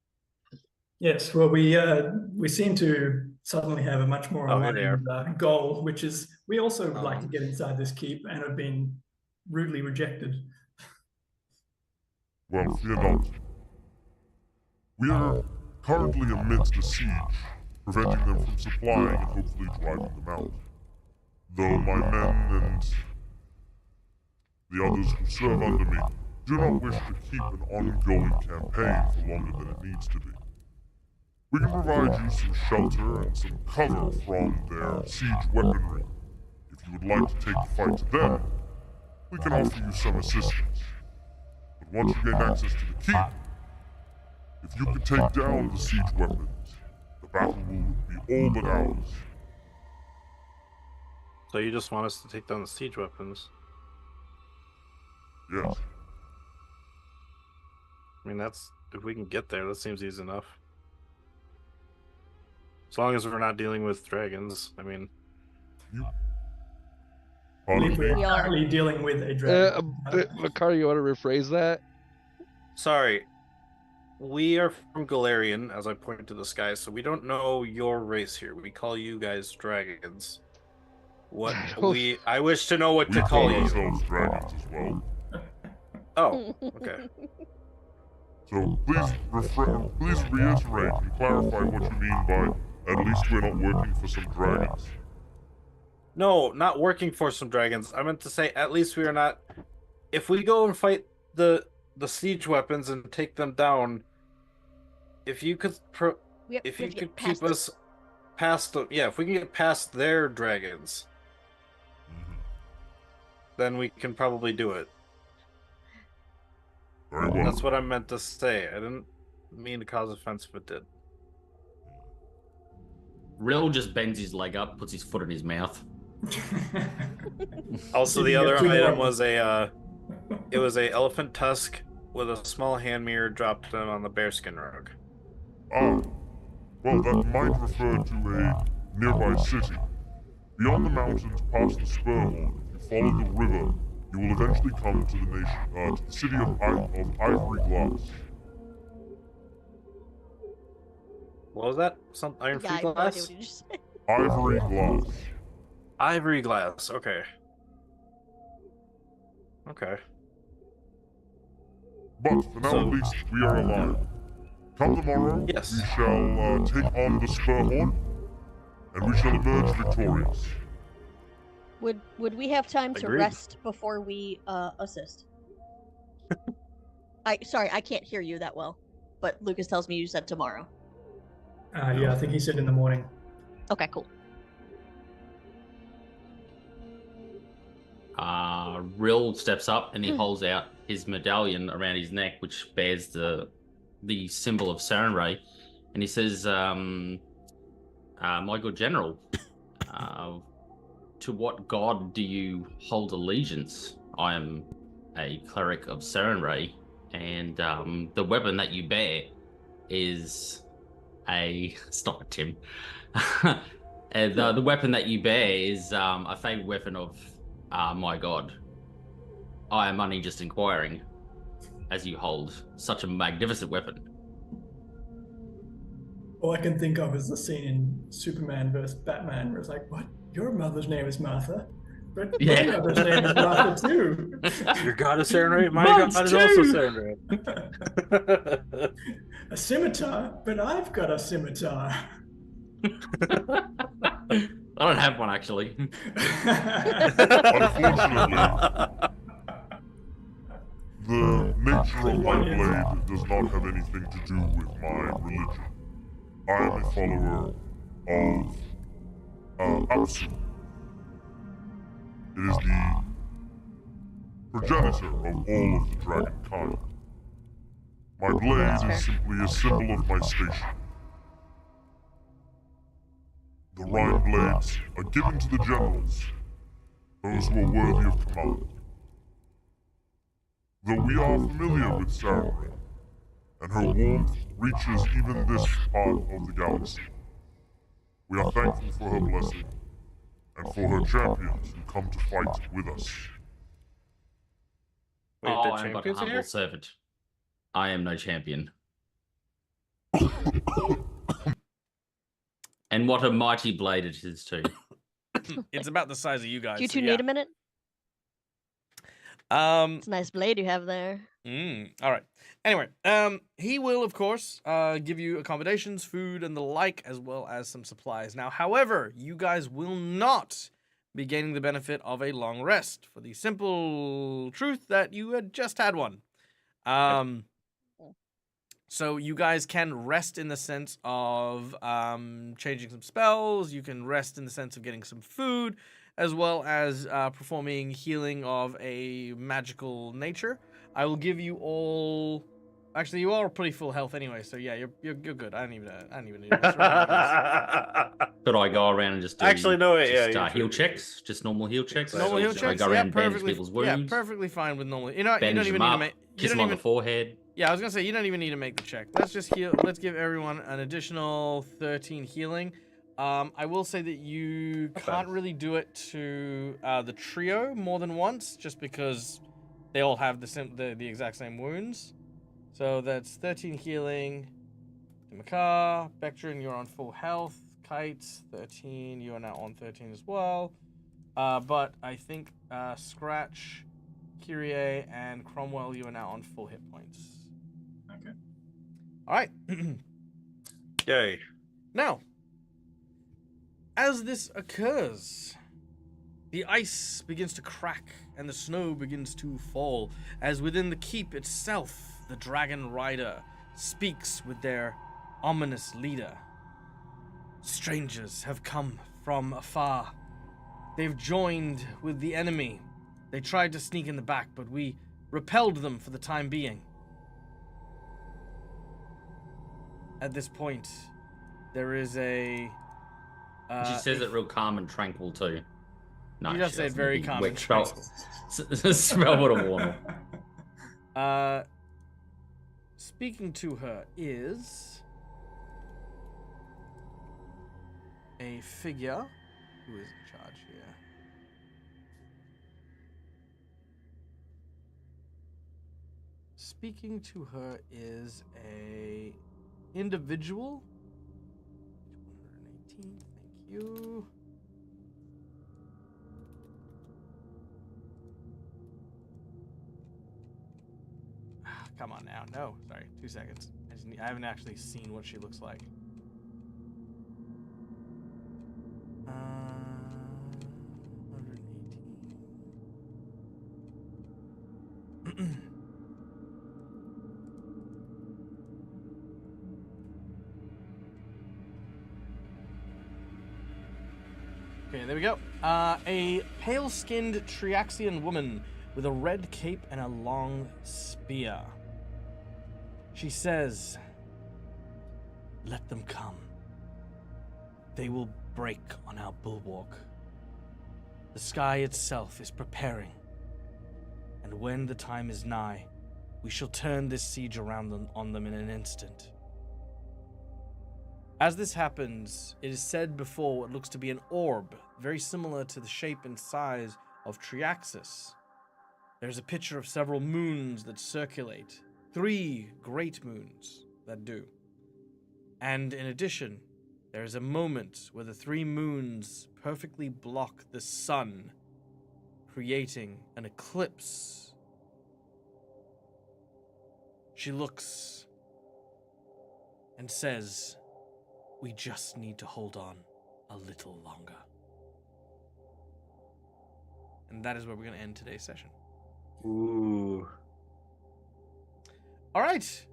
Yes. Well, we seem to suddenly have a much more Oh, here they aligned goal, which is we also would like to Um, get inside this keep and have been rudely rejected. Well, fear not. We are currently amidst a siege, preventing them from supplying and hopefully driving them out. Though my men and The others who serve under me do not wish to keep an ongoing campaign for longer than it needs to be. We can provide you some shelter and some cover from their siege weaponry. If you would like to take the fight to them, we can offer you some assistance. But once you gain access to the keep, if you can take down the siege weapons, the battle will be all but ours. So you just want us to take down the siege weapons? Yes. I mean, that's if we can get there. That seems easy enough. As long as we're not dealing with dragons. I mean, I believe we're We are. currently dealing with a dragon. Makar, you want to rephrase that? sorry. We are from Golarion, as I point to the sky, so we don't know your race here. We call you guys dragons. What I wish to know what We to call call you. ourselves dragons as well. Oh, okay. So please reiterate and clarify what you mean by at least we're not working for some dragons. No, not working for some dragons. I meant to say at least we are not. If we go and fight the siege weapons and take them down, if you could if you could keep us past the if we can get past their dragons, then we can probably do it. Very well. That's what I meant to say. I didn't mean to cause offense if it did. Rill just bends his leg up, puts his foot in his mouth. Also, the You other get two item more. was a elephant tusk with a small hand mirror dropped on the bearskin rug. Ah, well, that might refer to a nearby city. Beyond the mountains, past the Spurhorn, if you follow the river, you will eventually come to the city of Ivory Glass. What was that? Some iron Yeah, I free have no idea glass? what you just said. Ivory Glass. Ivory glass. Okay. Okay. But for now, So- at least, we are alive. Come tomorrow, Yes. we shall take on the Spurhorn, and we shall emerge victorious. Would we have time to Agreed. rest before we assist? Sorry, I can't hear you that well. But Lucas tells me you said tomorrow. Yeah, I think he said in the morning. Okay, cool. Rill steps up and he holds out his medallion around his neck, which bears the symbol of Sarenrae, and he says, "My good general, to what god do you hold allegiance? I am a cleric of Sarenrae, and the weapon that you bear is a stop it, Tim. And the weapon that you bear is a favorite weapon of my god. I am only just inquiring, as you hold such a magnificent weapon." All I can think of is the scene in Superman vs. Batman where it's like, what? Your mother's name is Martha? But Yeah. my mother's name is Martha too. Your god is Sarenrae? My Mine's god is also too! Sarenrae. A scimitar? But I've got a scimitar. I don't have one, actually. Unfortunately, the nature of my blade does not have anything to do with my religion. I am a follower of Apsu. It is the progenitor of all of the dragon kind. My blade is simply a symbol of my station. The Rhine blades are given to the generals, those who are worthy of command. Though we are familiar with Sarenrae, and her warmth reaches even this part of the galaxy, we are thankful for her blessing, and for her champions who come to fight with us. Wait, Oh, the I am but a champions humble here? servant. I am no champion. And what a mighty blade it is, too. It's about the size of you guys. Do you so two yeah. need a minute? It's a nice blade you have there. All right. Anyway, he will, of course, give you accommodations, food, and the like, as well as some supplies. Now, however, you guys will not be gaining the benefit of a long rest for the simple truth that you had just had one. So you guys can rest in the sense of changing some spells. You can rest in the sense of getting some food, as well as performing healing of a magical nature. I will give you all. Actually, you are pretty full health anyway, so yeah, you're good. I don't even need to mess. Could I go around and just do Actually, no, wait, just, yeah, heal checks? Just normal heal checks? Normal heal Should I checks. go Yeah, around and bandage perfectly. people's Yeah, wounds? perfectly fine with normal. You don't Bandage even them need to up, make. kiss them on the forehead. Yeah, I was gonna say you don't even need to make the check. Let's just heal. Let's give everyone an additional 13 healing. I will say that you can't really do it to the trio more than once, just because they all have the exact same wounds. So that's 13 healing. Makar, Bectrin, you're on full health. Kite, 13. You are now on 13 as well. But I think Scratch, Kyrie, and Cromwell, you are now on full hit points. Okay. All right. Yay. Now, as this occurs, the ice begins to crack and the snow begins to fall, as within the keep itself, the Dragon Rider speaks with their ominous leader. Strangers have come from afar. They've joined with the enemy. They tried to sneak in the back, but we repelled them for the time being. At this point, there is a... She says it real calm and tranquil too. No, You just she say it doesn't. very Maybe calm wet and spell. tranquil. Spell would have worn her. Speaking to her is a figure who is in charge here. Speaking to her is a individual. 118, thank you. Come on now. No, sorry. 2 seconds. I haven't actually seen what she looks like. 118. Okay, there we go. A pale-skinned Triaxian woman with a red cape and a long spear. She says, "Let them come. They will break on our bulwark. The sky itself is preparing, and when the time is nigh, we shall turn this siege around on them in an instant." As this happens, it is said before what looks to be an orb, very similar to the shape and size of Triaxus. There's a picture of several moons that circulate, 3 great moons that do. And in addition, there is a moment where the 3 moons perfectly block the sun, creating an eclipse. She looks and says, "We just need to hold on a little longer." And that is where we're going to end today's session. Ooh. All right.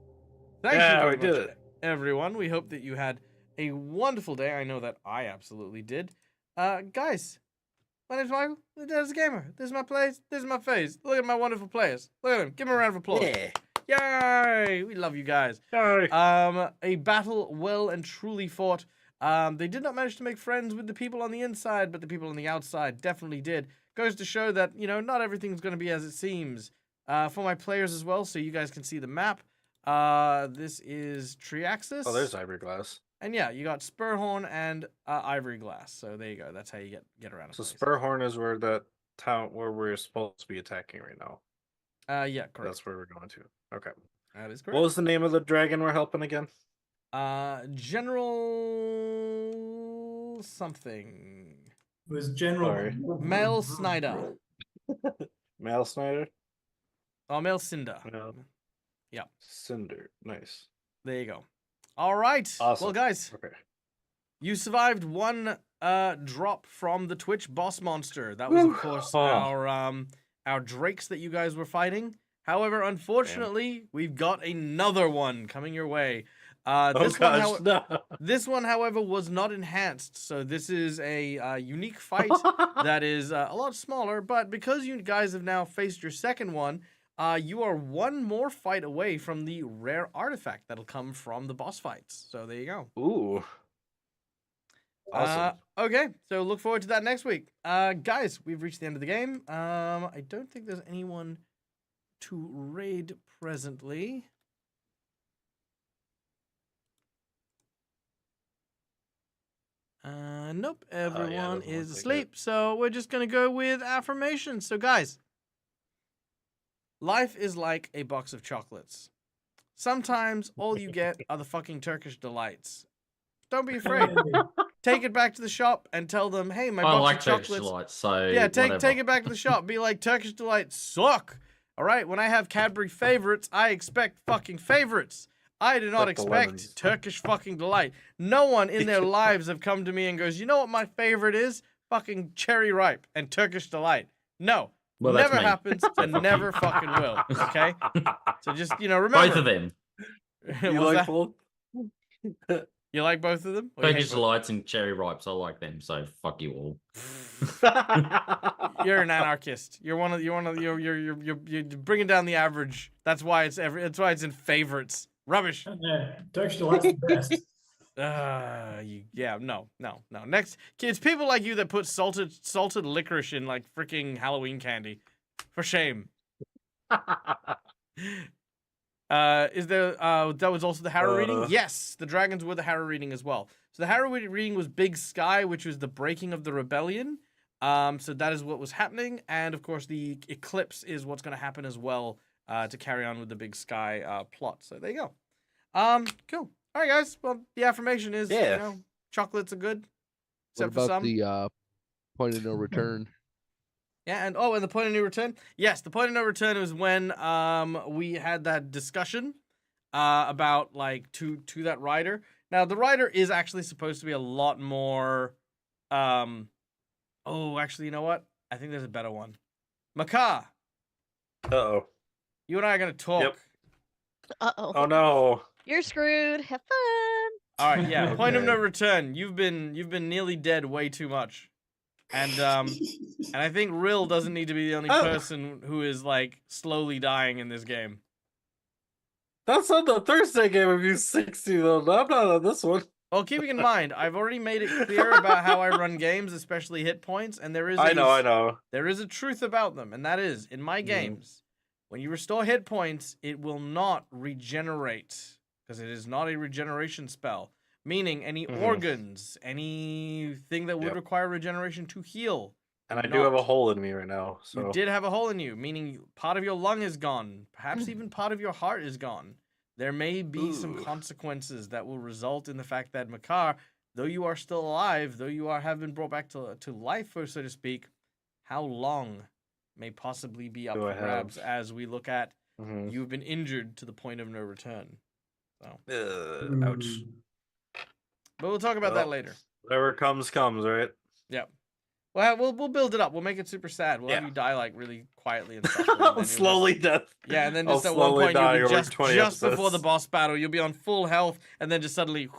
Thank you Yeah, very we did much, it. everyone. We hope that you had a wonderful day. I know that I absolutely did. Guys, my name's Michael. The Dead's Gamer. This is my place. This is my face. Look at my wonderful players. Look at them. Give them a round of applause. Yeah. Yay! We love you guys. Yay. A battle well and truly fought. They did not manage to make friends with the people on the inside, but the people on the outside definitely did. Goes to show that, you know, not everything's going to be as it seems. For my players as well, so you guys can see the map. This is Triaxus. Oh, there's Ivory Glass. And yeah, you got Spurhorn and Ivory Glass. So there you go. That's how you get around. So Spurhorn is where that town where we're supposed to be attacking right now. Yeah, correct. That's where we're going to. Okay. That is correct. What was the name of the dragon we're helping again? General something. It was General Sorry. Mel Snyder. Mal Snyder? Oh, Mel Cinder. No. Yeah. Cinder. Nice. There you go. All right. Awesome. Well, guys, Okay. you survived one drop from the Twitch boss monster. That was, of course, our drakes that you guys were fighting. However, unfortunately, we've got another one coming your way. This one, however, was not enhanced. So this is a unique fight that is a lot smaller. But because you guys have now faced your second one, you are one more fight away from the rare artifact that'll come from the boss fights. So there you go. Ooh. Awesome. Okay, so look forward to that next week. Guys, we've reached the end of the game. I don't think there's anyone to raid presently. Nope, everyone is asleep, so we're just gonna go with affirmations. So guys, life is like a box of chocolates. Sometimes all you get are the fucking Turkish delights. Don't be afraid. Take it back to the shop and tell them, hey, my box of chocolates. Turkish delights, so yeah, take whatever. it back to the shop. Be like, Turkish delights suck. All right, when I have Cadbury favorites, I expect fucking favorites. I do not expect Turkish fucking delight. No one in their lives have come to me and goes, you know what my favorite is? Fucking cherry ripe and Turkish delight. No. Well, never that's me. happens and never fucking will. Okay? So just, remember. Both of them. You like both? You like both of them? Or you hate Turkish both? delights and cherry ripes. I like them, so fuck you all. You're an anarchist. You're bringing down the average. That's why it's in favorites. Rubbish. Turkish delight's the best. No. Next, kids, people like you that put salted licorice in like freaking Halloween candy. For shame. Is there that was also the Harrow reading? Yes, the dragons were the Harrow reading as well. So the Harrow reading was Big Sky, which was the breaking of the rebellion. So that is what was happening, and of course the eclipse is what's going to happen as well to carry on with the Big Sky plot. So there you go. Cool. All right, guys. Well, the affirmation is chocolates are good, except for some. The point of no return? Yeah, and the point of no return? Yes, the point of no return was when we had that discussion about like to that rider. Now the rider is actually supposed to be a lot more actually, you know what? I think there's a better one. Maka. Uh-oh. You and I are gonna talk. Yep. Uh-oh. Oh no. You're screwed. Have fun. All right, yeah. Point of Okay. no return. You've been nearly dead way too much. And I think Rill doesn't need to be the only person who is like slowly dying in this game. That's on the Thursday game of U60 though. No, I'm not on this one. Well, keeping in mind, I've already made it clear about how I run games, especially hit points, and there is I know. There is a truth about them, and that is, in my games, when you restore hit points, it will not regenerate, because it is not a regeneration spell. Meaning, any organs, anything that would require regeneration to heal. And I do have a hole in me right now. So You did have a hole in you, meaning part of your lung is gone. Perhaps even part of your heart is gone. There may be some consequences that will result in the fact that Makar, though you are still alive, though you have been brought back to life, so to speak, how long may possibly be up for grabs as we look at you've been injured to the point of no return. So, ouch. But we'll talk about that later. Whatever comes, right? Yep. Well, we'll build it up. We'll make it super sad. We'll have you die like really quietly and stuff. Slowly death. Yeah, and then just at one point you'll be just before the boss battle, you'll be on full health, and then just suddenly.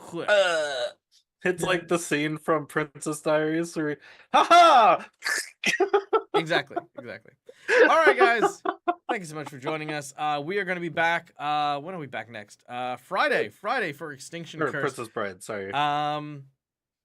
It's like the scene from Princess Diaries where ha. Exactly. All right, guys. Thank you so much for joining us. We are going to be back. When are we back next? Friday for Extinction Curse. Princess Bride. Sorry.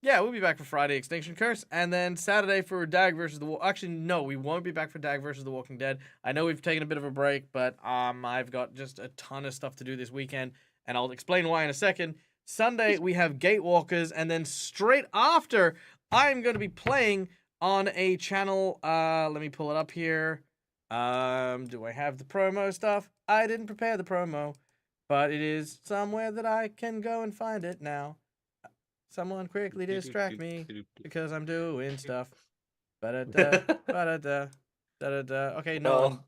Yeah, we'll be back for Friday Extinction Curse, and then Saturday for Dag versus the. Actually, no, we won't be back for Dag versus the Walking Dead. I know we've taken a bit of a break, but I've got just a ton of stuff to do this weekend, and I'll explain why in a second. Sunday we have Gatewalkers, and then straight after, I'm going to be playing on a channel. Let me pull it up here. Do I have the promo stuff? I didn't prepare the promo, but it is somewhere that I can go and find it now. Someone quickly distract me because I'm doing stuff. Ba-da-da, ba-da-da, da-da-da. Okay, no. Well,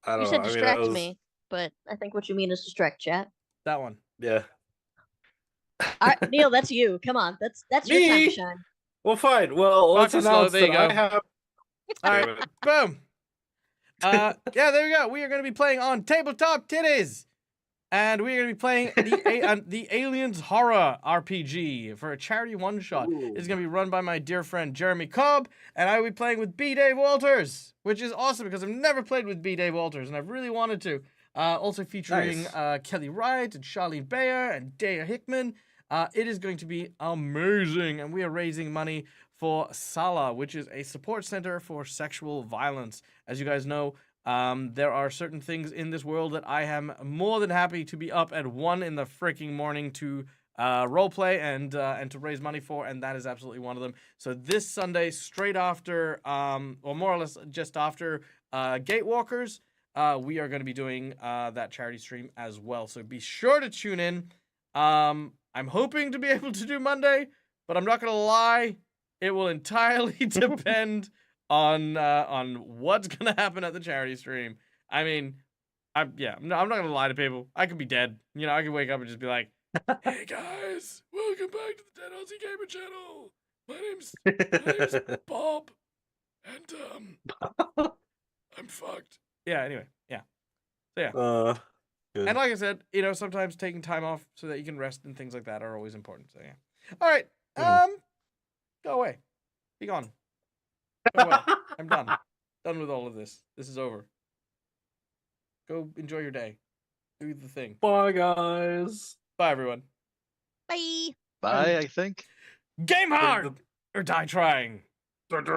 I don't You know. said I mean, distract that was... me, but I think what you mean is distract chat. That one. Yeah. All right, Neil, that's you. Come on, that's your time to shine. Well, fine. Well, let's Fucking slow, announce there you that I go. have. All Damn right, it. boom. Yeah, there we go. We are going to be playing on Tabletop Titties. And we're going to be playing the Aliens Horror RPG for a charity one-shot. It's going to be run by my dear friend Jeremy Cobb, and I will be playing with B. Dave Walters, which is awesome because I've never played with B. Dave Walters, and I've really wanted to. Also featuring Kelly Wright and Charlene Bayer and Daya Hickman. It is going to be amazing, and we are raising money for Sala, which is a support center for sexual violence. As you guys know, there are certain things in this world that I am more than happy to be up at 1 in the freaking morning to roleplay and to raise money for, and that is absolutely one of them. So this Sunday, straight after, or more or less just after Gatewalkers, we are going to be doing that charity stream as well. So be sure to tune in. I'm hoping to be able to do Monday, but I'm not going to lie. It will entirely depend on what's going to happen at the charity stream. I mean, I'm not going to lie to people. I could be dead. You know, I could wake up and just be like, hey guys, welcome back to the Dead Aussie Gamer channel. My name's Bob, and I'm fucked. Yeah, anyway, yeah. So yeah. Good. And like I said, you know, sometimes taking time off so that you can rest and things like that are always important. So yeah. All right. Go away. Be gone. Go away. I'm done. Done with all of this. This is over. Go enjoy your day. Do the thing. Bye, guys. Bye, everyone. Bye. Bye, I think. Game hard or die trying.